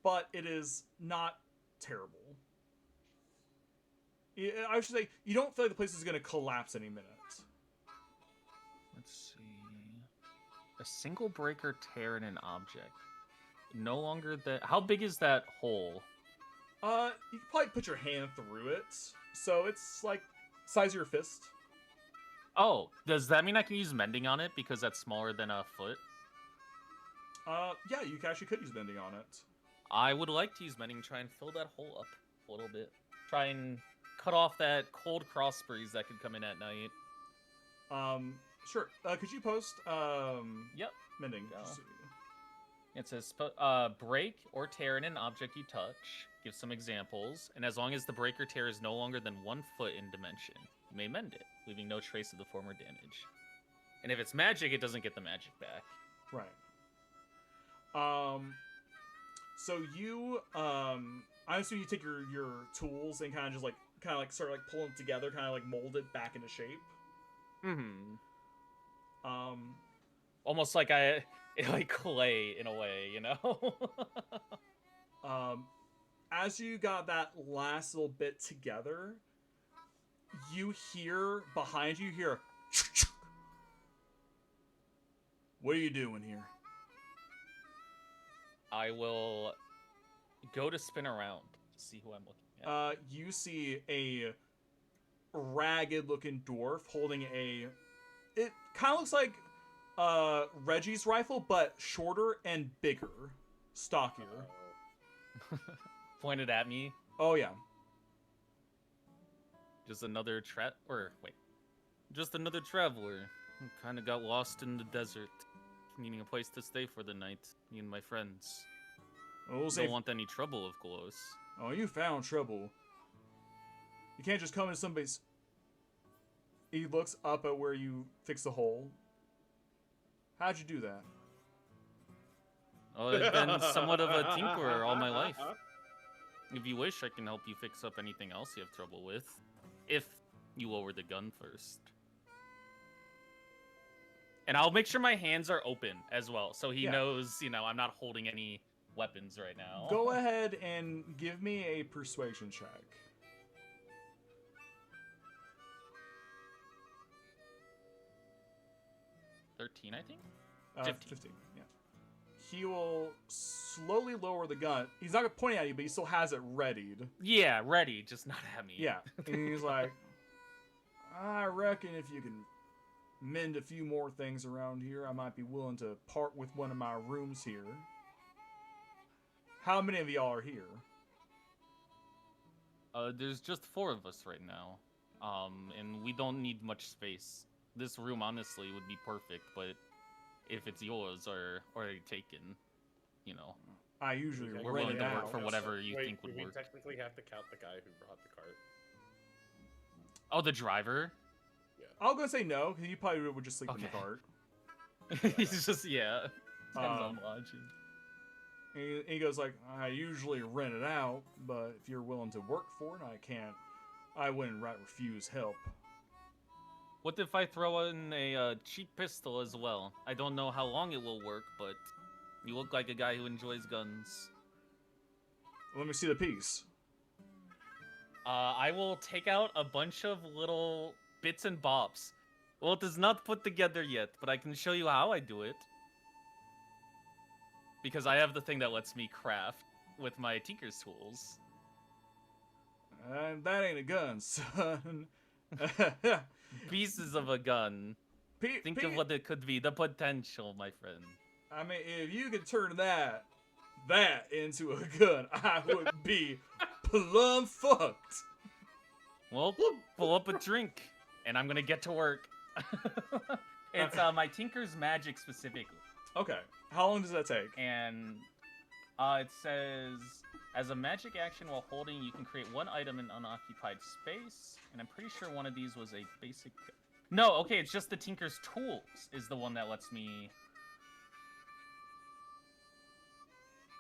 but it is not terrible. I should say, you don't feel like the place is going to collapse any minute. Let's see. A single break or tear in an object. No longer that. How big is that hole? You could probably put your hand through it, so it's like size of your fist. Oh, does that mean I can use mending on it because that's smaller than a foot? Yeah, you actually could use bending on it. I would like to use mending, try and fill that hole up a little bit. Try and cut off that cold cross breeze that could come in at night. Sure. Could you post Yep. mending? Go. Just- It says break or tear in an object you touch. Give some examples, and as long as the break or tear is no longer than 1 foot in dimension, you may mend it, leaving no trace of the former damage. And if it's magic, it doesn't get the magic back. Right. So you I assume you take your tools and kind of start like pulling them together, kind of like mold it back into shape. Mm-hmm. Um, Almost like like clay in a way, you know? as you got that last little bit together, you hear behind you hear. What are you doing here? I will go to spin around to see who I'm looking at. You see a ragged-looking dwarf holding it kind of looks like Reggie's rifle, but shorter and bigger, stockier. Pointed at me. Oh yeah. Just another just another traveler who kind of got lost in the desert, needing a place to stay for the night. Me and my friends. We'll Don't want any trouble, of course. Oh, you found trouble. You can't just come into somebody's. He looks up at where you fix the hole. How'd you do that? Oh, I've been somewhat of a tinkerer all my life. If you wish, I can help you fix up anything else you have trouble with. If you lower the gun first. And I'll make sure my hands are open as well, so he knows, I'm not holding any weapons right now. Go ahead and give me a persuasion check. 13, I think? 15, yeah. He will slowly lower the gun. He's not pointing at you, but he still has it readied. Yeah, ready, just not at me. Yeah. And he's like, I reckon if you can mend a few more things around here, I might be willing to part with one of my rooms here. How many of y'all are here? There's just 4 of us right now. And we don't need much space. This room, honestly, would be perfect, but if it's yours or already taken, I usually we're rent willing it to out. work for whatever you think would we work. technically have to count the guy who brought the cart. Oh, the driver? I'll go say no, because you probably would just sleep in the Okay. cart. He's just yeah. Depends on Um, lodging. And he goes like, I usually rent it out, but if you're willing to work for it, I wouldn't refuse help. What if I throw in a cheap pistol as well? I don't know how long it will work, but you look like a guy who enjoys guns. Let me see the piece. I will take out a bunch of little bits and bobs. Well, it is not put together yet, but I can show you how I do it. Because I have the thing that lets me craft with my tinker's tools. That ain't a gun, son. Pieces of a gun. Think of what it could be. The potential, my friend. I mean, if you could turn that into a gun, I would be plumb fucked. Well, pull up a drink, and I'm gonna get to work. It's my Tinker's Magic specifically. Okay, how long does that take? And it says, as a magic action while holding, you can create one item in unoccupied space. And I'm pretty sure one of these was a basic... No, okay, it's just the Tinker's Tools is the one that lets me...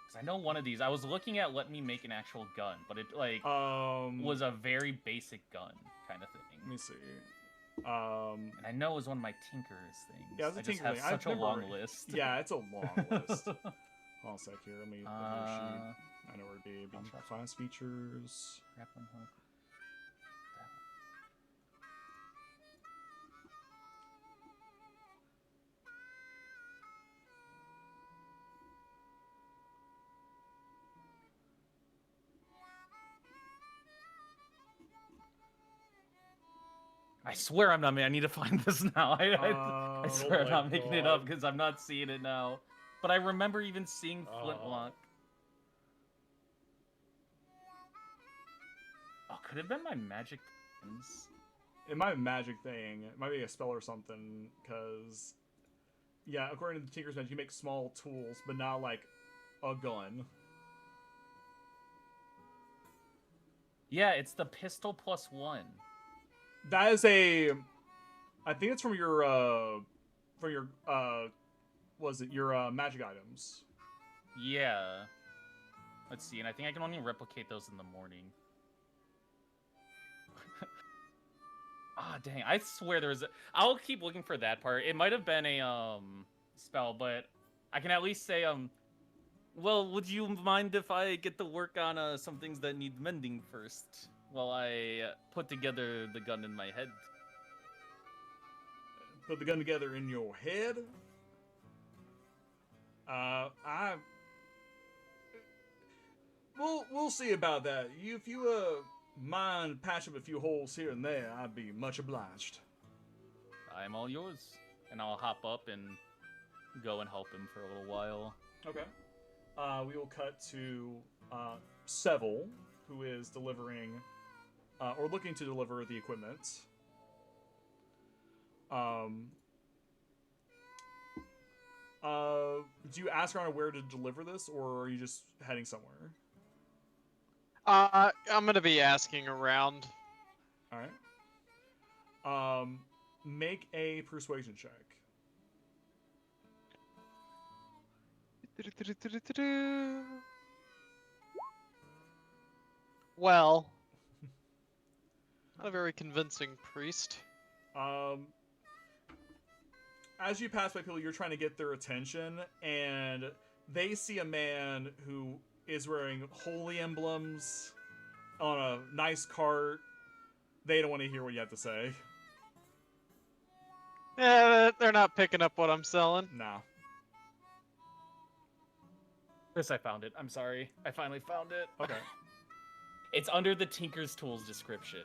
Because I know one of these, I was looking at letting me make an actual gun, but it, like, was a very basic gun kind of thing. Let me see. And I know it was one of my Tinker's things. Yeah, it's a I just Tinker have thing. such a long list. Yeah, it's a long list. Hold on a sec here. Let me look at your sheet. Uh, I know where it'd be. I'll try. Class features. Grappling hook. I swear I'm not. I need to find this now. I swear I'm my not making it up God. because I'm not seeing it now. But I remember even seeing Flintlock. Oh, could it have been my magic pens? It might be a magic thing. It might be a spell or something. Because, yeah, according to the Tinker's Magic, you make small tools, but not like a gun. Yeah, it's the pistol +1. That is a. I think it's from your was it your magic items? Yeah. Let's see, and I think I can only replicate those in the morning. Ah, dang! I swear there was. I'll keep looking for that part. It might have been a spell, but I can at least say Well, would you mind if I get to work on some things that need mending first, while I put together the gun in my head? Put the gun together in your head. We'll see about that. If you mind patching up a few holes here and there, I'd be much obliged. I'm all yours, and I'll hop up and go and help him for a little while. Okay. We will cut to Seville, who is delivering or looking to deliver the equipment. Do you ask around where to deliver this, or are you just heading somewhere? I'm gonna be asking around. All right. Make a persuasion check. Well, not a very convincing priest. As you pass by people, you're trying to get their attention, and they see a man who is wearing holy emblems on a nice cart. They don't want to hear what you have to say. Yeah, they're not picking up what I'm selling. Nah. Chris, I found it. I'm sorry. I finally found it. Okay. It's under the Tinker's Tools description.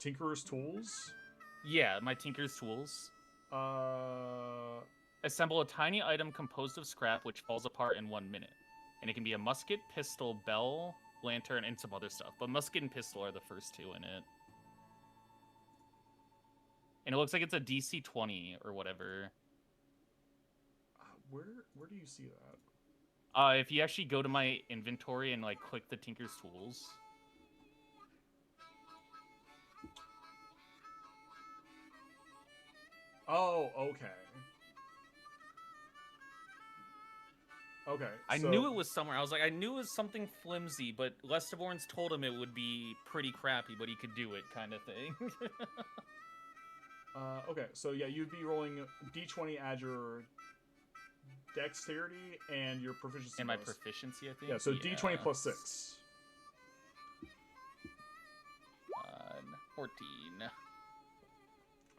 Tinker's Tools? Yeah, my Tinker's Tools. Assemble a tiny item composed of scrap which falls apart in 1 minute. And it can be a musket, pistol, bell, lantern, and some other stuff. But musket and pistol are the first two in it. And it looks like it's a DC 20 or whatever. Where do you see that? If you actually go to my inventory and like click the Tinker's Tools. Oh, okay. Okay. I so- knew it was somewhere. I was like, I knew it was something flimsy, but Lesteborn's told him it would be pretty crappy, but he could do it, kind of thing. Okay, so yeah, you'd be rolling d20, add your dexterity and your proficiency. And my bonus. proficiency, I think. Yeah, so d20 plus 6. 14.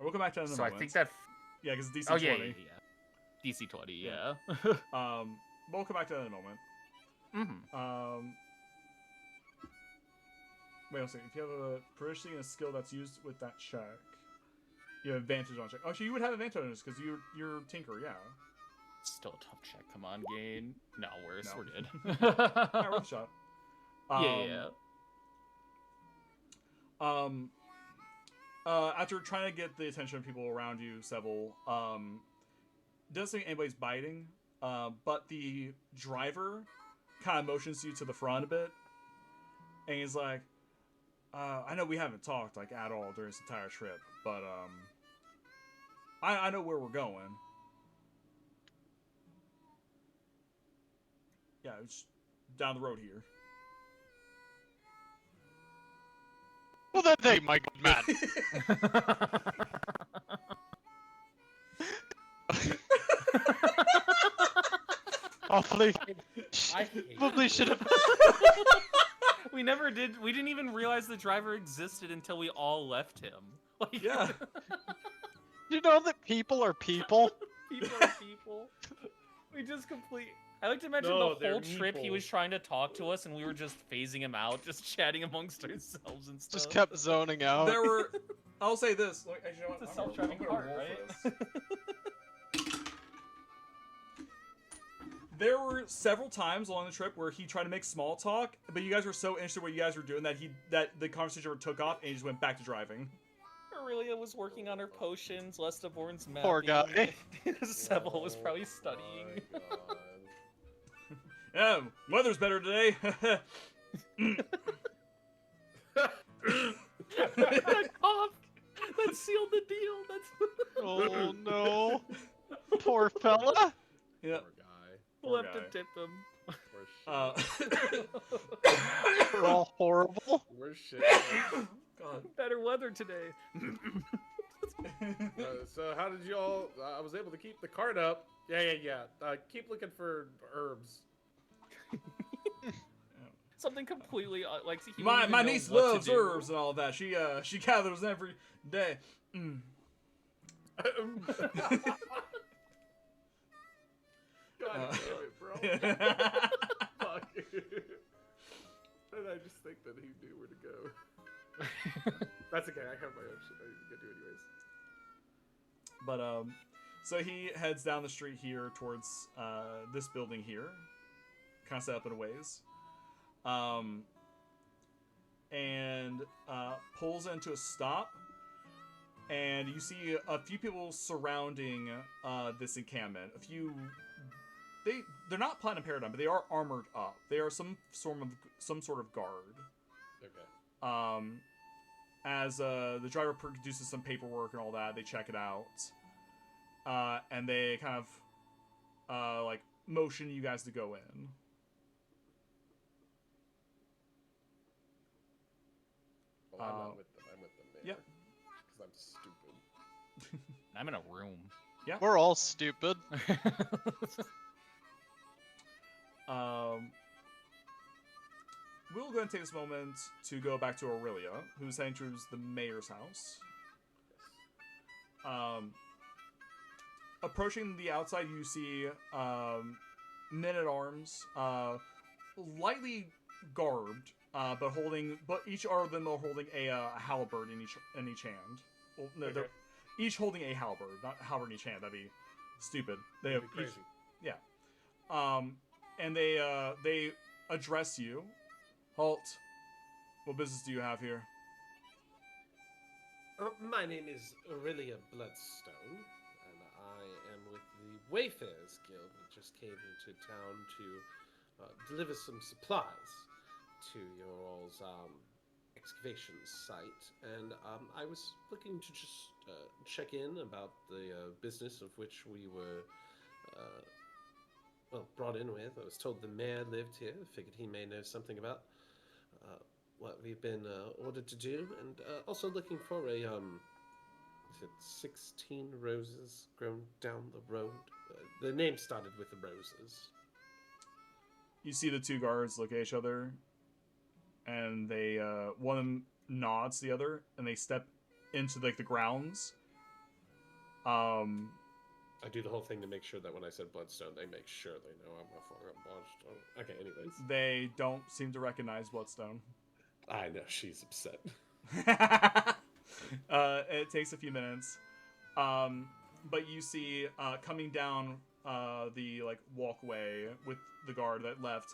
We'll come back to that in a So I moment. think that. Yeah, because DC Oh 20. yeah. DC 20. Yeah. Yeah. We'll come back to that in a moment. Mm-hmm. Wait a second. If you have a proficiency and a skill that's used with that check, you have advantage on check. Oh, so you would have advantage on this because you're Tinker, yeah. Still a tough check. Come on, Gain. No, worse. No. We're good. Alright, rough shot. Yeah. After trying to get the attention of people around you, Seville, doesn't think anybody's biting, but the driver kind of motions you to the front a bit, and he's like, I know we haven't talked, like, at all during this entire trip, but, I know where we're going. Yeah, it's down the road here. Well, then they, my good man. Awfully. I hate Probably should have. We never did. We didn't even realize the driver existed until we all left him. Like, Yeah. You know that people are people? people are people. We just complete. I like to imagine No, the they're whole trip he meeple. was trying to talk to us and we were just phasing him out, just chatting amongst ourselves and stuff. Just kept zoning out. There were. I'll say this. Like, actually, you know It's a what? self-driving I'm gonna car, roll right? for this. There were several times along the trip where he tried to make small talk, but you guys were so interested in what you guys were doing that the conversation took off and he just went back to driving. Aurelia was working on her potions, Lesteborn's mapping. Poor guy. Seville was probably studying. Oh my God. Yeah, weather's better today. That cough! That sealed the deal! That's... Oh no. Poor fella. Yeah. Poor guy. We'll Poor have to guy. tip him. Poor shit. We're all horrible. Poor shit. God. Better weather today. So how did you all? I was able to keep the cart up. Yeah. Keep looking for herbs. Something completely like he My wouldn't even know niece what to loves do. herbs and all that. She gathers every day. Mm. God damn it, bro. Fuck. And I just think that he knew where to go. That's okay. I have my own shit I need to go do anyways. But so he heads down the street here towards this building here, kind of set up in a ways, and pulls into a stop, and you see a few people surrounding this encampment. A few, they're not Platinum Paradigm, but they are armored up. They are some sort of guard. Okay. As the driver produces some paperwork and all that, they check it out, and they kind of like motion you guys to go in. Well, I'm not with them. I'm with the mayor. Yep. Because I'm stupid. I'm in a room. We're all stupid. We'll go and take this moment to go back to Aurelia, who's heading towards the mayor's house. Approaching the outside, you see men-at-arms, lightly garbed, but each of them are holding a halberd in each hand. Well, no, they're each holding a halberd, not halberd in each hand. That'd be stupid. They have That'd be each, crazy. and they address you. Halt. What business do you have here? My name is Aurelia Bloodstone, and I am with the Wayfarers Guild. We just came into town to deliver some supplies to your all's excavation site, and I was looking to just check in about the business of which we were, well, brought in with. I was told the mayor lived here. Figured he may know something about what we've been ordered to do, and also looking for a is it 16 roses grown down the road? The name started with the roses. You see the two guards look at each other, and they one of them nods to the other, and they step into like the grounds. I do the whole thing to make sure that when I said Bloodstone, they make sure they know I'm a fucking Bloodstone. Okay, anyways. They don't seem to recognize Bloodstone. I know, she's upset. It takes a few minutes, but you see coming down the like walkway with the guard that left,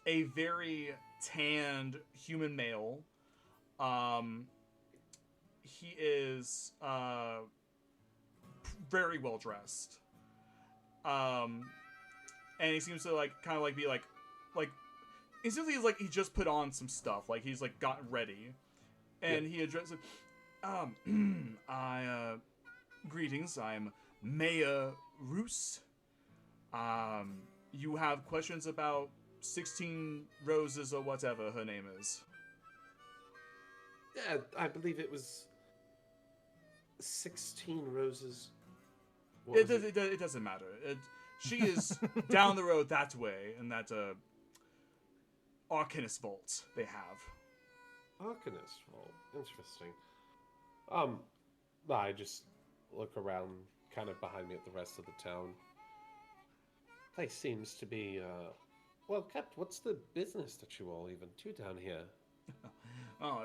a very tanned human male. He is very well dressed, and he seems to like kind of like be like it seems like he's like he just put on some stuff, like he's like gotten ready, and he addresses, greetings, I'm Mayor Roos. You have questions about 16 Roses or whatever her name is. Yeah, I believe it was 16 roses. It doesn't matter. She is down the road that way, in that Arcanist vault they have. Arcanist Vault. Interesting. I just look around kind of behind me at the rest of the town. Place seems to be, well kept. What's the business that you all even do down here? Oh,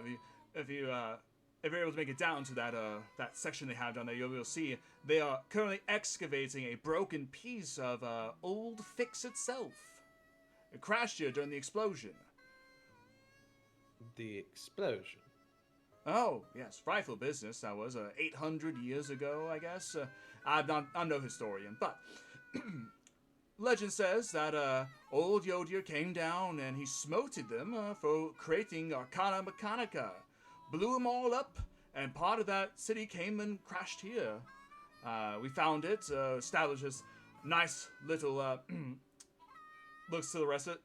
if you're able to make it down to that section they have down there, you'll see they are currently excavating a broken piece of old Fix itself. It crashed here during the explosion. The explosion. Oh, yes, frightful business. That was 800 years ago, I guess. I'm no historian, but legend says that old Yodir came down and he smoted them for creating Arcana Mechanica. Blew them all up, and part of that city came and crashed here. We found it, established this nice little, looks to the rest of it,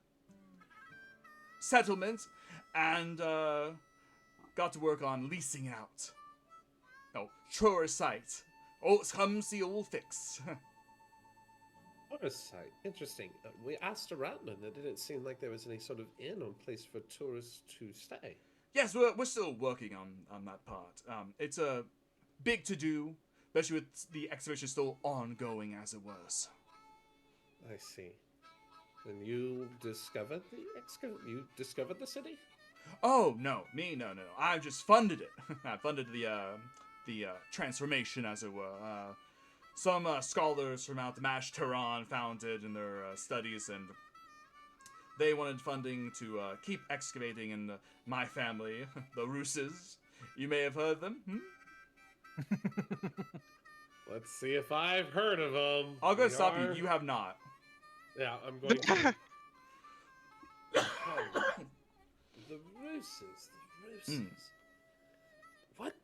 settlement, and got to work on leasing it out. Oh, tourist site. Oh, comes the old Fix. Tourist site. Interesting. We asked around and it didn't seem like there was any sort of inn or place for tourists to stay. Yes, we're still working on that part. It's a big to-do, especially with the exhibition still ongoing as it was. I see. And you discovered the city? Oh, no. Me? No. I just funded it. I funded the transformation, as it were. Some scholars from out the Mash Tehran found it in their studies, and they wanted funding to keep excavating in my family, the Rooses. You may have heard them, Let's see if I've heard of them. I'll go stop you. You have not. Yeah, I'm going to. The Rooses. What?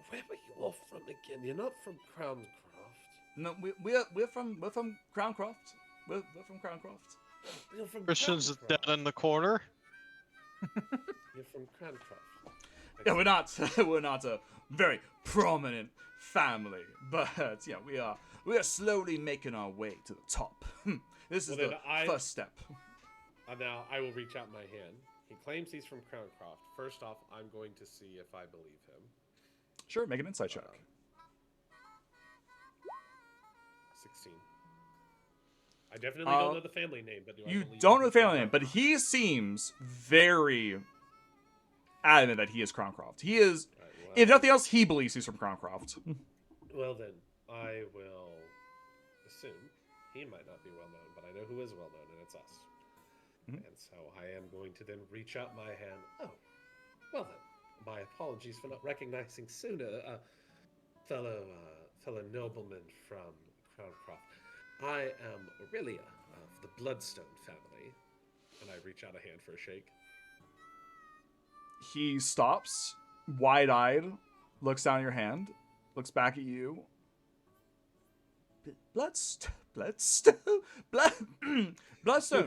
Where were you all from again? You're not from Crowncroft. No, we're from Crowncroft. We're from Crowncroft. You're from Christian's Crowncroft. dead in the corner. You're from Crowncroft. Yeah, we're not a very prominent family, but yeah, we are slowly making our way to the top. This is the first step. Now I will reach out my hand. He claims he's from Crowncroft. First off, I'm going to see if I believe him. Sure, make an insight check. 16. I definitely don't know the family name, but do I You believe don't know the he's from family name, but he seems very adamant that he is Crowncroft. He is, Alright, well, if nothing else, he believes he's from Crowncroft. well then, I will assume he might not be well known, but I know who is well known, and it's us. Mhm. And so I am going to then reach out my hand. Oh, well then. My apologies for not recognizing sooner, fellow nobleman from Crowncroft. I am Aurelia of the Bloodstone family, and I reach out a hand for a shake. he stops, wide-eyed, looks down at your hand, looks back at you. Bloodstone,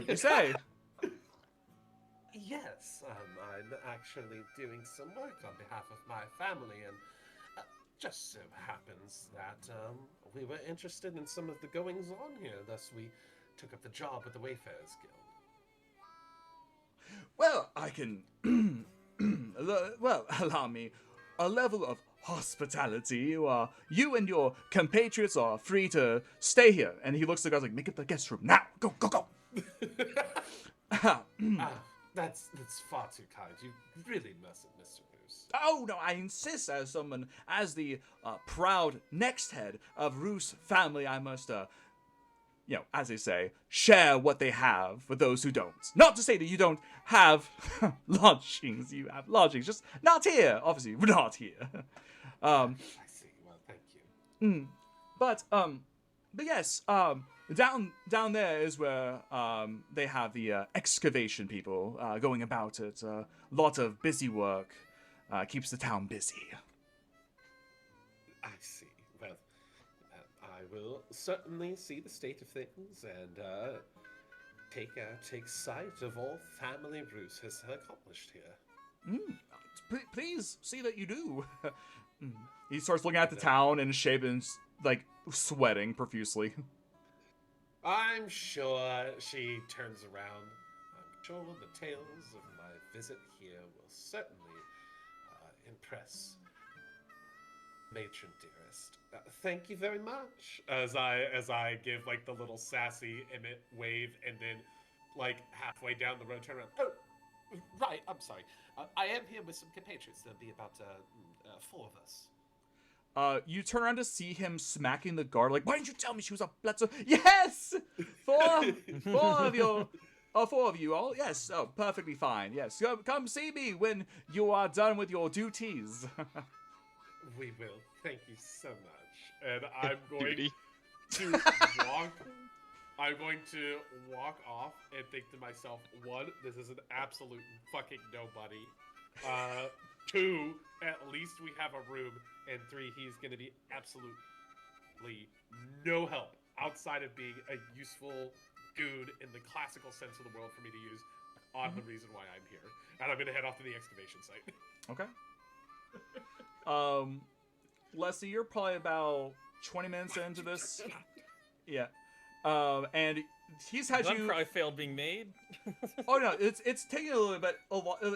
you say? Yes, I'm actually doing some work on behalf of my family, and just so happens that we were interested in some of the goings on here, thus we took up the job with the Wayfarers Guild. Well, I can. Well, allow me. A level of hospitality. You and your compatriots are free to stay here. And he looks at the guys like, make it the guest room now. Go, go, go. That's far too kind. You really mustn't, Mr. Roos. Oh no, I insist. As the proud next head of Roos family, I must, as they say, share what they have with those who don't. Not to say that you don't have lodgings. You have lodgings, just not here. Obviously, we're not here. I see. Well, thank you. But yes, down there is where they have the excavation people going about it. A lot of busy work keeps the town busy. I see. Well, I will certainly see the state of things and take sight of all family Roos has accomplished here. Please see that you do. He starts looking at the town and Shaben's like sweating profusely. I'm sure she turns around. I'm sure the tales of my visit here will certainly impress Matron Dearest. Thank you very much. As I give like the little sassy Emmett wave, and then like halfway down the road turn around. Oh, right. I'm sorry. I am here with some compatriots. There'll be about 4 of us. You turn around to see him smacking the guard, like, why didn't you tell me she was a Bledsoe? Yes! Four of you all? Yes, oh, perfectly fine. Yes, come see me when you are done with your duties. We will. Thank you so much. And I'm going Duty. to walk off and think to myself, 1, this is an absolute fucking nobody. 2, at least we have a room. And 3, he's going to be absolutely no help outside of being a useful goon in the classical sense of the world for me to use on the reason why I'm here. And I'm going to head off to the excavation site. Okay. Leslie, you're probably about 20 minutes into this. Yeah. And he's had One you. probably failed being made. Oh no, it's taking a little bit.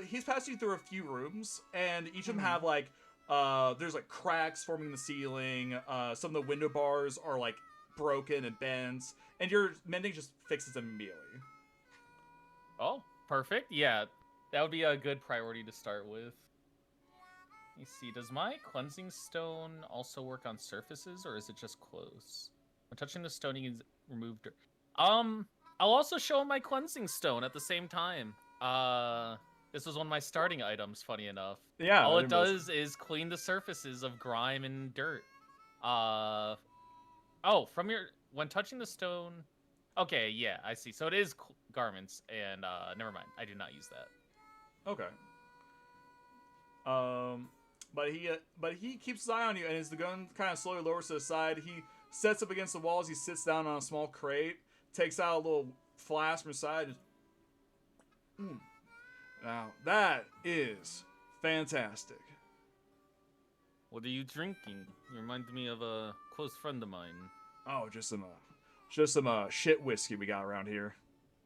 He's passed you through a few rooms, and each of them have like. There's like cracks forming the ceiling. Some of the window bars are like broken and bent, and your mending just fixes them immediately. Oh, perfect. Yeah, that would be a good priority to start with. Let me see. Does my cleansing stone also work on surfaces, or is it just close? When touching the stone, you can remove dirt. I'll also show him my cleansing stone at the same time. This was one of my starting items, funny enough. Yeah. All it does is clean the surfaces of grime and dirt. When touching the stone. Okay, yeah, I see. So it is garments, and never mind. I do not use that. Okay. But he keeps his eye on you, and as the gun kind of slowly lowers to the side, he sets up against the walls. He sits down on a small crate, takes out a little flask from his side. Now that is fantastic. What are you drinking? You remind me of a close friend of mine. Oh, just some shit whiskey we got around here.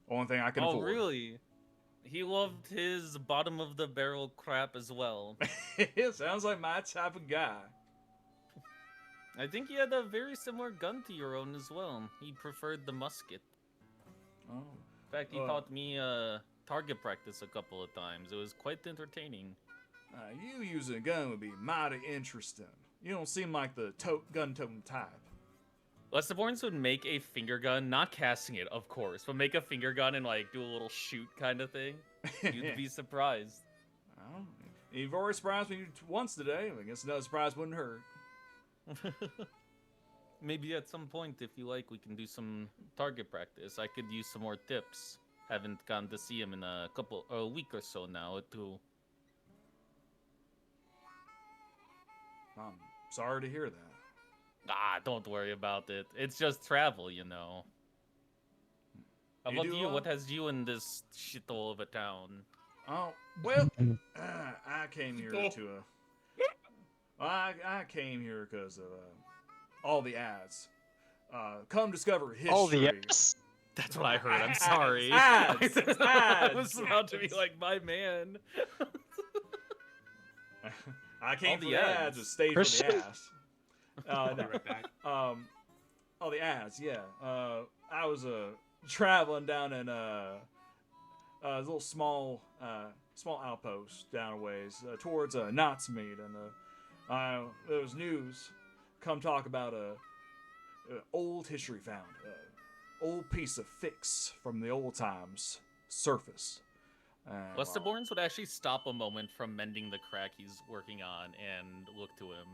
Only thing I can afford. Oh, really? He loved his bottom of the barrel crap as well. It sounds like my type of guy. I think he had a very similar gun to your own as well. He preferred the musket. Oh. In fact, he taught me target practice a couple of times. It was quite entertaining. You using a gun would be mighty interesting. You don't seem like the gun-toting type. Lesteborns would make a finger gun, not casting it, of course, but make a finger gun and like do a little shoot kind of thing. You'd be surprised. Well, you've already surprised me once today. I guess another surprise wouldn't hurt. Maybe at some point, if you like, we can do some target practice. I could use some more tips. Haven't gone to see him in a week or so now, too. I'm sorry to hear that. Ah, don't worry about it. It's just travel, you know. How You about do, you? What has you in this shithole of a town? Oh, well, I came here to I came here because of all the ads. Come discover history. All the yes. That's what I heard. I'm sorry. Ads, I was ads. about to be like, my man. I came All for the the ads. ads and stayed for Christian? the ass. I'll be No. right back. Oh, the ads, yeah. I was traveling down in a little small outpost down a ways towards Knotsmead, and there was news. Come talk about a old history found, old piece of fix from the old times surfaced. Well, Westerborns would actually stop a moment from mending the crack he's working on and look to him.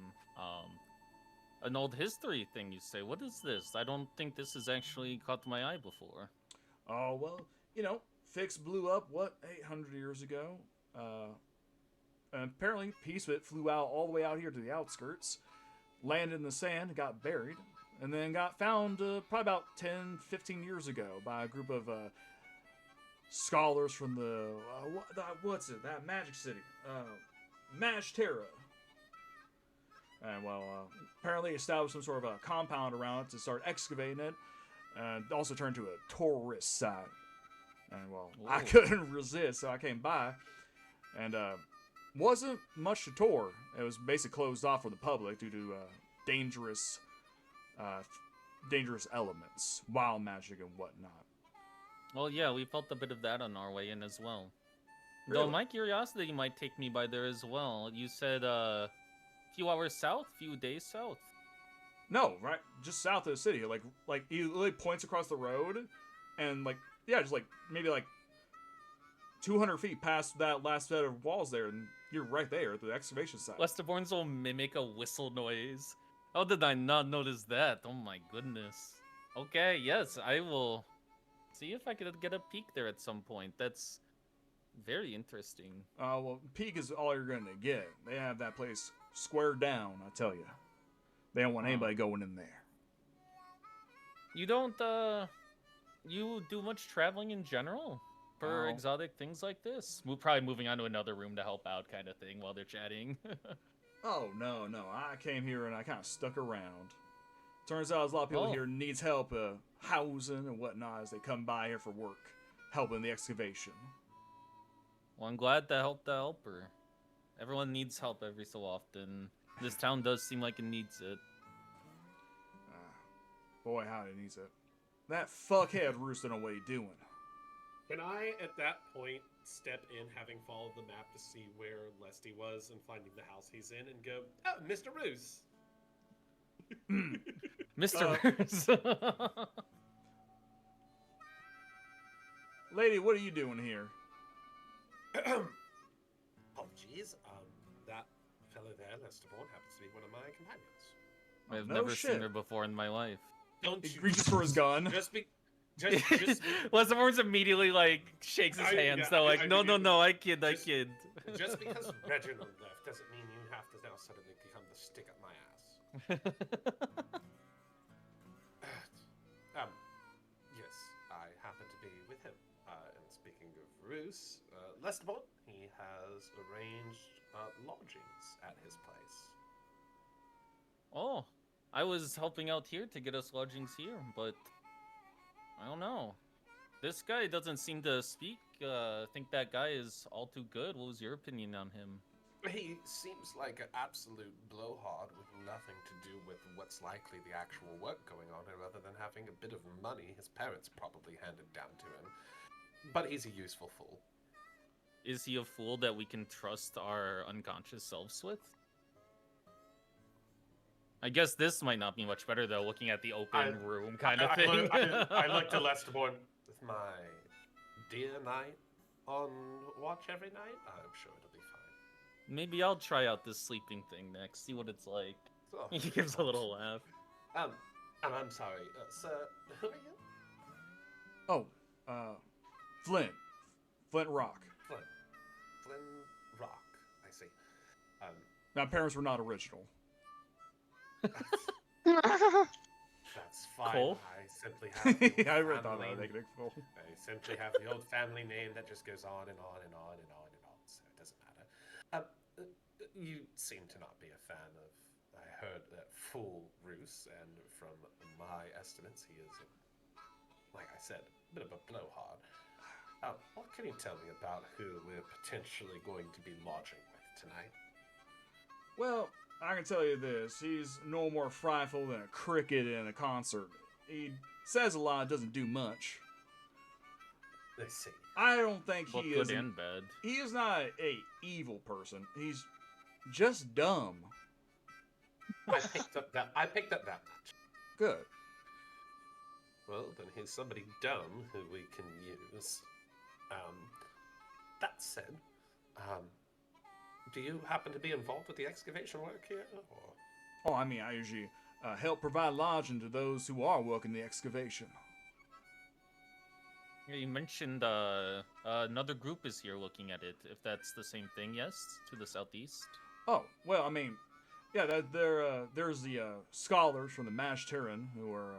An old history thing, you say? What is this? I don't think this has actually caught my eye before. Oh, well, you know, Fix blew up, 800 years ago? And apparently, a piece of it flew out all the way out here to the outskirts, landed in the sand, got buried, and then got found probably about 10, 15 years ago by a group of scholars from what's it? That magic city. Maj Terra. And, well, apparently established some sort of a compound around it to start excavating it, and also turned to a tourist site. And, well, I Ooh. couldn't resist, so I came by, and wasn't much to tour. It was basically closed off for the public due to dangerous elements, wild magic and whatnot. Well, yeah, we felt a bit of that on our way in as well. Really? Though my curiosity might take me by there as well. You said few hours south, few days south. No, right, just south of the city. Like he literally points across the road, and just maybe 200 feet past that last set of walls there, and you're right there at the excavation site. Westerborns will mimic a whistle noise. How did I not notice that? Oh my goodness. Okay, yes, I will see if I could get a peek there at some point. That's very interesting. Well, peak is all you're gonna get. They have that place squared down, I tell you. They don't want anybody going in there. You don't, you do much traveling in general for Oh. exotic things like this? Probably moving on to another room to help out kind of thing while they're chatting. Oh, no. I came here and I kind of stuck around. Turns out there's a lot of people Oh. here needs help housing and whatnot as they come by here for work, helping the excavation. Well, I'm glad to help the helper. Everyone needs help every so often. This town does seem like it needs it. Boy, how it needs it. That fuckhead roosting on what he doing. Can I, at that point, step in, having followed the map to see where Lesty was and finding the house he's in, and go, "Oh, Mr. Roos." Mr. Roos. Lady, what are you doing here? Oh, jeez. That fellow there, Lesterborn, happens to be one of my companions. I've No never shit. seen her before in my life. Don't He you reaches for his gun. just Westerborns immediately shakes his hands though, no, I kid. just because Reginald left doesn't mean you have to now suddenly become the stick up my ass. Yes, I happen to be with him. And speaking of Roos, Lesterborn, he has arranged lodgings at his place. Oh, I was helping out here to get us lodgings here, but I don't know. This guy doesn't seem to speak. Think that guy is all too good. What was your opinion on him? He seems like an absolute blowhard with nothing to do with what's likely the actual work going on here other than having a bit of money his parents probably handed down to him. But he's a useful fool. Is he a fool that we can trust our unconscious selves with? I guess this might not be much better though, looking at the open room kind of thing. I look to Lesterborn with my dear knight on watch every night. I'm sure it'll be fine. Maybe I'll try out this sleeping thing next, see what it's like. Oh, He gives a little laugh. and I'm sorry, sir, who are you? Oh, Flint Rock. Flynn Rock, I see. My parents were not original. That's fine. Cole? I simply have the old I read that family. negative. I simply have the old family name that just goes on and on and on and on and on, so it doesn't matter. You seem to not be a fan of. I heard that fool Roos, and from my estimates, he is, like I said, a bit of a blowhard. What can you tell me about who we're potentially going to be lodging with tonight? Well, I can tell you this: he's no more frightful than a cricket in a concert. He says a lot, doesn't do much. Let's see. I don't think Both he good is. and bad. He is not a evil person. He's just dumb. I picked up that much. Good. Well, then here's somebody dumb who we can use. That said, do you happen to be involved with the excavation work here? Or? Oh, I mean, I usually help provide lodging to those who are working the excavation. Yeah, you mentioned another group is here looking at it. If that's the same thing, yes, to the southeast. Oh, well, I mean, yeah, there's the scholars from the Mashtaran who are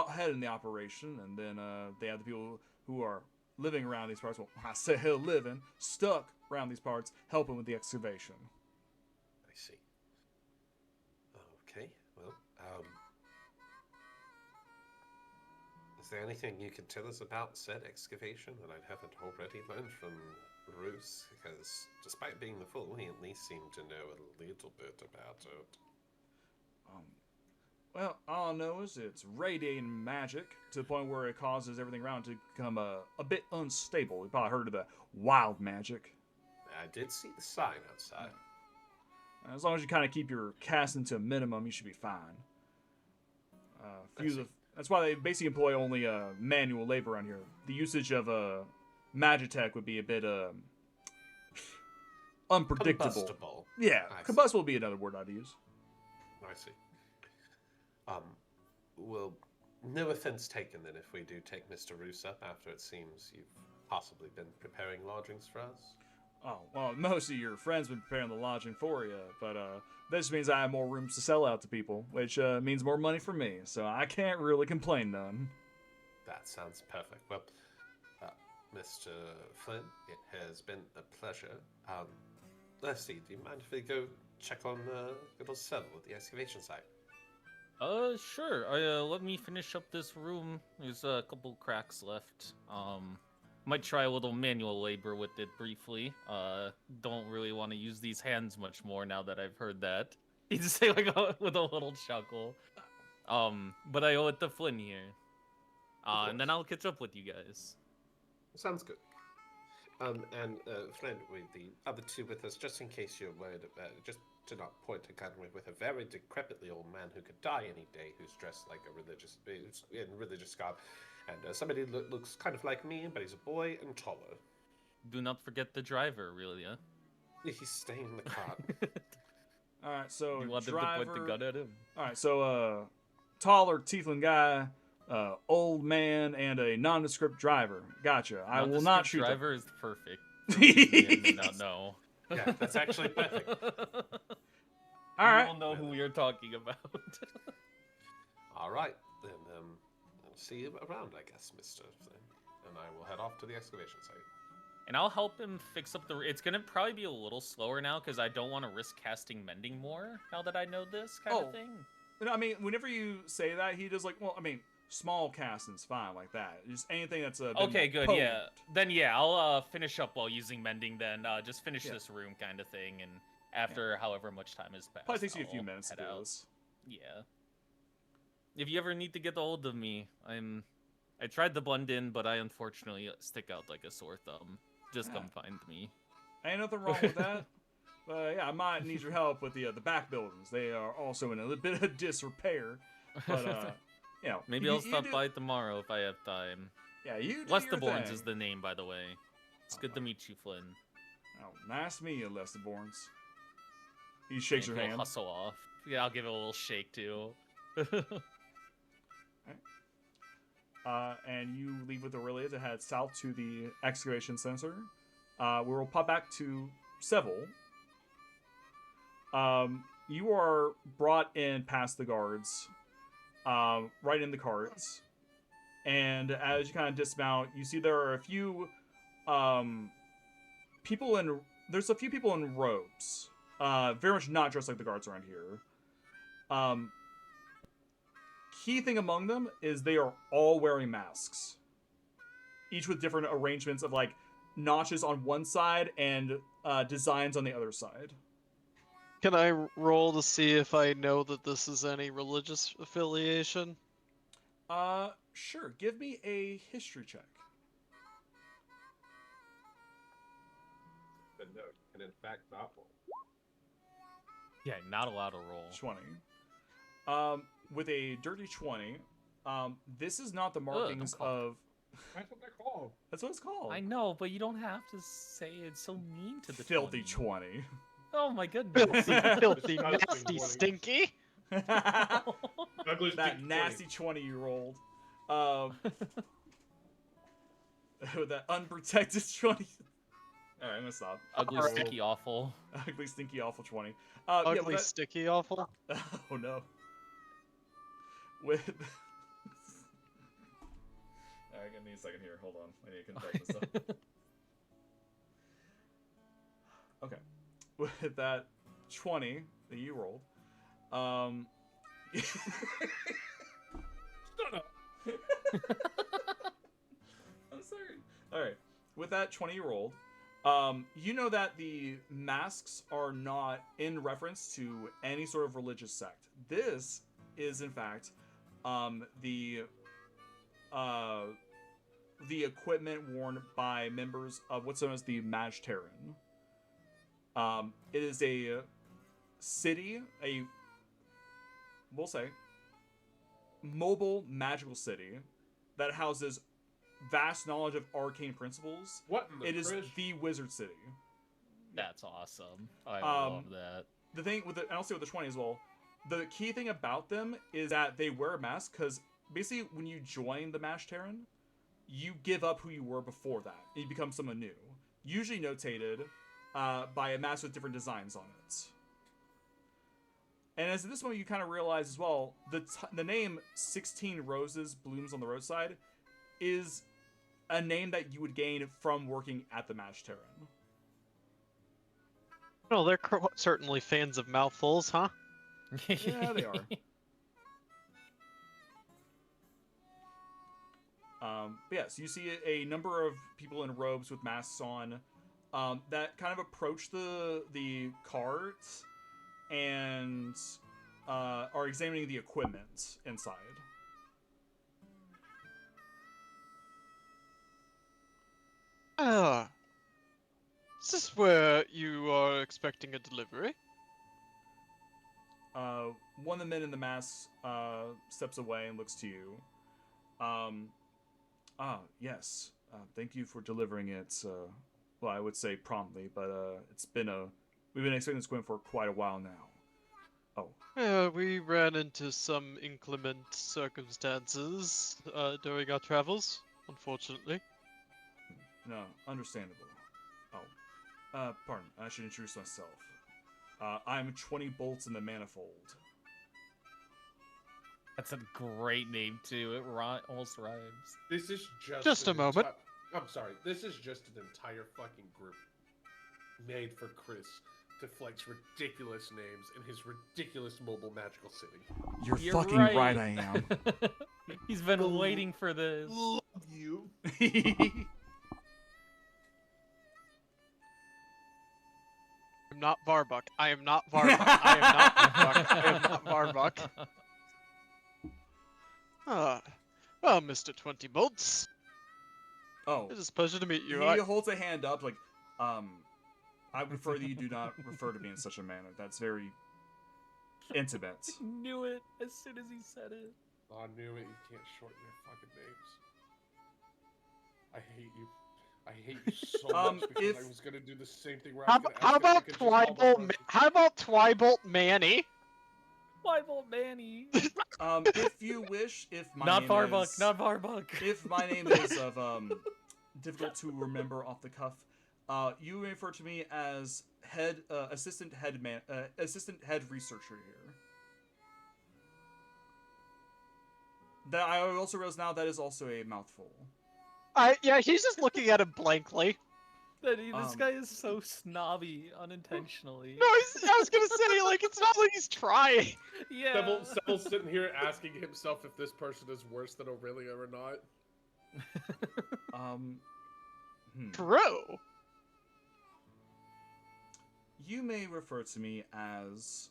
heading the operation, and then they have the people who are living around these parts. Well, I say living, stuck around these parts, helping with the excavation. I see. Okay, well, is there anything you can tell us about said excavation that I haven't already learned from Roos? Because despite being the fool, he at least seemed to know a little bit about it. Well, all I know is it's radiating magic to the point where it causes everything around to become a bit unstable. You've probably heard of the wild magic. I did see the sign outside. As long as you kind of keep your casting to a minimum, you should be fine. That's why they basically employ only manual labor around here. The usage of magitech would be a bit unpredictable. Combustible. Yeah, I see. combustible would be another word I'd use. I see. Well, no offense taken then if we do take Mr. Roos up after it seems you've possibly been preparing lodgings for us. Oh, well, most of your friends have been preparing the lodging for you, but this means I have more rooms to sell out to people, which means more money for me, so I can't really complain none. That sounds perfect. Well, Mr. Flynn, it has been a pleasure. Let's see, do you mind if we go check on little Settle at the excavation site? Sure. Let me finish up this room. There's a couple cracks left. Might try a little manual labor with it briefly. Don't really want to use these hands much more now that I've heard that. He'd say with a little chuckle. But I owe it to Flynn here. And then I'll catch up with you guys. Sounds good. And Flynn, with the other two with us, just in case you're worried about just to not point a gun with a very decrepitly old man who could die any day, who's dressed like in religious garb, and somebody looks kind of like me, but he's a boy and taller. Do not forget the driver, Aurelia. He's staying in the car. All right, so You want driver... them to point the gun at him? All right, so taller tiefling guy, old man, and a nondescript driver. Gotcha. I will not shoot driver is perfect. No. Yeah, that's actually perfect. All right. You'll know who we are talking about. All right, then I'll see you around, I guess, Mr. Flynn. And I will head off to the excavation site. And I'll help him fix up the... It's going to probably be a little slower now, because I don't want to risk casting Mending more, now that I know this kind of thing. I mean, whenever you say that, he does like, well, I mean, small casting's fine like that. Just anything that's a... Okay, good, potent. yeah. Then, yeah, I'll finish up while using Mending then. Just finish this room kind of thing, and after however much time has passed, Probably takes you a few I'll minutes to head do out. this. Yeah. If you ever need to get a hold of me, I tried to blend in, but I unfortunately stick out like a sore thumb. Just come find me. Ain't nothing wrong with that. But yeah, I might need your help with the back buildings. They are also in a little bit of disrepair. But you know, maybe I'll stop by tomorrow if I have time. Yeah, you do your Lestaborns thing. is the name, by the way. It's good to meet you, Flynn. Oh, nice to meet you, Lestaborns. He shakes your He'll hand. hustle off. Yeah, I'll give it a little shake too. And you leave with Aurelia to head south to the excavation center. We will pop back to Seville. you are brought in past the guards, right in the carts. And as you kind of dismount, you see there are a few people in. There's a few people in robes, very much not dressed like the guards around here. Key thing among them is they are all wearing masks, each with different arrangements of like notches on one side and designs on the other side. Can I roll to see if I know that this is any religious affiliation? Sure. Give me a history check. But no, and in fact, not roll. Yeah, not allowed to roll. 20. With a dirty 20, this is not the markings call it. of. That's what they're called. That's what it's called. I know, but you don't have to say it's so mean to the Filthy 20. 20. Oh my goodness. Filthy, Disgusting nasty, 20. stinky. Ugly That stinky nasty 20 you rolled. With that unprotected 20. Alright, I'm gonna stop. Ugly, Alright. sticky, awful. Ugly, stinky, awful 20. Ugly, yeah, with that... sticky, awful. Oh no. With. Alright, give me a second here. Hold on. I need to confirm this stuff. Okay. With that 20 that you rolled, Shut up. I'm sorry. Alright. With that 20 you rolled, you know that the masks are not in reference to any sort of religious sect. This is, in fact, the equipment worn by members of what's known as the Maj Terran. It is a city, we'll say, mobile magical city that houses vast knowledge of arcane principles. What in the It is frish? the wizard city. That's awesome. I love that. The thing with and I'll say with the 20 as well, the key thing about them is that they wear a mask because basically when you join the Maj Terran, you give up who you were before that and you become someone new, usually notated by a mask with different designs on it. And as at this moment you kind of realize as well, the name 16 Roses Blooms on the Roadside is a name that you would gain from working at the Maj Terran. No, they're certainly fans of mouthfuls, huh? Yeah, they are. But yeah, so you see a number of people in robes with masks on that kind of approach the cart and are examining the equipment inside. Ah. Is this where you are expecting a delivery? One of the men in the mask steps away and looks to you. Yes. Thank you for delivering it. Well, I would say promptly, but we've been expecting this going for quite a while now. Oh. We ran into some inclement circumstances during our travels, unfortunately. No, understandable. Oh. Pardon, I should introduce myself. I'm 20 Bolts in the Manifold. That's a great name too. It almost rhymes. This is Just a moment. I'm sorry. This is just an entire fucking group made for Chris to flex ridiculous names in his ridiculous mobile magical city. You're You're fucking right, I am. He's been waiting for this. Love you. I'm not Varbuck. I am not Varbuck. I am not Varbuck. I am not Varbuck. Well, Mr. 20 Bolts. Oh. It is a pleasure to meet you. He holds a hand up like, I prefer that you do not refer to me in such a manner. That's very intimate. Knew it as soon as he said it. I knew it. You can't shorten your fucking names. I hate you. I hate you so much because I was gonna do the same thing. Where How, I was gonna how ask if I about could just call my Twybolt? brother. How about Twybolt Manny? Bible Manny. If you wish, if my Not name Varbuck. is, Not Varbuck. if my name is of difficult to remember off the cuff, You may refer to me as assistant head researcher here. That I also realize now that is also a mouthful. Yeah, he's just looking at him blankly. This guy is so snobby unintentionally. No, I was gonna say, like, it's not like he's trying. Yeah. Seville's sitting here asking himself if this person is worse than Aurelia or not. True. You may refer to me as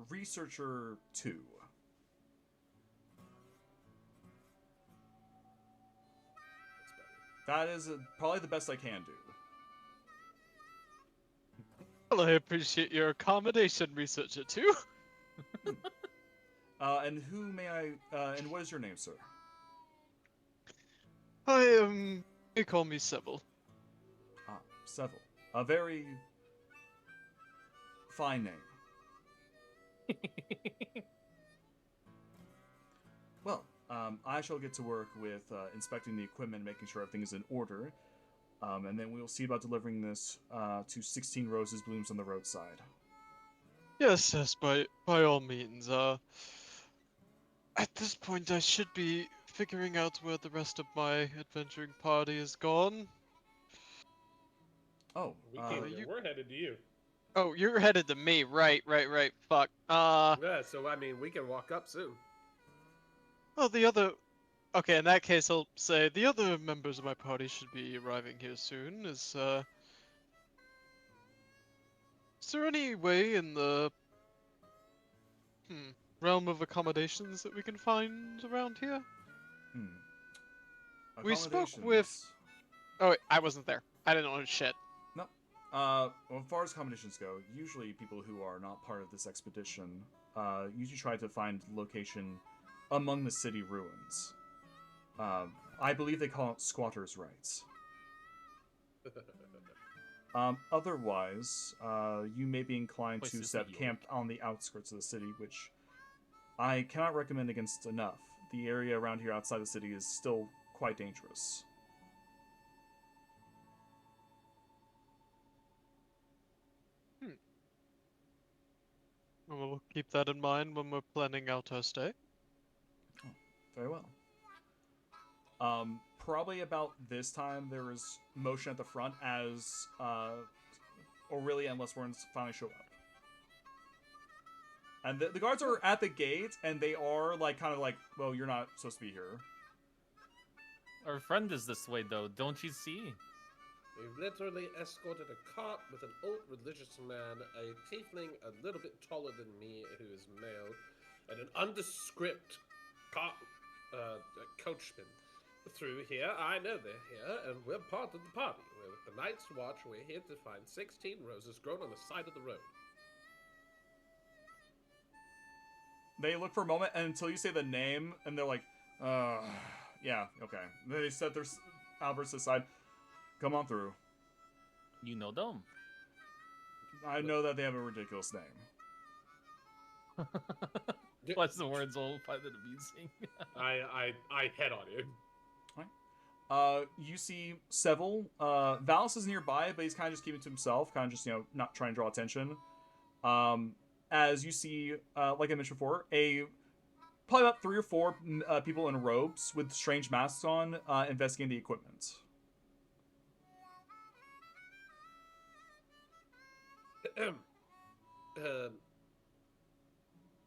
Researcher 2. That is probably the best I can do. Well, I appreciate your accommodation, Researcher 2. And who may I? And what is your name, sir? They call me Seville. Ah, Seville. A very fine name. Well, I shall get to work with inspecting the equipment, making sure everything is in order, and then we will see about delivering this to 16 Roses Blooms on the roadside. Yes, by all means. At this point, I should be figuring out where the rest of my adventuring party is gone. Oh, We came here. We're headed to you. Oh, you're headed to me. Right. Fuck. Yeah, so I mean, we can walk up soon. Oh, the other... Okay, in that case, I'll say the other members of my party should be arriving here soon. Is there any way in the... realm of accommodations that we can find around here? We spoke with... Oh, wait, I wasn't there. I didn't know shit. No. Well, as far as accommodations go, usually people who are not part of this expedition usually try to find location among the city ruins. I believe they call it squatters' rights. Otherwise, you may be inclined to set camp on the outskirts of the city, which I cannot recommend against enough. The area around here outside the city is still quite dangerous. We'll keep that in mind when we're planning out our stay. Oh, very well. Probably about this time, there is motion at the front as Aurelia and Lesworns finally show up. And the guards are at the gate, and they are like kind of like, well, you're not supposed to be here. Our friend is this way, though. Don't you see? We've literally escorted a cart with an old religious man, a tiefling a little bit taller than me who is male, and an undescript coachman through here. I know they're here, and we're part of the party. We're with the Night's Watch. We're here to find 16 roses grown on the side of the road. They look for a moment, and until you say the name, and they're like, yeah, okay. Then they set their Alberts aside. Come on through. You know them. I know that they have a ridiculous name. What's the words all find it amusing? I head on you. You see Seville. Valis is nearby, but he's kind of just keeping it to himself, kind of just, not trying to draw attention. As you see, like I mentioned before, probably about 3 or 4 people in robes with strange masks on, investigating the equipment.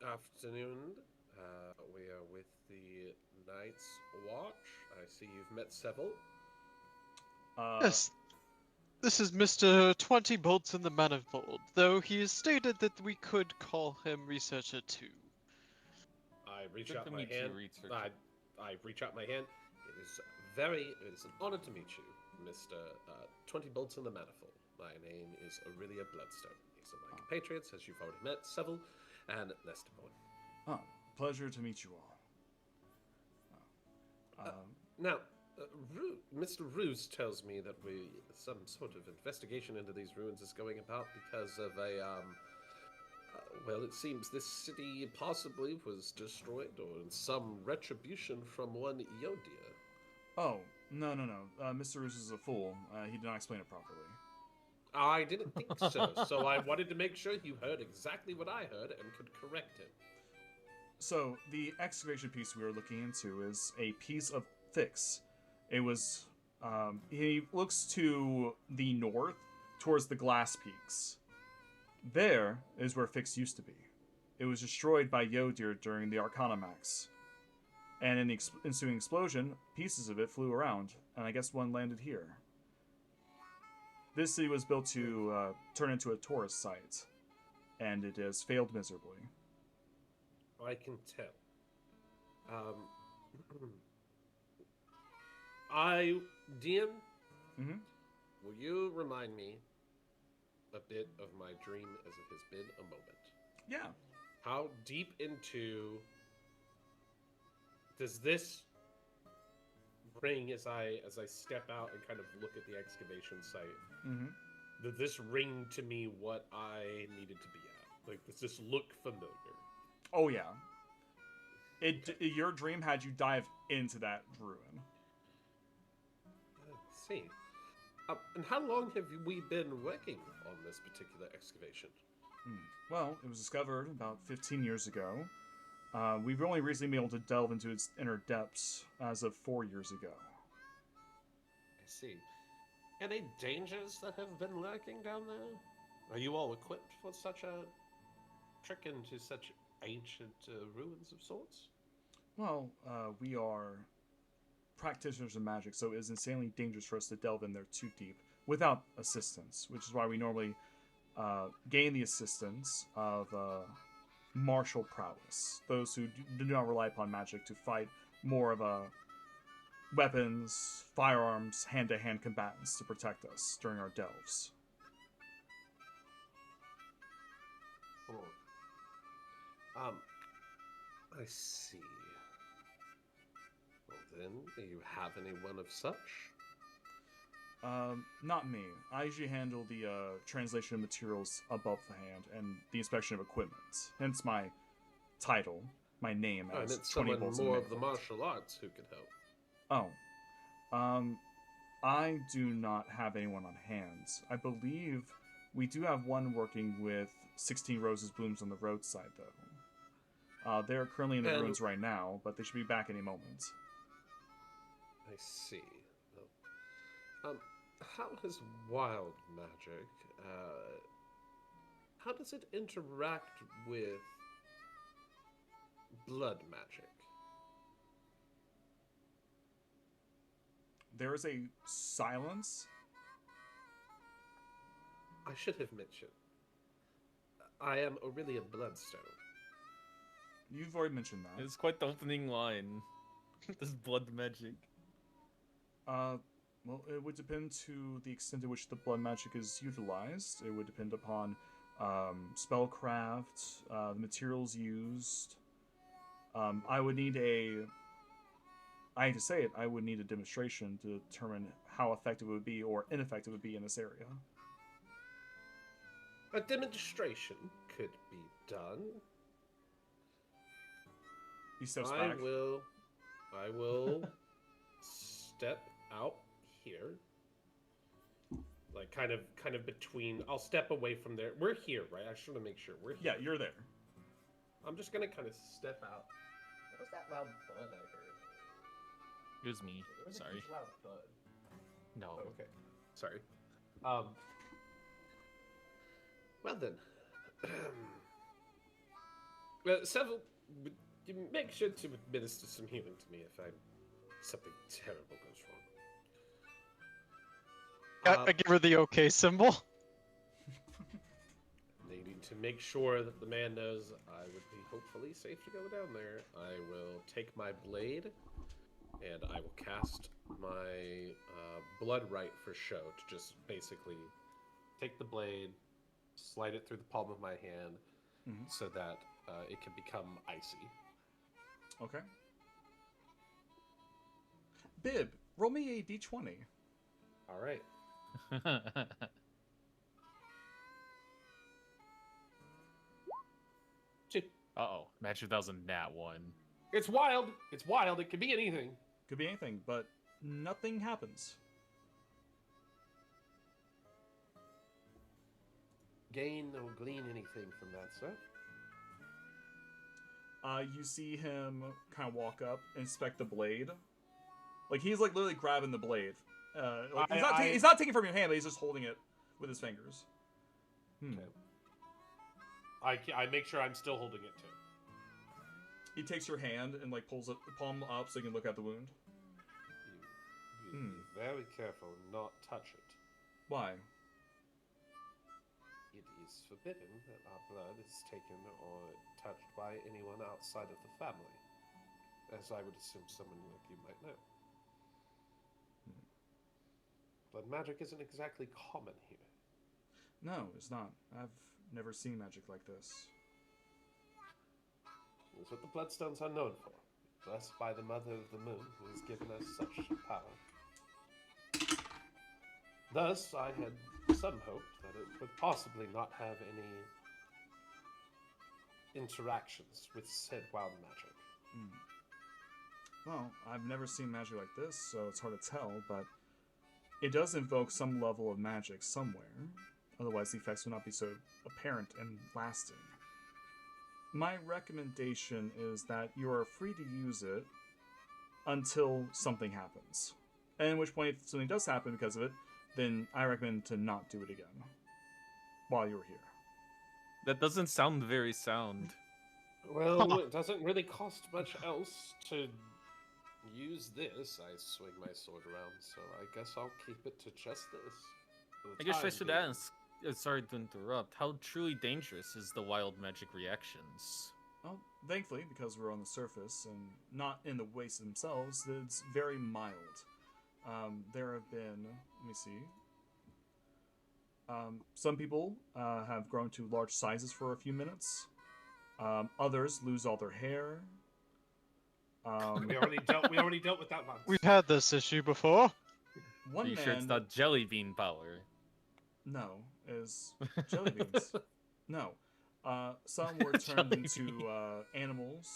Afternoon. We are with the Night's Watch. I see you've met Seville. Yes. This is Mr. 20 Bolts in the Manifold, though he has stated that we could call him Researcher 2. I reach out my hand. I reach out my hand. It is an honor to meet you, Mr. 20 Bolts in the Manifold. My name is Aurelia Bloodstone. These are my compatriots, as you've already met, Seville and Nestimon. Oh, pleasure to meet you all. Now, Mr. Roos tells me that some sort of investigation into these ruins is going about because of well, it seems this city possibly was destroyed or in some retribution from one Yodia. Oh, No, no, no. Mr. Roos is a fool. He did not explain it properly. I didn't think so, so I wanted to make sure you heard exactly what I heard and could correct him. So, the excavation piece we were looking into is a piece of Thix. It was. He looks to the north, towards the Glass Peaks. There is where Thix used to be. It was destroyed by Yodir during the Arcanamax. And in the ensuing explosion, pieces of it flew around, and I guess one landed here. This city was built to turn into a tourist site, and it has failed miserably. I can tell. DM, Mm-hmm. will you remind me a bit of my dream as it has been a moment? Yeah. How deep into does this ring as I step out and kind of look at the excavation site? Mm-hmm. Did this ring to me what I needed to be at? Like, does this look familiar? Oh yeah. Your dream had you dive into that ruin. Let's see. And how long have we been working on this particular excavation? Well, it was discovered about 15 years ago. We've only recently been able to delve into its inner depths as of 4 years ago. I see. Any dangers that have been lurking down there? Are you all equipped for such a trek into such ancient ruins of sorts? Well, we are practitioners of magic, so it is insanely dangerous for us to delve in there too deep without assistance, which is why we normally gain the assistance of martial prowess, those who do not rely upon magic to fight more of a weapons, firearms, hand-to-hand combatants to protect us during our delves. I see. Well then, do you have anyone of such? Not me. I usually handle the translation of materials above the hand and the inspection of equipment. Hence my title, my name I as meant 20 someone Bulls in more of the Mayfield. martial arts who could help. Oh. I do not have anyone on hand. I believe we do have one working with 16 Roses Blooms on the roadside, though. They're currently in the And- ruins right now, but they should be back any moment. I see. Well, how is wild magic? How does it interact with blood magic? There is a silence. I should have mentioned. I am Aurelian Bloodstone. You've already mentioned that. It's quite the opening line. This blood magic. Well, it would depend to the extent to which the blood magic is utilized. It would depend upon spellcraft, the materials used. I would need I hate to say it, I would need a demonstration to determine how effective it would be or ineffective it would be in this area. A demonstration could be done. He steps I back. will step out here. Like kind of between. I'll step away from there. We're here, right? I just want to make sure we're here. Yeah, you're there. I'm just gonna kind of step out. What was that loud thud I heard? It was me. There was a Sorry. huge loud thud. No. Oh, okay. Sorry. Well then. Well, several. You make sure to administer some healing to me if something terrible goes wrong. I give her the okay symbol. Needing to make sure that the man knows I would be hopefully safe to go down there, I will take my blade and I will cast my blood right for show to just basically take the blade, slide it through the palm of my hand so that it can become icy. Okay. Bib, roll me a d20. All right. Uh-oh. Imagine if that was a nat 1. It's wild. It's wild. It could be anything. Could be anything, but nothing happens. Gain or glean anything from that, sir? You see him kind of walk up, inspect the blade. Like he's like literally grabbing the blade. Like he's not taking it from your hand, but he's just holding it with his fingers. Okay. I make sure I'm still holding it too. He takes your hand and like pulls it palm up so you can look at the wound. You be very careful not touch it. Why? It is forbidden that our blood is taken or touched by anyone outside of the family, as I would assume someone like you might know. Blood magic isn't exactly common here. No, it's not. I've never seen magic like this. It's what the Bloodstones are known for. Blessed by the Mother of the Moon, who has given us such power. Thus, I had some hope that it would possibly not have any interactions with said wild magic. Well, I've never seen magic like this, so it's hard to tell, but it does invoke some level of magic somewhere. Otherwise, the effects would not be so apparent and lasting. My recommendation is that you are free to use it until something happens. And in which point, if something does happen because of it, then I recommend to not do it again while you're here. That doesn't sound very sound. Well, it doesn't really cost much else to use this. I swing my sword around, so I guess I'll keep it to just this. for the I guess I time should being. ask. Sorry to interrupt. How truly dangerous is the wild magic reactions? Well, thankfully, because we're on the surface and not in the wastes themselves, it's very mild. There have been, let me see. Some people have grown to large sizes for a few minutes. Others lose all their hair. We already dealt with that once. We've had this issue before. One Are you man, sure it's not jelly bean power? no, is jelly beans. No. Some were turned Jelly into animals,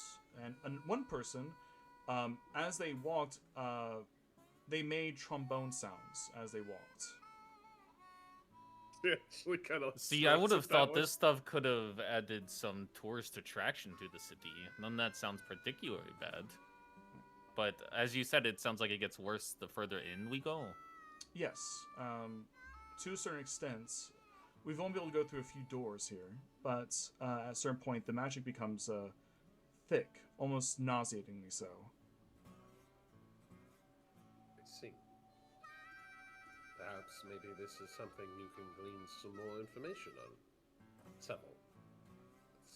and one person, as they walked, they made trombone sounds as they walked. We kind of See, I would have thought this stuff could have added some tourist attraction to the city. None of that sounds particularly bad. But as you said, it sounds like it gets worse the further in we go. Yes, to a certain extent, we've only been able to go through a few doors here, but at a certain point, the magic becomes thick, almost nauseatingly so. I see. Perhaps maybe this is something you can glean some more information on. Several.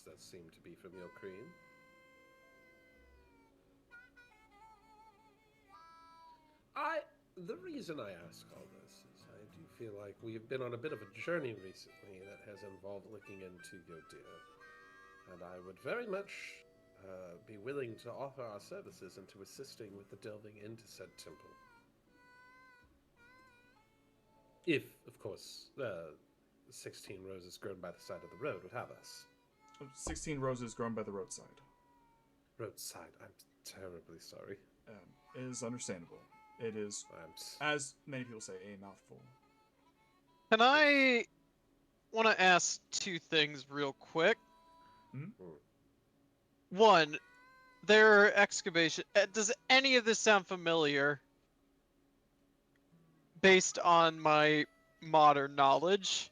That seem to be from your cream. The reason I ask all this is I do feel like we have been on a bit of a journey recently that has involved looking into your deer. And I would very much be willing to offer our services into assisting with the delving into said temple. If, of course, 16 roses grown by the side of the road would have us. 16 roses grown by the roadside. Roadside, I'm terribly sorry. It is understandable. It is, as many people say, a mouthful. Can I want to ask two things real quick? Mhm. One, their excavation. Does any of this sound familiar? Based on my modern knowledge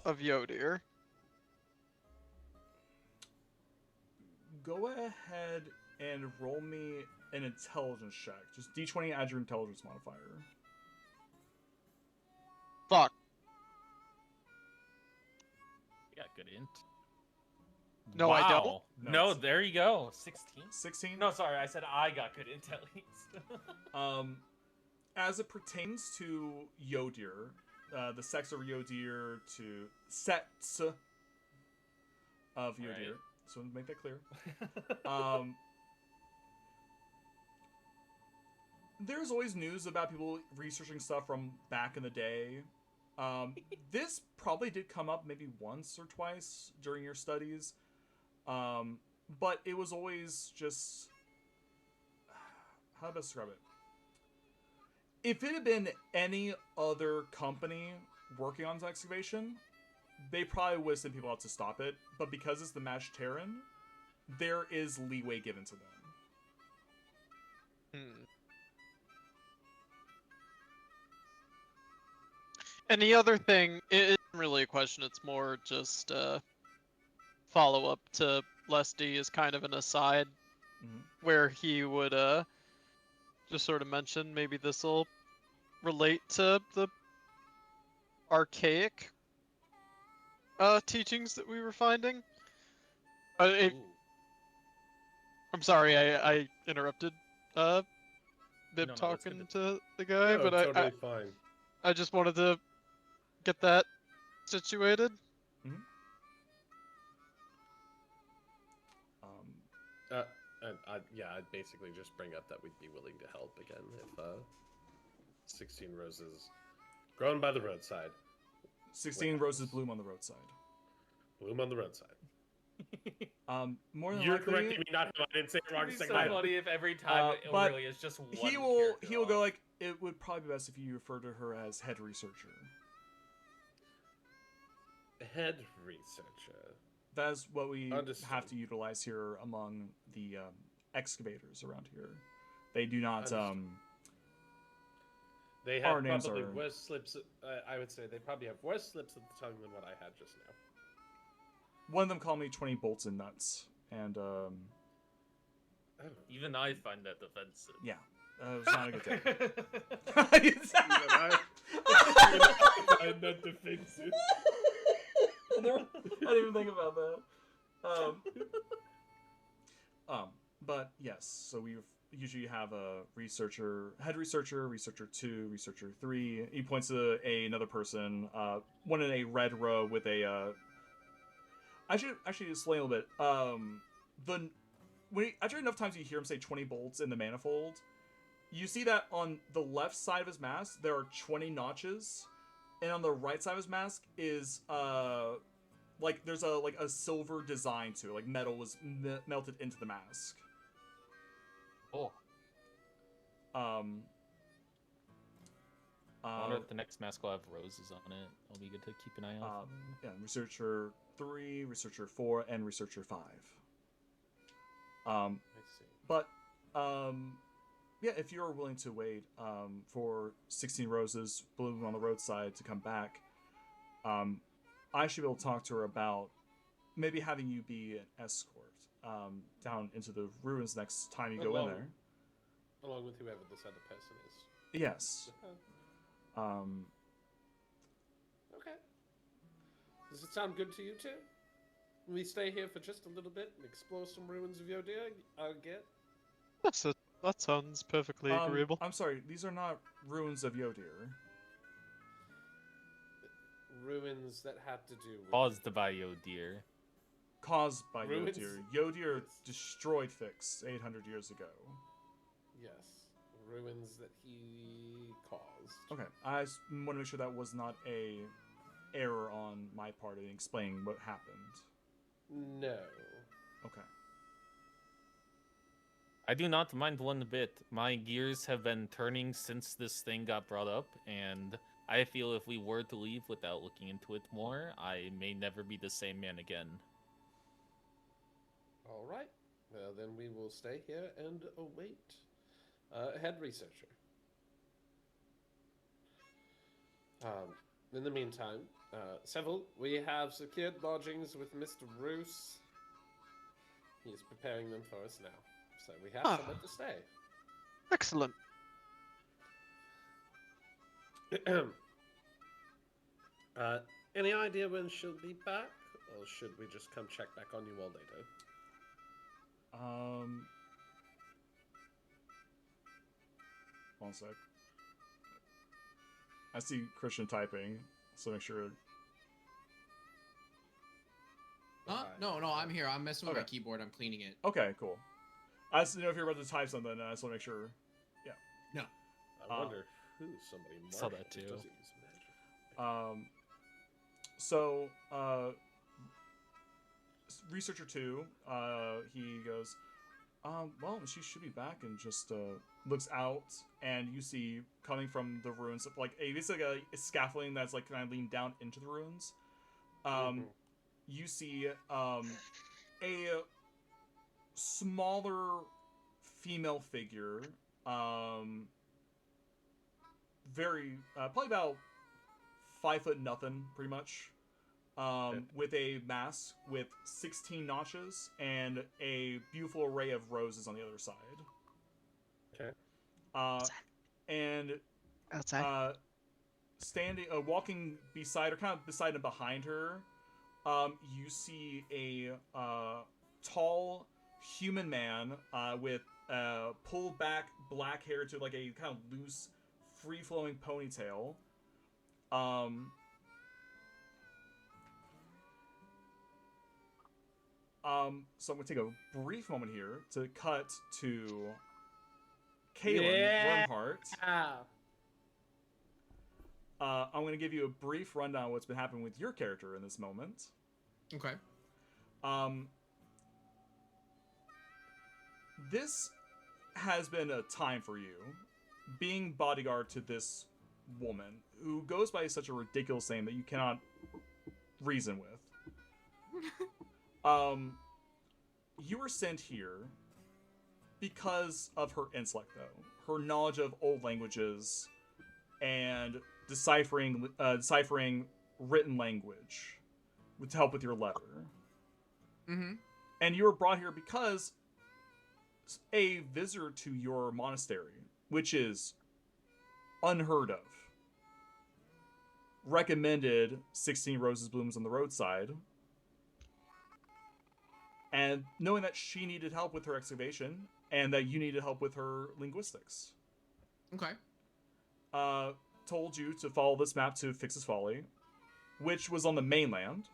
of Yodir. Go ahead and roll me an intelligence check. Just D20, add your intelligence modifier. Fuck. You got good int. No, I don't. Wow. No, No, it's- there you go. 16? 16? No, sorry, I said I got good int at least. As it pertains to Yodir, the sex of Yodir to sets of Yodir. Right. So to make that clear. There's always news about people researching stuff from back in the day. This probably did come up maybe once or twice during your studies. But it was always just... how to best describe it? If it had been any other company working on this excavation, they probably would have sent people out to stop it. But because it's the Terran, there is leeway given to them. Hmm. And the other thing, it isn't really a question, it's more just follow up to Lesty is kind of an aside Mhm. where he would just sort of mention maybe this will relate to the archaic teachings that we were finding. Ooh. I'm sorry, I interrupted Bib No, no, that's talking good. to the guy, No, but totally fine. I just wanted to get that situated. I'd basically just bring up that we'd be willing to help again if 16 roses grown by the roadside. 16 roses bloom on the roadside. Bloom on the roadside. More than You're likely, correcting me, not him. I didn't say it wrong. It'd be second so time. funny if every time but Aurelia is just one he will character go off. like, it would probably be best if you refer to her as head researcher. Head researcher. That's what we Understood. have to utilize here among the excavators around here. They do not. Understood. They Our have names probably are- worse slips. I would say they probably have worse slips of the tongue than what I had just now. One of them called me 20 bolts and nuts, and Oh. Even I find that offensive. yeah, it was not a good day. I'm not defensive. I didn't even think about that. But yes, so we usually have a researcher, head researcher, researcher 2, researcher 3. He points to another person, one in a red robe with a. I should actually explain a little bit. After enough times you hear him say 20 bolts in the manifold, you see that on the left side of his mask there are 20 notches, and on the right side of his mask is there's a silver design to it, like metal was melted into the mask. Oh. I wonder if the next mask will have roses on it. It'll be good to keep an eye out. Yeah, researcher 3, researcher 4, and researcher 5. I see. But yeah, if you're willing to wait for 16 roses blooming on the roadside to come back, I should be able to talk to her about maybe having you be an escort down into the ruins next time you go in there. Along with whoever this other person is. Yes. Okay. Does it sound good to you two? We stay here for just a little bit and explore some ruins of Yodir again? That sounds perfectly agreeable. I'm sorry, these are not ruins of Yodir. Ruins that had to do with... Caused by Yodir. Caused by Ruins? Yodir. Yodir Yes. destroyed Fix 800 years ago. Yes. Ruins that he caused. Okay, I just want to make sure that was not a error on my part in explaining what happened. No. Okay. I do not mind one bit. My gears have been turning since this thing got brought up, and I feel if we were to leave without looking into it more, I may never be the same man again. All right. Well, then we will stay here and await head researcher. In the meantime, Seville, we have secured lodgings with Mr. Roos. He is preparing them for us now, so we have somewhere to stay. Excellent. Any idea when she'll be back, or should we just come check back on you all later? One sec. I see Christian typing, so make sure. Huh? No, I'm here. I'm messing with my Okay. keyboard. I'm cleaning it. Okay, cool. I just didn't know if you're about to type something, and I just want to make sure. I wonder who somebody saw marked that who too. doesn't use magic. So, Researcher 2, he goes, Well, she should be back and just looks out, and you see coming from the ruins, like basically a scaffolding that's like kind of leaned down into the ruins. You see a smaller female figure, very probably about 5 foot nothing, pretty much. With a mask with 16 notches and a beautiful array of roses on the other side. Okay. And Outside. standing, walking beside her, kind of beside and behind her, you see a tall human man with pulled back black hair to like a kind of loose, free flowing ponytail. So I'm gonna take a brief moment here to cut to Kaylin Wormheart. I'm gonna give you a brief rundown of what's been happening with your character in this moment. Okay. This has been a time for you, being bodyguard to this woman who goes by such a ridiculous name that you cannot reason with. You were sent here because of her intellect, though. Her knowledge of old languages and deciphering written language to help with your letter. Mm-hmm. And you were brought here because a visitor to your monastery, which is unheard of, recommended 16 roses blooms on the roadside. And knowing that she needed help with her excavation and that you needed help with her linguistics. Okay. Told you to follow this map to Fix's Folly, which was on the mainland,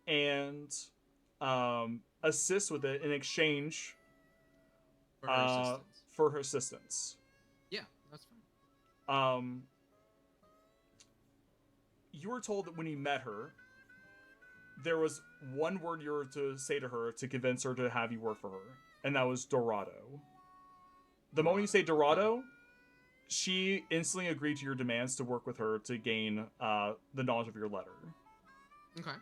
and assist with it in exchange For her assistance. for her assistance. Yeah, that's fine. You were told that when you met her, there was one word you were to say to her to convince her to have you work for her, and that was Dorado. The moment you say Dorado, she instantly agreed to your demands to work with her to gain the knowledge of your letter. Okay.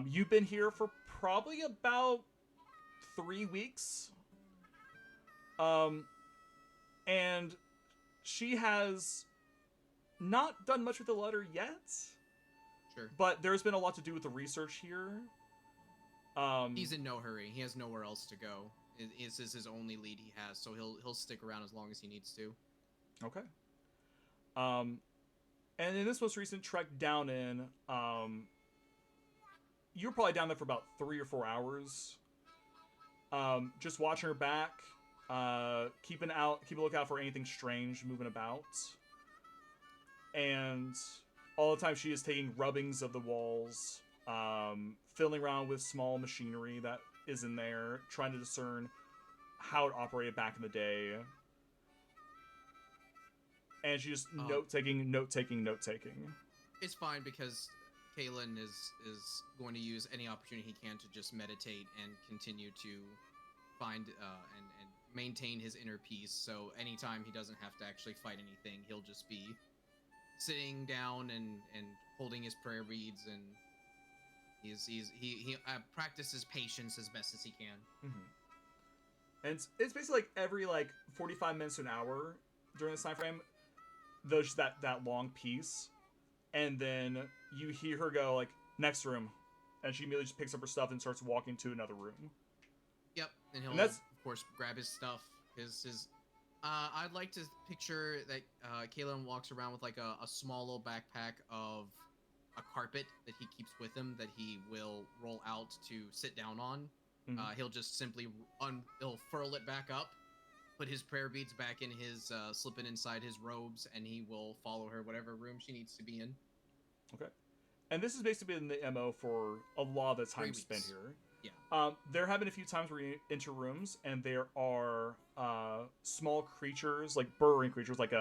You've been here for probably about 3 weeks. And she has not done much with the letter yet. Sure. But there's been a lot to do with the research here. He's in no hurry. He has nowhere else to go. This is his only lead he has, so he'll stick around as long as he needs to. Okay. And in this most recent trek down in, you were probably down there for about 3 or 4 hours. Just watching her back, keep a lookout for anything strange moving about. And all the time she is taking rubbings of the walls, fiddling around with small machinery that is in there, trying to discern how it operated back in the day. And she's just note-taking. It's fine because Kalen is going to use any opportunity he can to just meditate and continue to find and maintain his inner peace. So anytime he doesn't have to actually fight anything, he'll just be sitting down and holding his prayer beads, and he practices patience as best as he can. Mm-hmm. And it's basically like every 45 minutes to an hour during this time frame, there's that long piece, and then you hear her go next room, and she immediately just picks up her stuff and starts walking to another room. Yep, and he'll of course grab his stuff. His I'd like to picture that Kalen walks around with a small little backpack of a carpet that he keeps with him that he will roll out to sit down on. Mm-hmm. He'll just simply he'll furl it back up, put his prayer beads back in his slip it inside his robes, and he will follow her whatever room she needs to be in. Okay. And this has basically been the MO for a lot of the time spent here. Yeah. There have been a few times where you enter rooms and there are small creatures, like burrowing creatures, like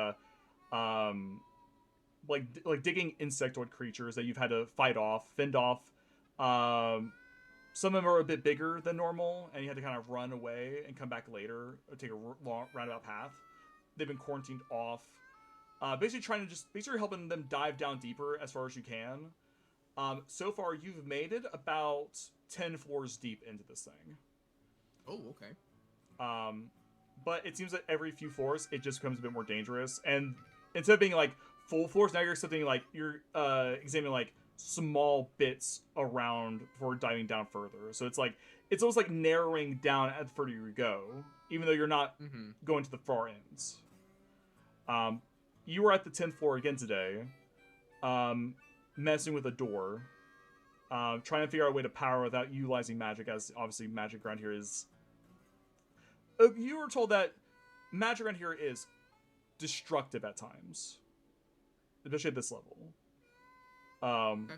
digging insectoid creatures that you've had to fend off, Some of them are a bit bigger than normal, and you had to kind of run away and come back later, or take a long roundabout path. They've been quarantined off. Basically helping them dive down deeper as far as you can. So far, you've made it about 10 floors deep into this thing. Oh, okay. But it seems that every few floors, it just becomes a bit more dangerous. And instead of being like full floors, now you're examining like small bits around before diving down further. So it's almost like narrowing down at the further you go, even though you're not going to the far ends. You were at the 10th floor again today, messing with a door, trying to figure out a way to power without utilizing magic, as obviously magic around here is... You were told that magic around here is destructive at times, especially at this level. Okay.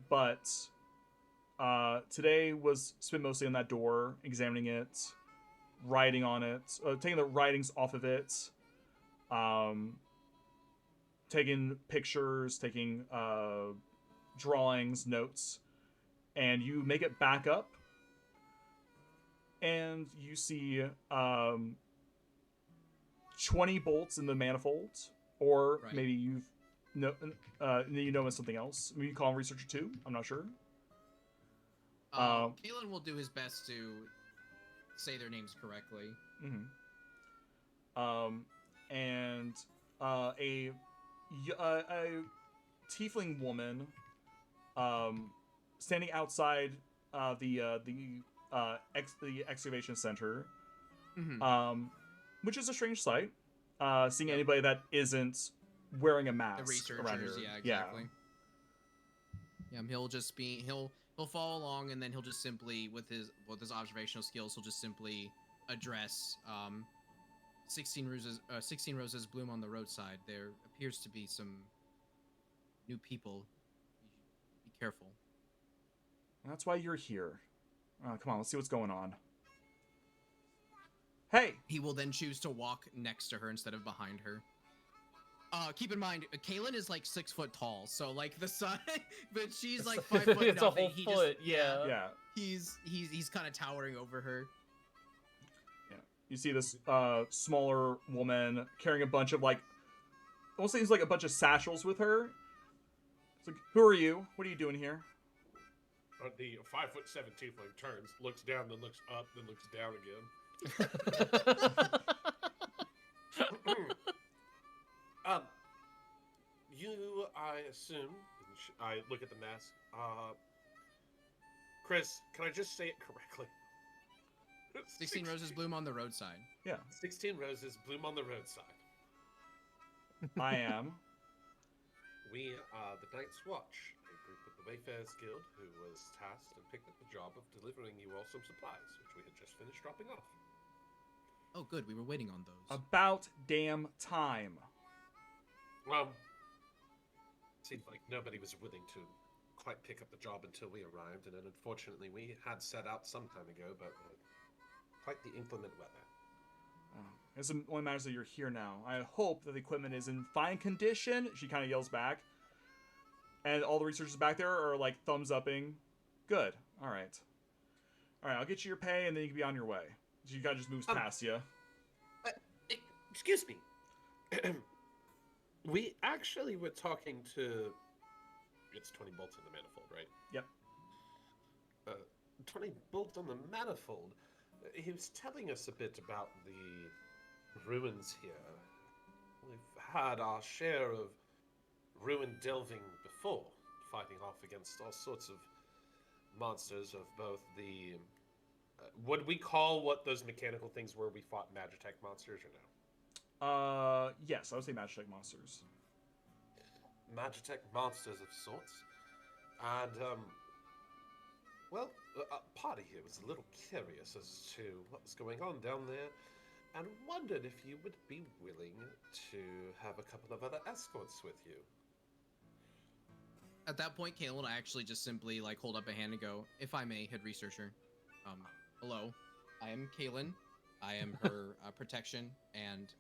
But today was spent mostly on that door, examining it, writing on it, taking the writings off of it, taking pictures, taking drawings, notes, and you make it back up, and you see 20 bolts in the manifold, or right. maybe you know it's something else. Maybe you call him Researcher 2, I'm not sure. Kalen will do his best to say their names correctly. And a tiefling woman standing outside the excavation center, which is a strange sight. Seeing anybody that isn't wearing a mask. The researchers, around here. yeah, exactly. Yeah, he'll follow along, and then he'll just simply, with his observational skills, he'll just simply address 16 roses bloom on the roadside. There appears to be some new people. Be careful. That's why you're here. Come on, let's see what's going on. Hey! He will then choose to walk next to her instead of behind her. Keep in mind, Kaylin is like 6 foot tall, so like the sun, but she's like 5 foot. It's nothing. a whole foot, yeah. He's kind of towering over her. Yeah, you see this smaller woman carrying a bunch of almost seems like a bunch of satchels with her. It's like, who are you? What are you doing here? The 5'7" tiefling turns, looks down, then looks up, then looks down again. You, I assume, I look at the mask. Chris, can I just say it correctly? 16 roses bloom on the roadside. Yeah. 16 roses bloom on the roadside. I am. We are the Night's Watch, a group of the Wayfarers Guild who was tasked and picked up the job of delivering you all some supplies, which we had just finished dropping off. Oh, good. We were waiting on those. About damn time. Seemed like nobody was willing to quite pick up the job until we arrived, and then unfortunately we had set out some time ago, but quite the inclement weather. It only matters that you're here now. I hope that the equipment is in fine condition. She kind of yells back. And all the researchers back there are like thumbs upping. Good. All right, I'll get you your pay, and then you can be on your way. She kind of just moves past you. Excuse me. We actually were talking to... It's 20 bolts in the manifold, right? Yep. 20 bolts on the manifold. He was telling us a bit about the ruins here. We've had our share of ruin delving before, fighting off against all sorts of monsters of both the... would we call what those mechanical things were we fought Magitech monsters or no? Yes, I would say Magitech monsters. Magitech monsters of sorts. And, party here was a little curious as to what was going on down there, and wondered if you would be willing to have a couple of other escorts with you. At that point, Kaylin will actually just simply hold up a hand and go, "If I may, head researcher. Hello, I am Kaylin. I am her protection, and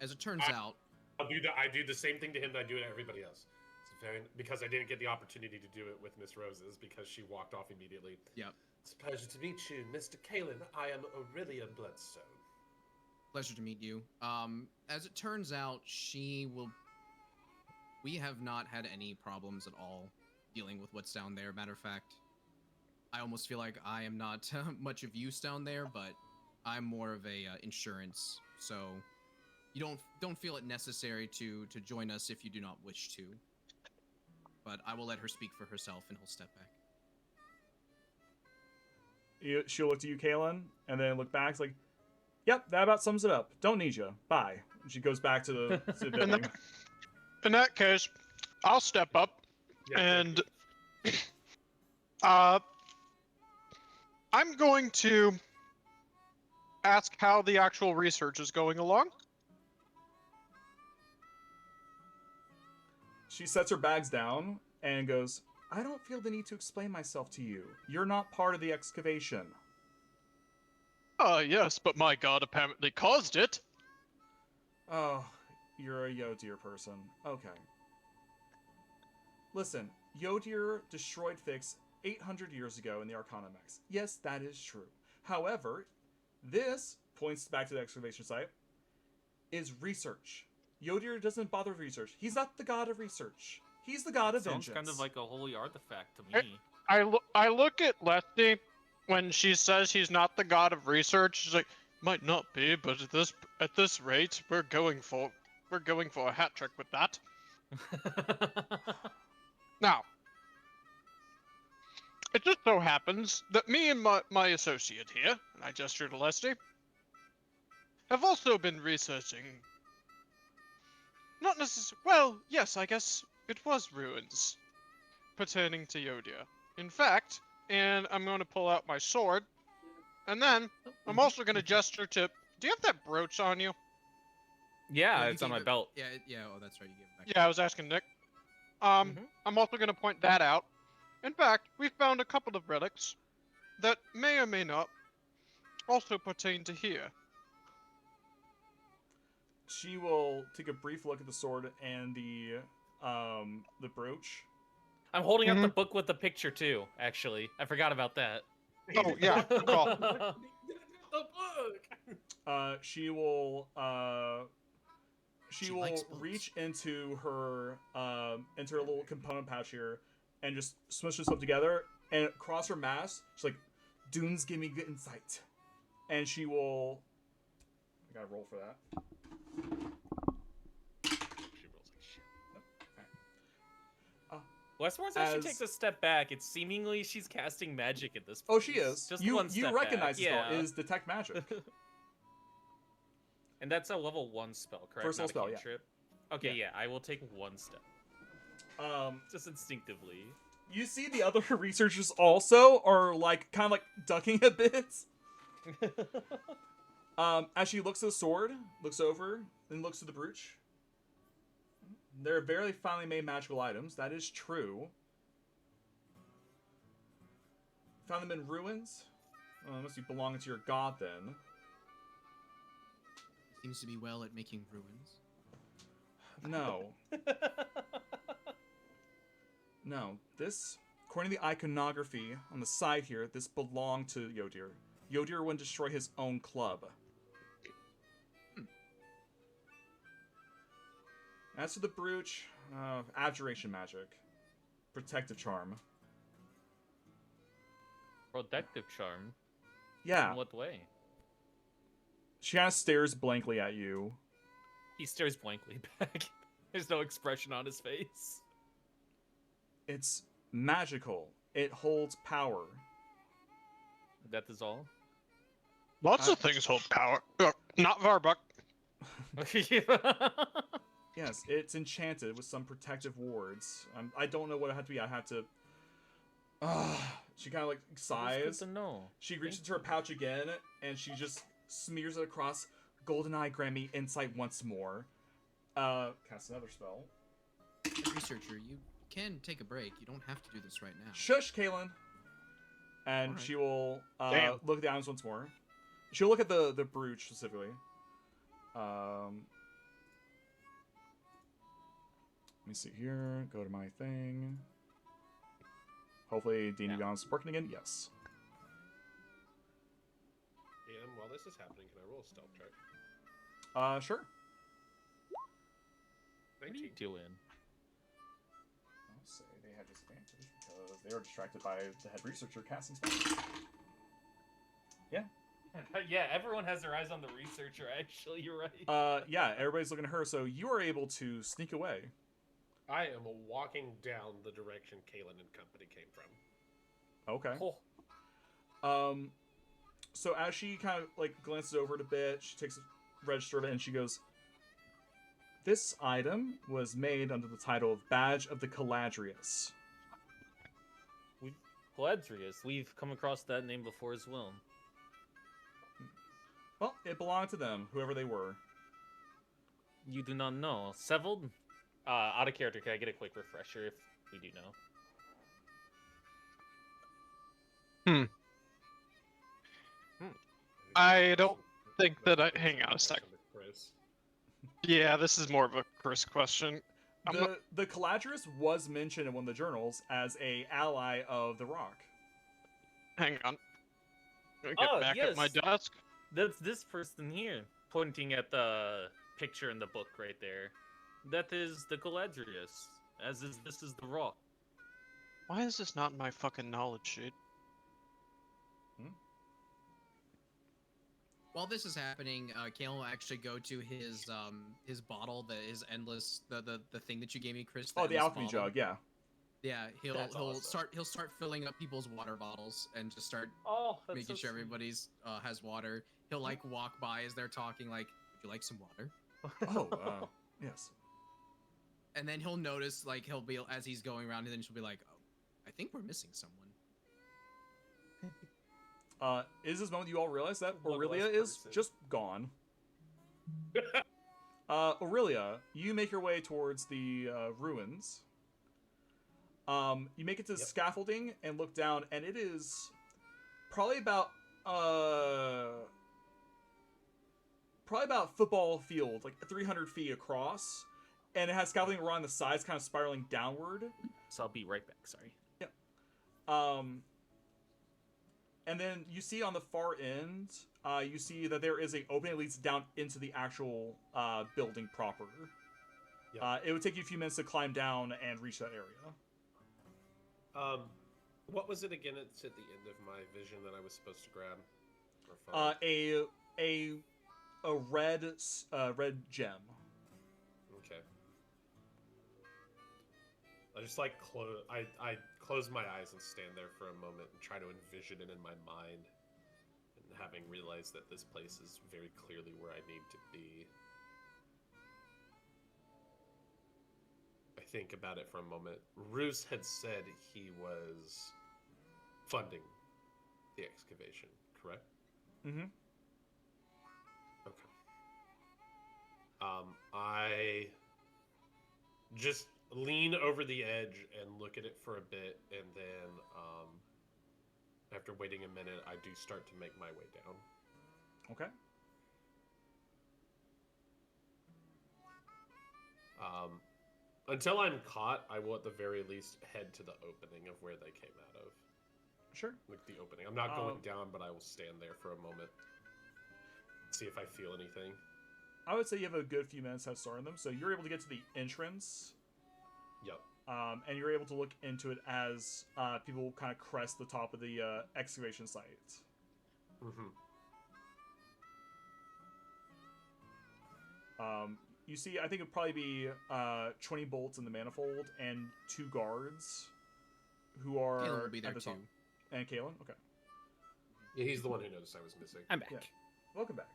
as it turns out, I do the same thing to him that I do to everybody else. It's because I didn't get the opportunity to do it with Miss Roses because she walked off immediately. Yep. It's a pleasure to meet you, Mr. Kalen. I am Aurelian Bloodstone. Pleasure to meet you. As it turns out, we have not had any problems at all dealing with what's down there. Matter of fact, I almost feel like I am not much of use down there, but I'm more of a insurance, so you don't feel it necessary to join us if you do not wish to. But I will let her speak for herself, and he'll step back. She'll look to you, Kalen, and then look back. It's like, yep, that about sums it up. Don't need you. Bye. And she goes back to the building. In that case, I'll step up, Yeah, and I'm going to ask how the actual research is going along. She sets her bags down and goes, I don't feel the need to explain myself to you. You're not part of the excavation. Yes, but my god apparently caused it. Oh, you're a Yodir person. Okay. Listen, Yodir destroyed Fix 800 years ago in the Arcanamex. Yes, that is true. However, this, points back to the excavation site, is research. Yodir doesn't bother with research. He's not the god of research. He's the god of Sounds vengeance. kind of like a holy artifact to me. I look at Leslie when she says he's not the god of research. She's like, might not be, but at this rate, we're going for a hat trick with that. Now, it just so happens that me and my associate here, and I gesture to Leslie, have also been researching. Not necessarily. Well, yes, I guess it was ruins pertaining to Yodia. In fact, and I'm going to pull out my sword, and then I'm also going to gesture to. Do you have that brooch on you? Yeah, You it's on gave my it- belt. Yeah, oh, that's right, you gave it back. Yeah, I was asking Nick. I'm also going to point that out. In fact, we found a couple of relics that may or may not also pertain to here. She will take a brief look at the sword and the brooch. I'm holding up the book with the picture too. Actually, I forgot about that. Oh yeah, good call. The book. She will She likes books. reach into her little component pouch here and just smush this up together, and across her mask she's like, Dunes give me good insight. And she will, I gotta roll for that. Westmore's actually As- takes a step back. It's seemingly she's casting magic at this point. Oh, she is. Just you one step recognize back. the spell. Yeah. It is detect magic. And that's a level 1 spell, correct? First level Not a spell, yeah. cantrip? Okay, Yeah. yeah, I will take one step. Just instinctively. You see the other researchers also are like kind of like ducking a bit. As she looks at the sword, looks over, then looks at the brooch. They're barely finely made magical items. That is true. Found them in ruins. Well, must be belonging to your god then. Seems to be well at making ruins. No. No. This, according to the iconography on the side here, this belonged to Yodir. Yodir would destroy his own club. As for the brooch, abjuration magic. Protective charm. Protective charm? Yeah. In what way? She kind of stares blankly at you. He stares blankly back. There's no expression on his face. It's magical. It holds power. That is all? Lots of things hold power. Not Varbuck. Yes, it's enchanted with some protective wards. I don't know what it had to be. I had to... she kind of like sighs. It's good to know. She reaches into her pouch again, and she just smears it across. GoldenEye, grant me insight once more. Cast another spell. Researcher, you can take a break. You don't have to do this right now. Shush, Kaylin. And Alright. she will Damn. look at the items once more. She'll look at the brooch specifically. me see here. Go to my thing. Hopefully D&D Beyond's working again. Yes. And while this is happening, can I roll a stealth check? Sure. What are you doing? I'll say they had disadvantage because they were distracted by the head researcher casting spells. Yeah. Yeah, everyone has their eyes on the researcher, actually, you're right. Yeah, everybody's looking at her, so you are able to sneak away. I am walking down the direction Kalen and company came from. Okay. Oh. So as she kind of, like, glances over it a bit, she takes a register of it, and she goes, "This item was made under the title of Badge of the Caladrius." Caladrius, we've come across that name before as well. Well, it belonged to them, whoever they were. You do not know. Seveled? Out of character, can I get a quick refresher if we do know? I don't think that I... Hang on a sec. Yeah, this is more of a Chris question. The Caladrius was mentioned in one of the journals as a ally of the Rock. Hang on. Get back at my desk. That's this person here, pointing at the picture in the book right there. That is the Caladrius, this is the Rock. Why is this not in my fucking knowledge sheet? While this is happening, Kalen will actually go to his bottle, his endless the thing that you gave me, Chris. Oh, the alchemy jug, yeah. Yeah, he'll awesome. start filling up people's water bottles and just start making sure everybody's has water. He'll like walk by as they're talking, like, "Would you like some water?" Oh, yes. And then he'll notice, like, he'll be as he's going around, and then she'll be like, "Oh, I think we're missing someone." Is this moment you all realize that Aurelia is just gone? Aurelia, you make your way towards the ruins. You make it to the scaffolding and look down, and it is probably about football field, like 300 feet across, and it has scaffolding around the sides, kind of spiraling downward. So I'll be right back. Sorry. Yeah. And then you see on the far end, you see that there is an opening that leads down into the actual building proper. Yep. It would take you a few minutes to climb down and reach that area. What was it again? It's at the end of my vision that I was supposed to grab. A red gem. Okay. I just like I close my eyes and stand there for a moment and try to envision it in my mind. And having realized that this place is very clearly where I need to be, I think about it for a moment. Roos had said he was funding the excavation, correct? Mm-hmm. Okay. I just lean over the edge and look at it for a bit, and then after waiting a minute, I do start to make my way down. Okay. Until I'm caught, I will at the very least head to the opening of where they came out of. Sure. Like the opening. I'm not going down, but I will stand there for a moment. See if I feel anything. I would say you have a good few minutes head start on them, so you're able to get to the entrance. Yep. And you're able to look into it as people kind of crest the top of the excavation site. Mm-hmm. You see, I think it'd probably be 20 bolts in the manifold and 2 guards who are Kalen will be there at the too. top. And Kalen? Okay. Yeah, he's the one who noticed I was missing. I'm back. Yeah. Welcome back.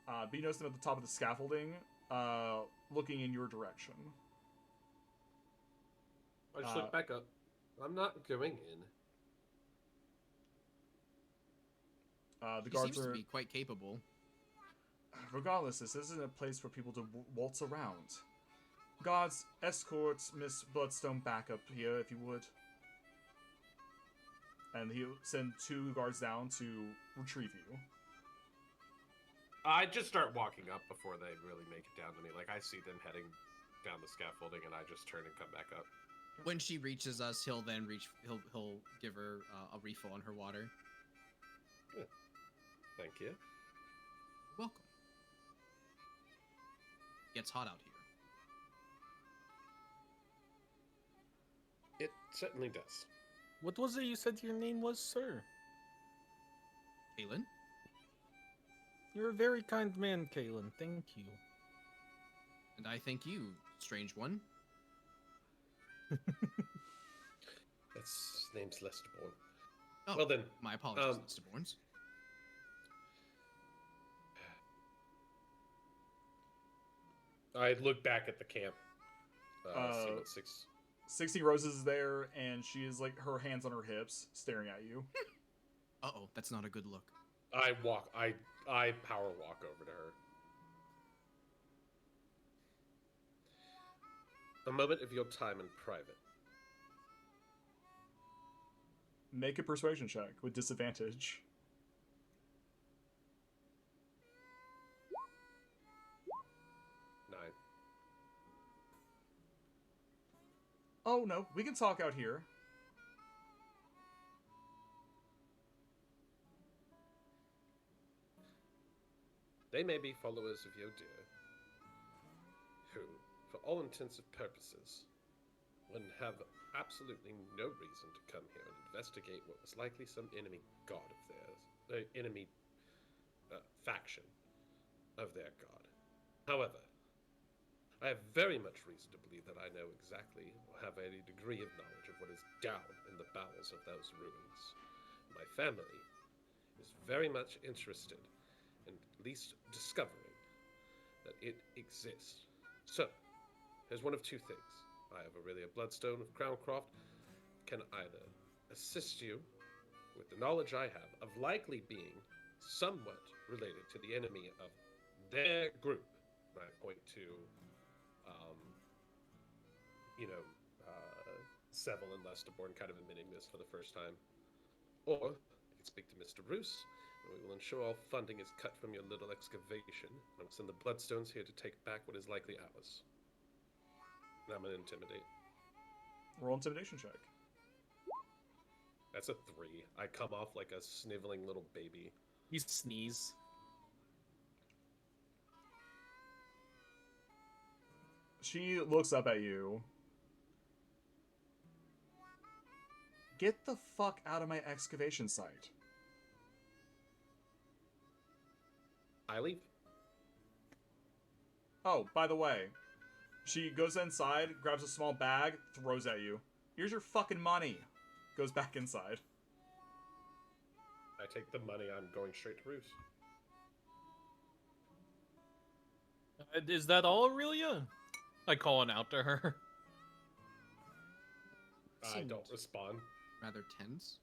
But you notice them at the top of the scaffolding, looking in your direction. I just look back up. I'm not going in. The He guards seems are... to be quite capable. Regardless, this isn't a place for people to waltz around. Guards, escort Miss Bloodstone back up here, if you would. And he'll send 2 guards down to retrieve you. I just start walking up before they really make it down to me. Like, I see them heading down the scaffolding, and I just turn and come back up. When she reaches us, he'll then reach. He'll give her a refill on her water. Thank you. Welcome. Gets hot out here. It certainly does. What was it you said your name was, sir? Kalen? You're a very kind man, Kalen. Thank you. And I thank you, strange one. His name's Lesterborn. Oh, Well then, my apologies, Mr. Borns. I look back at the camp. See what 60 Roses is there, and she is like her hands on her hips, staring at you. Uh-oh, that's not a good look. I power walk over to her. A moment of your time in private. Make a persuasion check with disadvantage. Nine. Oh no, we can talk out here. They may be followers of your dear, who, for all intents and purposes, would have absolutely no reason to come here and investigate what was likely some enemy god of theirs, enemy faction of their god. However, I have very much reason to believe that I know exactly, or have any degree of knowledge of what is down in the bowels of those ruins. My family is very much interested in at least discovering that it exists. So, here's one of two things. I have a bloodstone of Crowncroft, can either assist you with the knowledge I have of likely being somewhat related to the enemy of their group, and I point to Seville and Lesterborn kind of admitting this for the first time. Or I can speak to Mr. Roos, and we will ensure all funding is cut from your little excavation, and I'll send the Bloodstones here to take back what is likely ours. And I'm gonna intimidate. Roll intimidation check. That's a 3. I come off like a sniveling little baby. You sneeze. She looks up at you. Get the fuck out of my excavation site. I leave. Oh, by the way, she goes inside, grabs a small bag, throws at you. Here's your fucking money. Goes back inside. I take the money, I'm going straight to Roos. Is that all, Aurelia? I calling out to her. I don't respond. Rather tense.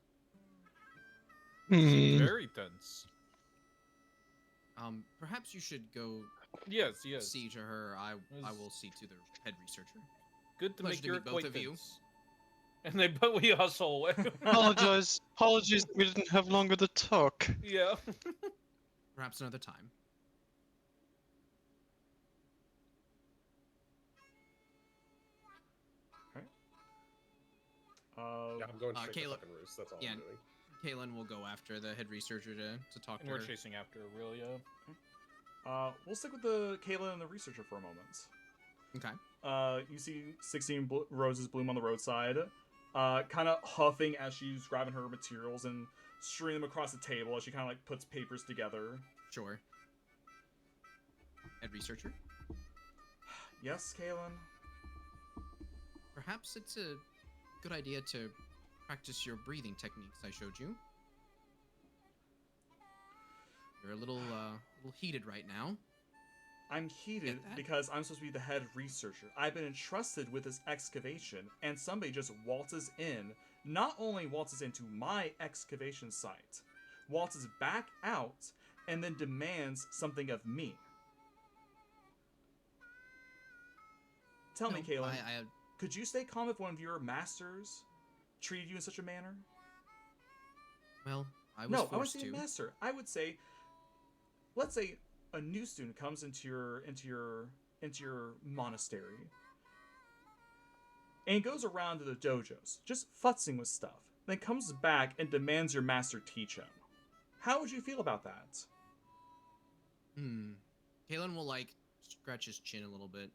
Very tense. Perhaps you should go Yes. see to her. I will see to the head researcher. Good to Pleasure make to your meet both of acquaintance. And we hustle away. Apologies, we didn't have longer to talk. Yeah. Perhaps another time. Yeah, I'm going straight to Caleb- fucking Roos. That's all yeah. I'm doing. Kaylin will go after the head researcher to talk And to we're her. chasing after Aurelia. We'll stick with the Kayla and the researcher for a moment. Okay. You see 16 roses bloom on the roadside, kind of huffing as she's grabbing her materials and strewing them across the table as she kind of like puts papers together. Sure. Head researcher? Yes, Kaylin? Perhaps it's a good idea to practice your breathing techniques I showed you. You're a little heated right now. I'm heated Get that? because I'm supposed to be the head researcher. I've been entrusted with this excavation, and somebody just waltzes in, not only waltzes into my excavation site, waltzes back out, and then demands something of me. Tell me, No, Kaylin, could you stay calm if one of your masters treated you in such a manner? Well, I was No, I would forced say to. a master. I would say, let's say a new student comes into your monastery. and he goes around to the dojos, just futzing with stuff, then comes back and demands your master teach him. How would you feel about that? Kalen will like scratch his chin a little bit.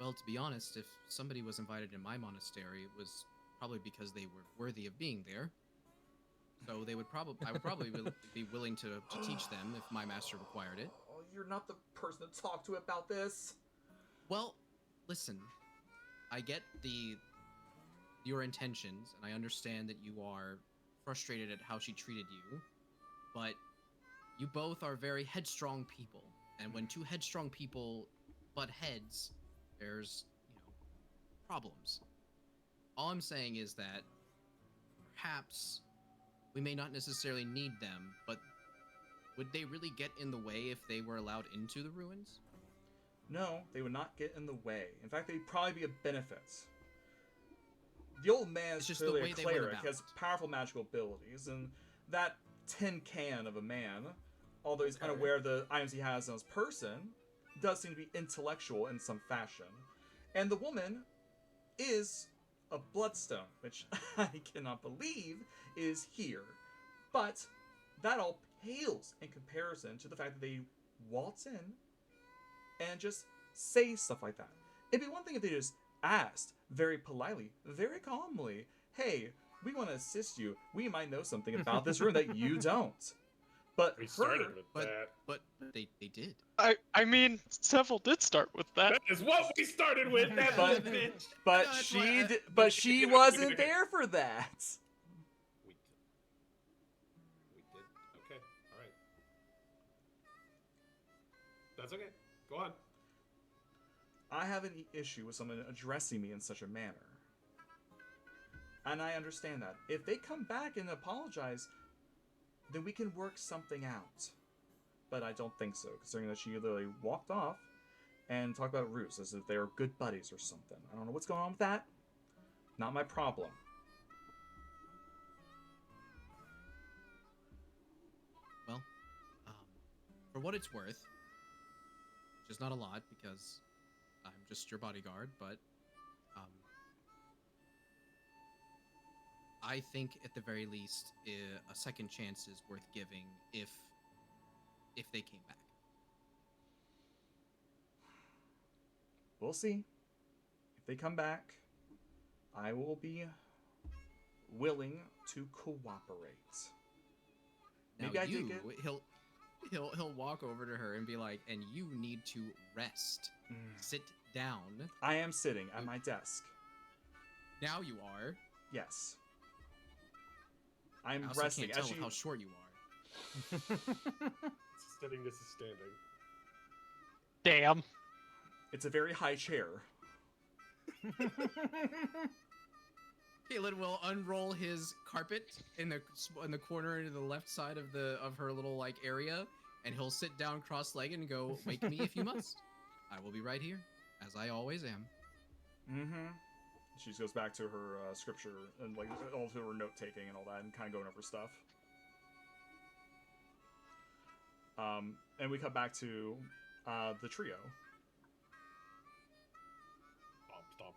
Well, to be honest, if somebody was invited in my monastery, it was probably because they were worthy of being there. So I would probably be willing to teach them if my master required it. Oh, you're not the person to talk to about this. Well, listen, I get your intentions, and I understand that you are frustrated at how she treated you, but you both are very headstrong people, and when two headstrong people butt heads, there's, problems. All I'm saying is that perhaps we may not necessarily need them, but would they really get in the way if they were allowed into the ruins? No, they would not get in the way. In fact, they'd probably be a benefit. The old man is just clearly the way a they went cleric, about has powerful magical abilities, and that tin can of a man, although he's unaware of the items he has in his person, does seem to be intellectual in some fashion. And the woman is a bloodstone, which I cannot believe is here. But that all pales in comparison to the fact that they waltz in and just say stuff like that. It'd be one thing if they just asked very politely, very calmly, hey, we want to assist you. We might know something about this room that you don't. But We started with that. But they did. I mean, several did start with that. That is what we started with. That But- bitch. But No, that's she why I- did, but she wasn't there for that. We did. Okay. All right. That's okay. Go on. I have an issue with someone addressing me in such a manner. And I understand that. If they come back and apologize, then we can work something out. But I don't think so, considering that she literally walked off and talked about Roos as if they were good buddies or something. I don't know what's going on with that. Not my problem. Well, for what it's worth, which is not a lot because I'm just your bodyguard, but I think at the very least a second chance is worth giving if they came back. We'll see. If they come back, I will be willing to cooperate. Maybe Now I did get... he'll walk over to her and be like, and you need to rest. Sit down. I am sitting at my desk. Now you are. Yes. I'm I also resting. can't tell As with you... how short you are. Sitting, this is standing. Damn. It's a very high chair. Caitlin will unroll his carpet in the corner to the left side of her little like area, and he'll sit down cross-legged and go, "Wake me if you must. I will be right here, as I always am." Mm-hmm. She goes back to her scripture and like all to her note taking and all that, and kind of going over stuff. And we come back to the trio.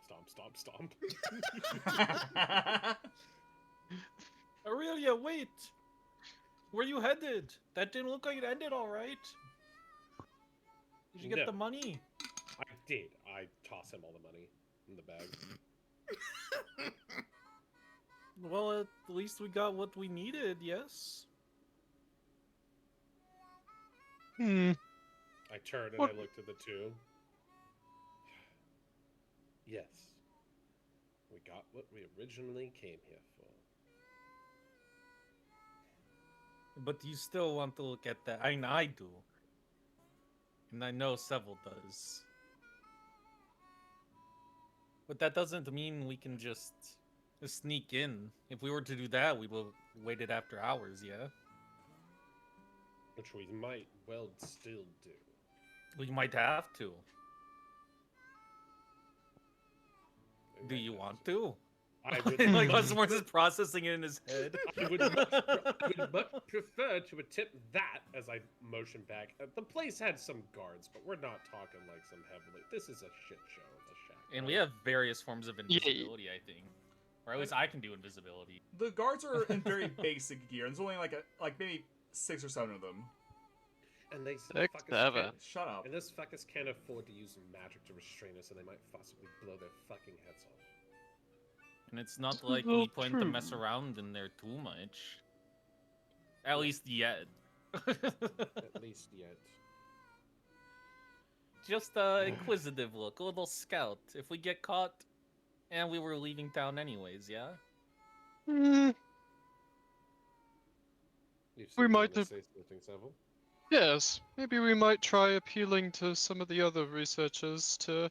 Stomp, stomp, stomp. Aurelia, wait! Where you headed? That didn't look like it ended all right. Did you get No. the money? I did. I toss him all the money in the bag. Well, at least we got what we needed, yes? Hmm. I turned and What? I looked at the two. Yes. We got what we originally came here for. But you still want to look at that. I mean, I do. And I know Seville does. But that doesn't mean we can just sneak in. If we were to do that, we would have waited after hours, yeah? Which we might well still do. We might have to. We Do might you have want to? I would, Like, Osmore's just processing it in his head. I would much prefer to attempt that as I motion back. The place had some guards, but we're not talking like some heavily. This is a shit show of a shack. And we have various forms of invisibility, I think. Or at least I can do invisibility. The guards are in very basic gear, and there's only like maybe 6 or 7 of them. And they Six, fuckers seven. can't- Shut up. And those fuckers can't afford to use magic to restrain us, and they might possibly blow their fucking heads off. And it's not This is like all we plan to mess true. around in there too much. At least yet. At least yet. Just inquisitive look, a little scout. If we get caught, and we were leaving town anyways, yeah? Mm, You've We seen might Donna have- say something, Seville? yes, maybe we might try appealing to some of the other researchers to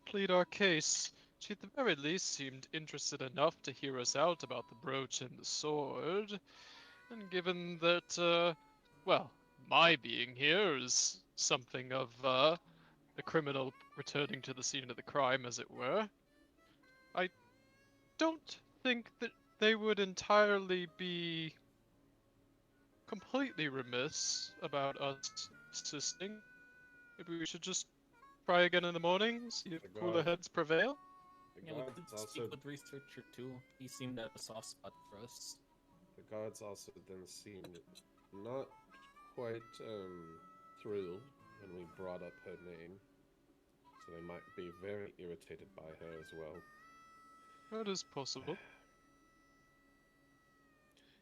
plead our case. She at the very least seemed interested enough to hear us out about the brooch and the sword. And given that, well, my being here is something of a criminal returning to the scene of the crime, as it were, I don't think that they would entirely be completely remiss about us assisting. Maybe we should just try again in the morning, see if The cooler guard- heads prevail. The Yeah, we guards could also speak with researcher too. He seemed to have a soft spot for us. the guards also then seemed not quite thrilled when we brought up her name. So they might be very irritated by her as well. That is possible.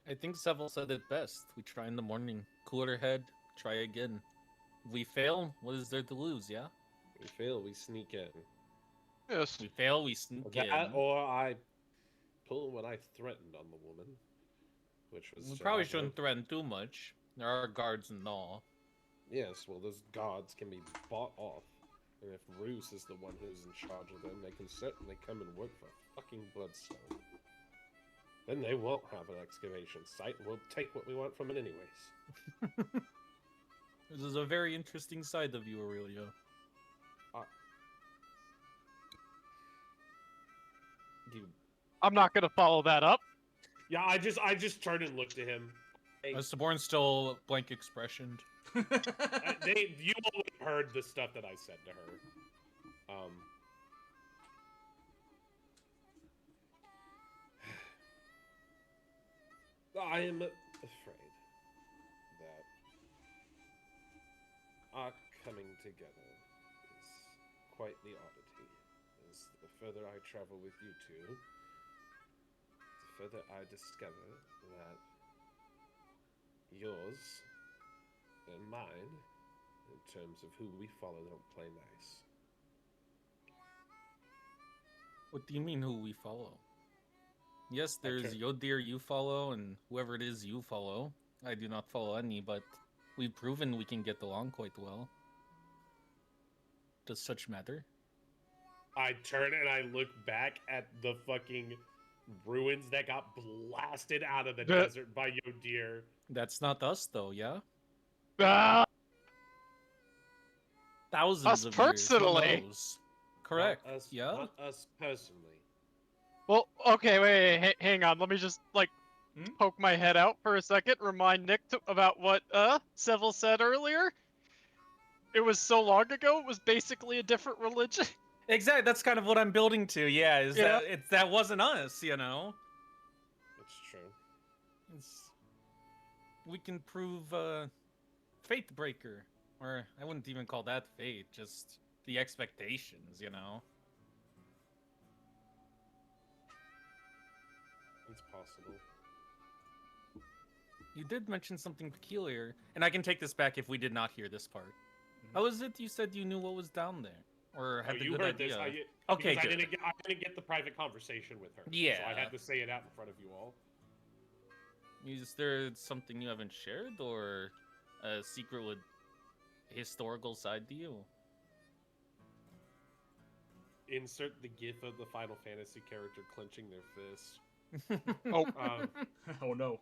I think Seville said it best. We try in the morning. Cooler head, try again. If we fail, what is there to lose, yeah? We fail, we sneak in. Yes. We fail, we sneak in. That, or I pull what I threatened on the woman, which was. We to probably have her- shouldn't threaten too much. There are guards and all. Yes, well, those guards can be bought off. And if Roos is the one who's in charge of them, they can certainly come and work for fucking Bloodstone. Then they won't have an excavation site, and we'll take what we want from it anyways. This is a very interesting side of you, Aurelio. You... I'm not gonna follow that up. Yeah, I just turned and looked at him. Saborn's still blank expressioned. You all heard the stuff that I said to her. I am afraid that our coming together is quite the oddity. As the further I travel with you two, the further I discover that yours and mine, in terms of who we follow, don't play nice. What do you mean, who we follow? Yes, there's Okay. Yodir you follow, and whoever it is you follow. I do not follow any, but we've proven we can get along quite well. Does such matter? I turn and I look back at the fucking ruins that got blasted out of the Yeah. desert by Yodir. That's not us, though, yeah? Ah, Thousands Us of years, who personally. knows? Correct, Not us, yeah? Not us personally. well, okay, wait, hang on. Let me just Hmm? poke my head out for a second. Remind Nick about what Seville said earlier. It was so long ago. It was basically a different religion. Exactly, that's kind of what I'm building to, yeah, is Yeah. that wasn't us, you know? It's true. We can prove fate breaker, or I wouldn't even call that fate, just the expectations, you know. It's possible. You did mention something peculiar, and I can take this back if we did not hear this part. How was it you said you knew what was down there, or had Oh, the you good heard idea? this. Okay, because good. I didn't get the private conversation with her. So Yeah. I had to say it out in front of you all. Is there something you haven't shared, or a secret with historical side to you? Insert the gif of the Final Fantasy character clenching their fist. Oh. Oh no.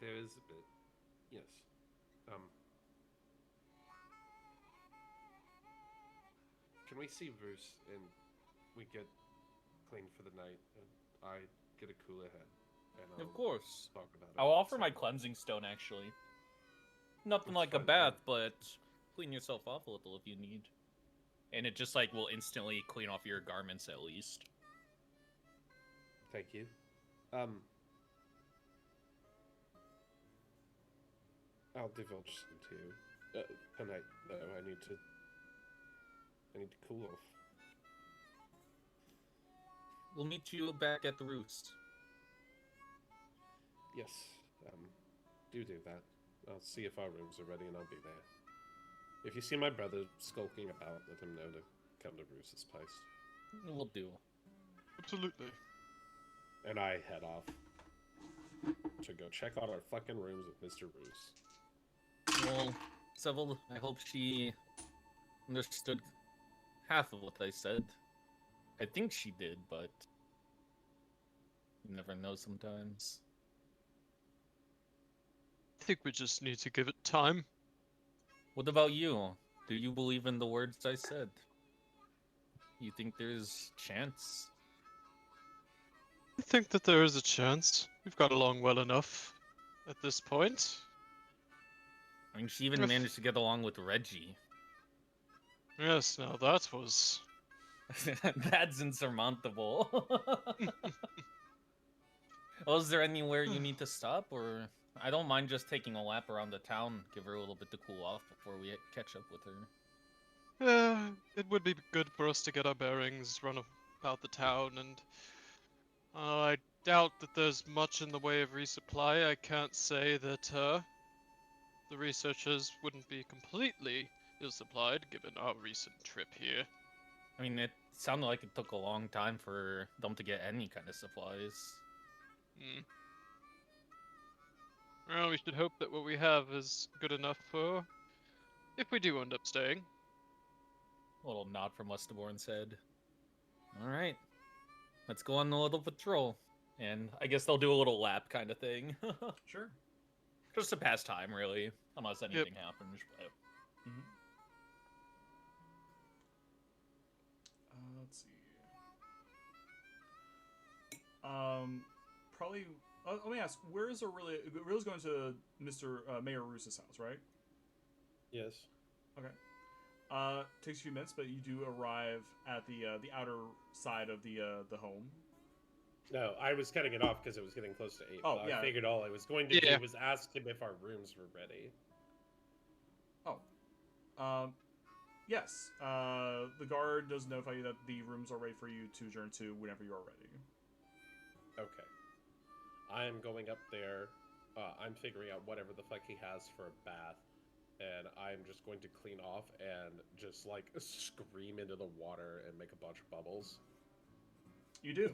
There is a bit. Yes. Can we see Bruce and we get clean for the night and I get a cooler head? And Of course. Talk about it. I'll offer my some- cleansing stone, actually. Nothing That's like a fine, bath, fine. but clean yourself off a little if you need. And it just like will instantly clean off your garments at least. Thank you. I'll divulge some to you. Tonight, though, I need to cool off. We'll meet you back at the roost. Yes, do that. I'll see if our rooms are ready and I'll be there. If you see my brother skulking about, let him know to come to Roos's place. We'll do. Absolutely. And I head off to go check out our fucking rooms with Mr. Roos. Well, Seville, I hope she understood half of what I said. I think she did, but you never know sometimes. I think we just need to give it time. What about you? Do you believe in the words I said? You think there's chance? I think that there is a chance. We've got along well enough at this point. I mean, she even If- managed to get along with Reggie. Yes, now that was... That's insurmountable. Well, is there anywhere you need to stop, or I don't mind just taking a lap around the town, give her a little bit to cool off before we catch up with her. It would be good for us to get our bearings, run about the town, and I doubt that there's much in the way of resupply. I can't say that the researchers wouldn't be completely ill-supplied given our recent trip here. I mean, it sounded like it took a long time for them to get any kind of supplies. Well, we should hope that what we have is good enough for if we do end up staying. A little nod from Westerborn's head. Alright. Let's go on a little patrol. And I guess they'll do a little lap kind of thing. Sure. Just to pass time, really. Unless anything happens. But... Let's see. Probably. Let me ask. Where is Aurelia's going to Mr. Mayor Roos's house, right? Yes. Okay. Takes a few minutes, but you do arrive at the outer side of the home. No, I was cutting it off because it was getting close to 8. Oh, but yeah. I figured all I was going to Yeah. do was ask him if our rooms were ready. Yes. The guard does notify you that the rooms are ready for you to adjourn to whenever you are ready. Okay. I am going up there. I'm figuring out whatever the fuck he has for a bath. And I'm just going to clean off and just, like, scream into the water and make a bunch of bubbles. You do.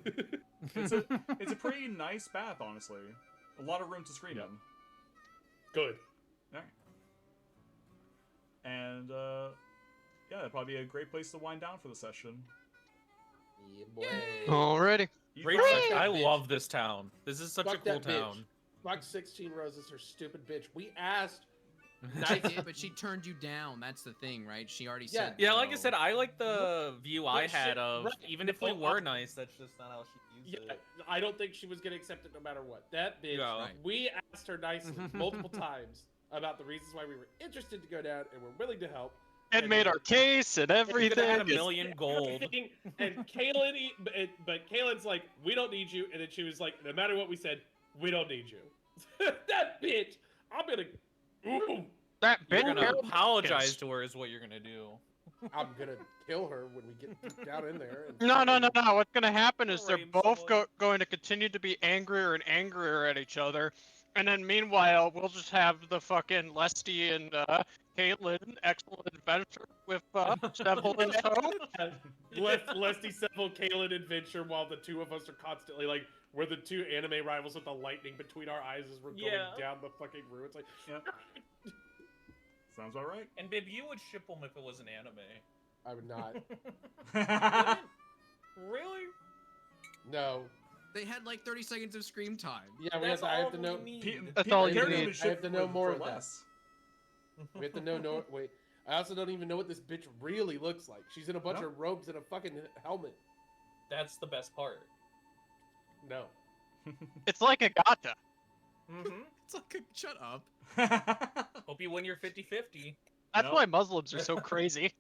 It's a pretty nice bath, honestly. A lot of room to scream in. Good. Alright. And, yeah, that'd probably be a great place to wind down for the session. Yeah, boy. Alrighty. You Great find- session. I bitch. love this town. This is such Fuck a cool that bitch. town. Fuck 16 Roses, her stupid bitch. We asked. She did, but she turned you down. That's the thing, right? She already said Yeah, like I no. said, I like the view I But had shit, of right, even if we well, were nice, that's just not how she used Yeah, it. I don't think she was gonna accept it no matter what. That bitch. No. Right. We asked her nicely multiple times about the reasons why we were interested to go down and we're willing to help. And made our case and We could everything. have had a million gold. Everything. And Kaylin, but Kaylin's like, we don't need you. And then she was like, no matter what we said, we don't need you. That bitch. I'm gonna. Ooh, That You're bitch. gonna Carol- apologize to her is what you're gonna do. I'm gonna kill her when we get deep down in there. And No. What's gonna happen is they're Frame both someone. going to continue to be angrier and angrier at each other, and then meanwhile we'll just have the fucking Lesty and Caitlin excellent adventure with Seville in tow. Lesty Seville, Kaylin adventure while the two of us are constantly like, we're the two anime rivals with the lightning between our eyes as we're going Yeah. down the fucking room. It's like, Yep. Sounds all right. And babe, you would ship them if it was an anime. I would not. Really? No. They had like 30 seconds of scream time. Yeah, That's I have all to we know. need. That's all you character need. would I have ship to know for- more for of that. less. We have to know. Wait, I also don't even know what this bitch really looks like. She's in a bunch No. of robes and a fucking helmet. That's the best part. No. It's like a gotcha. Mm-hmm. It's like, shut up. Hope you win your 50-50. That's Nope. why Muslims are so crazy.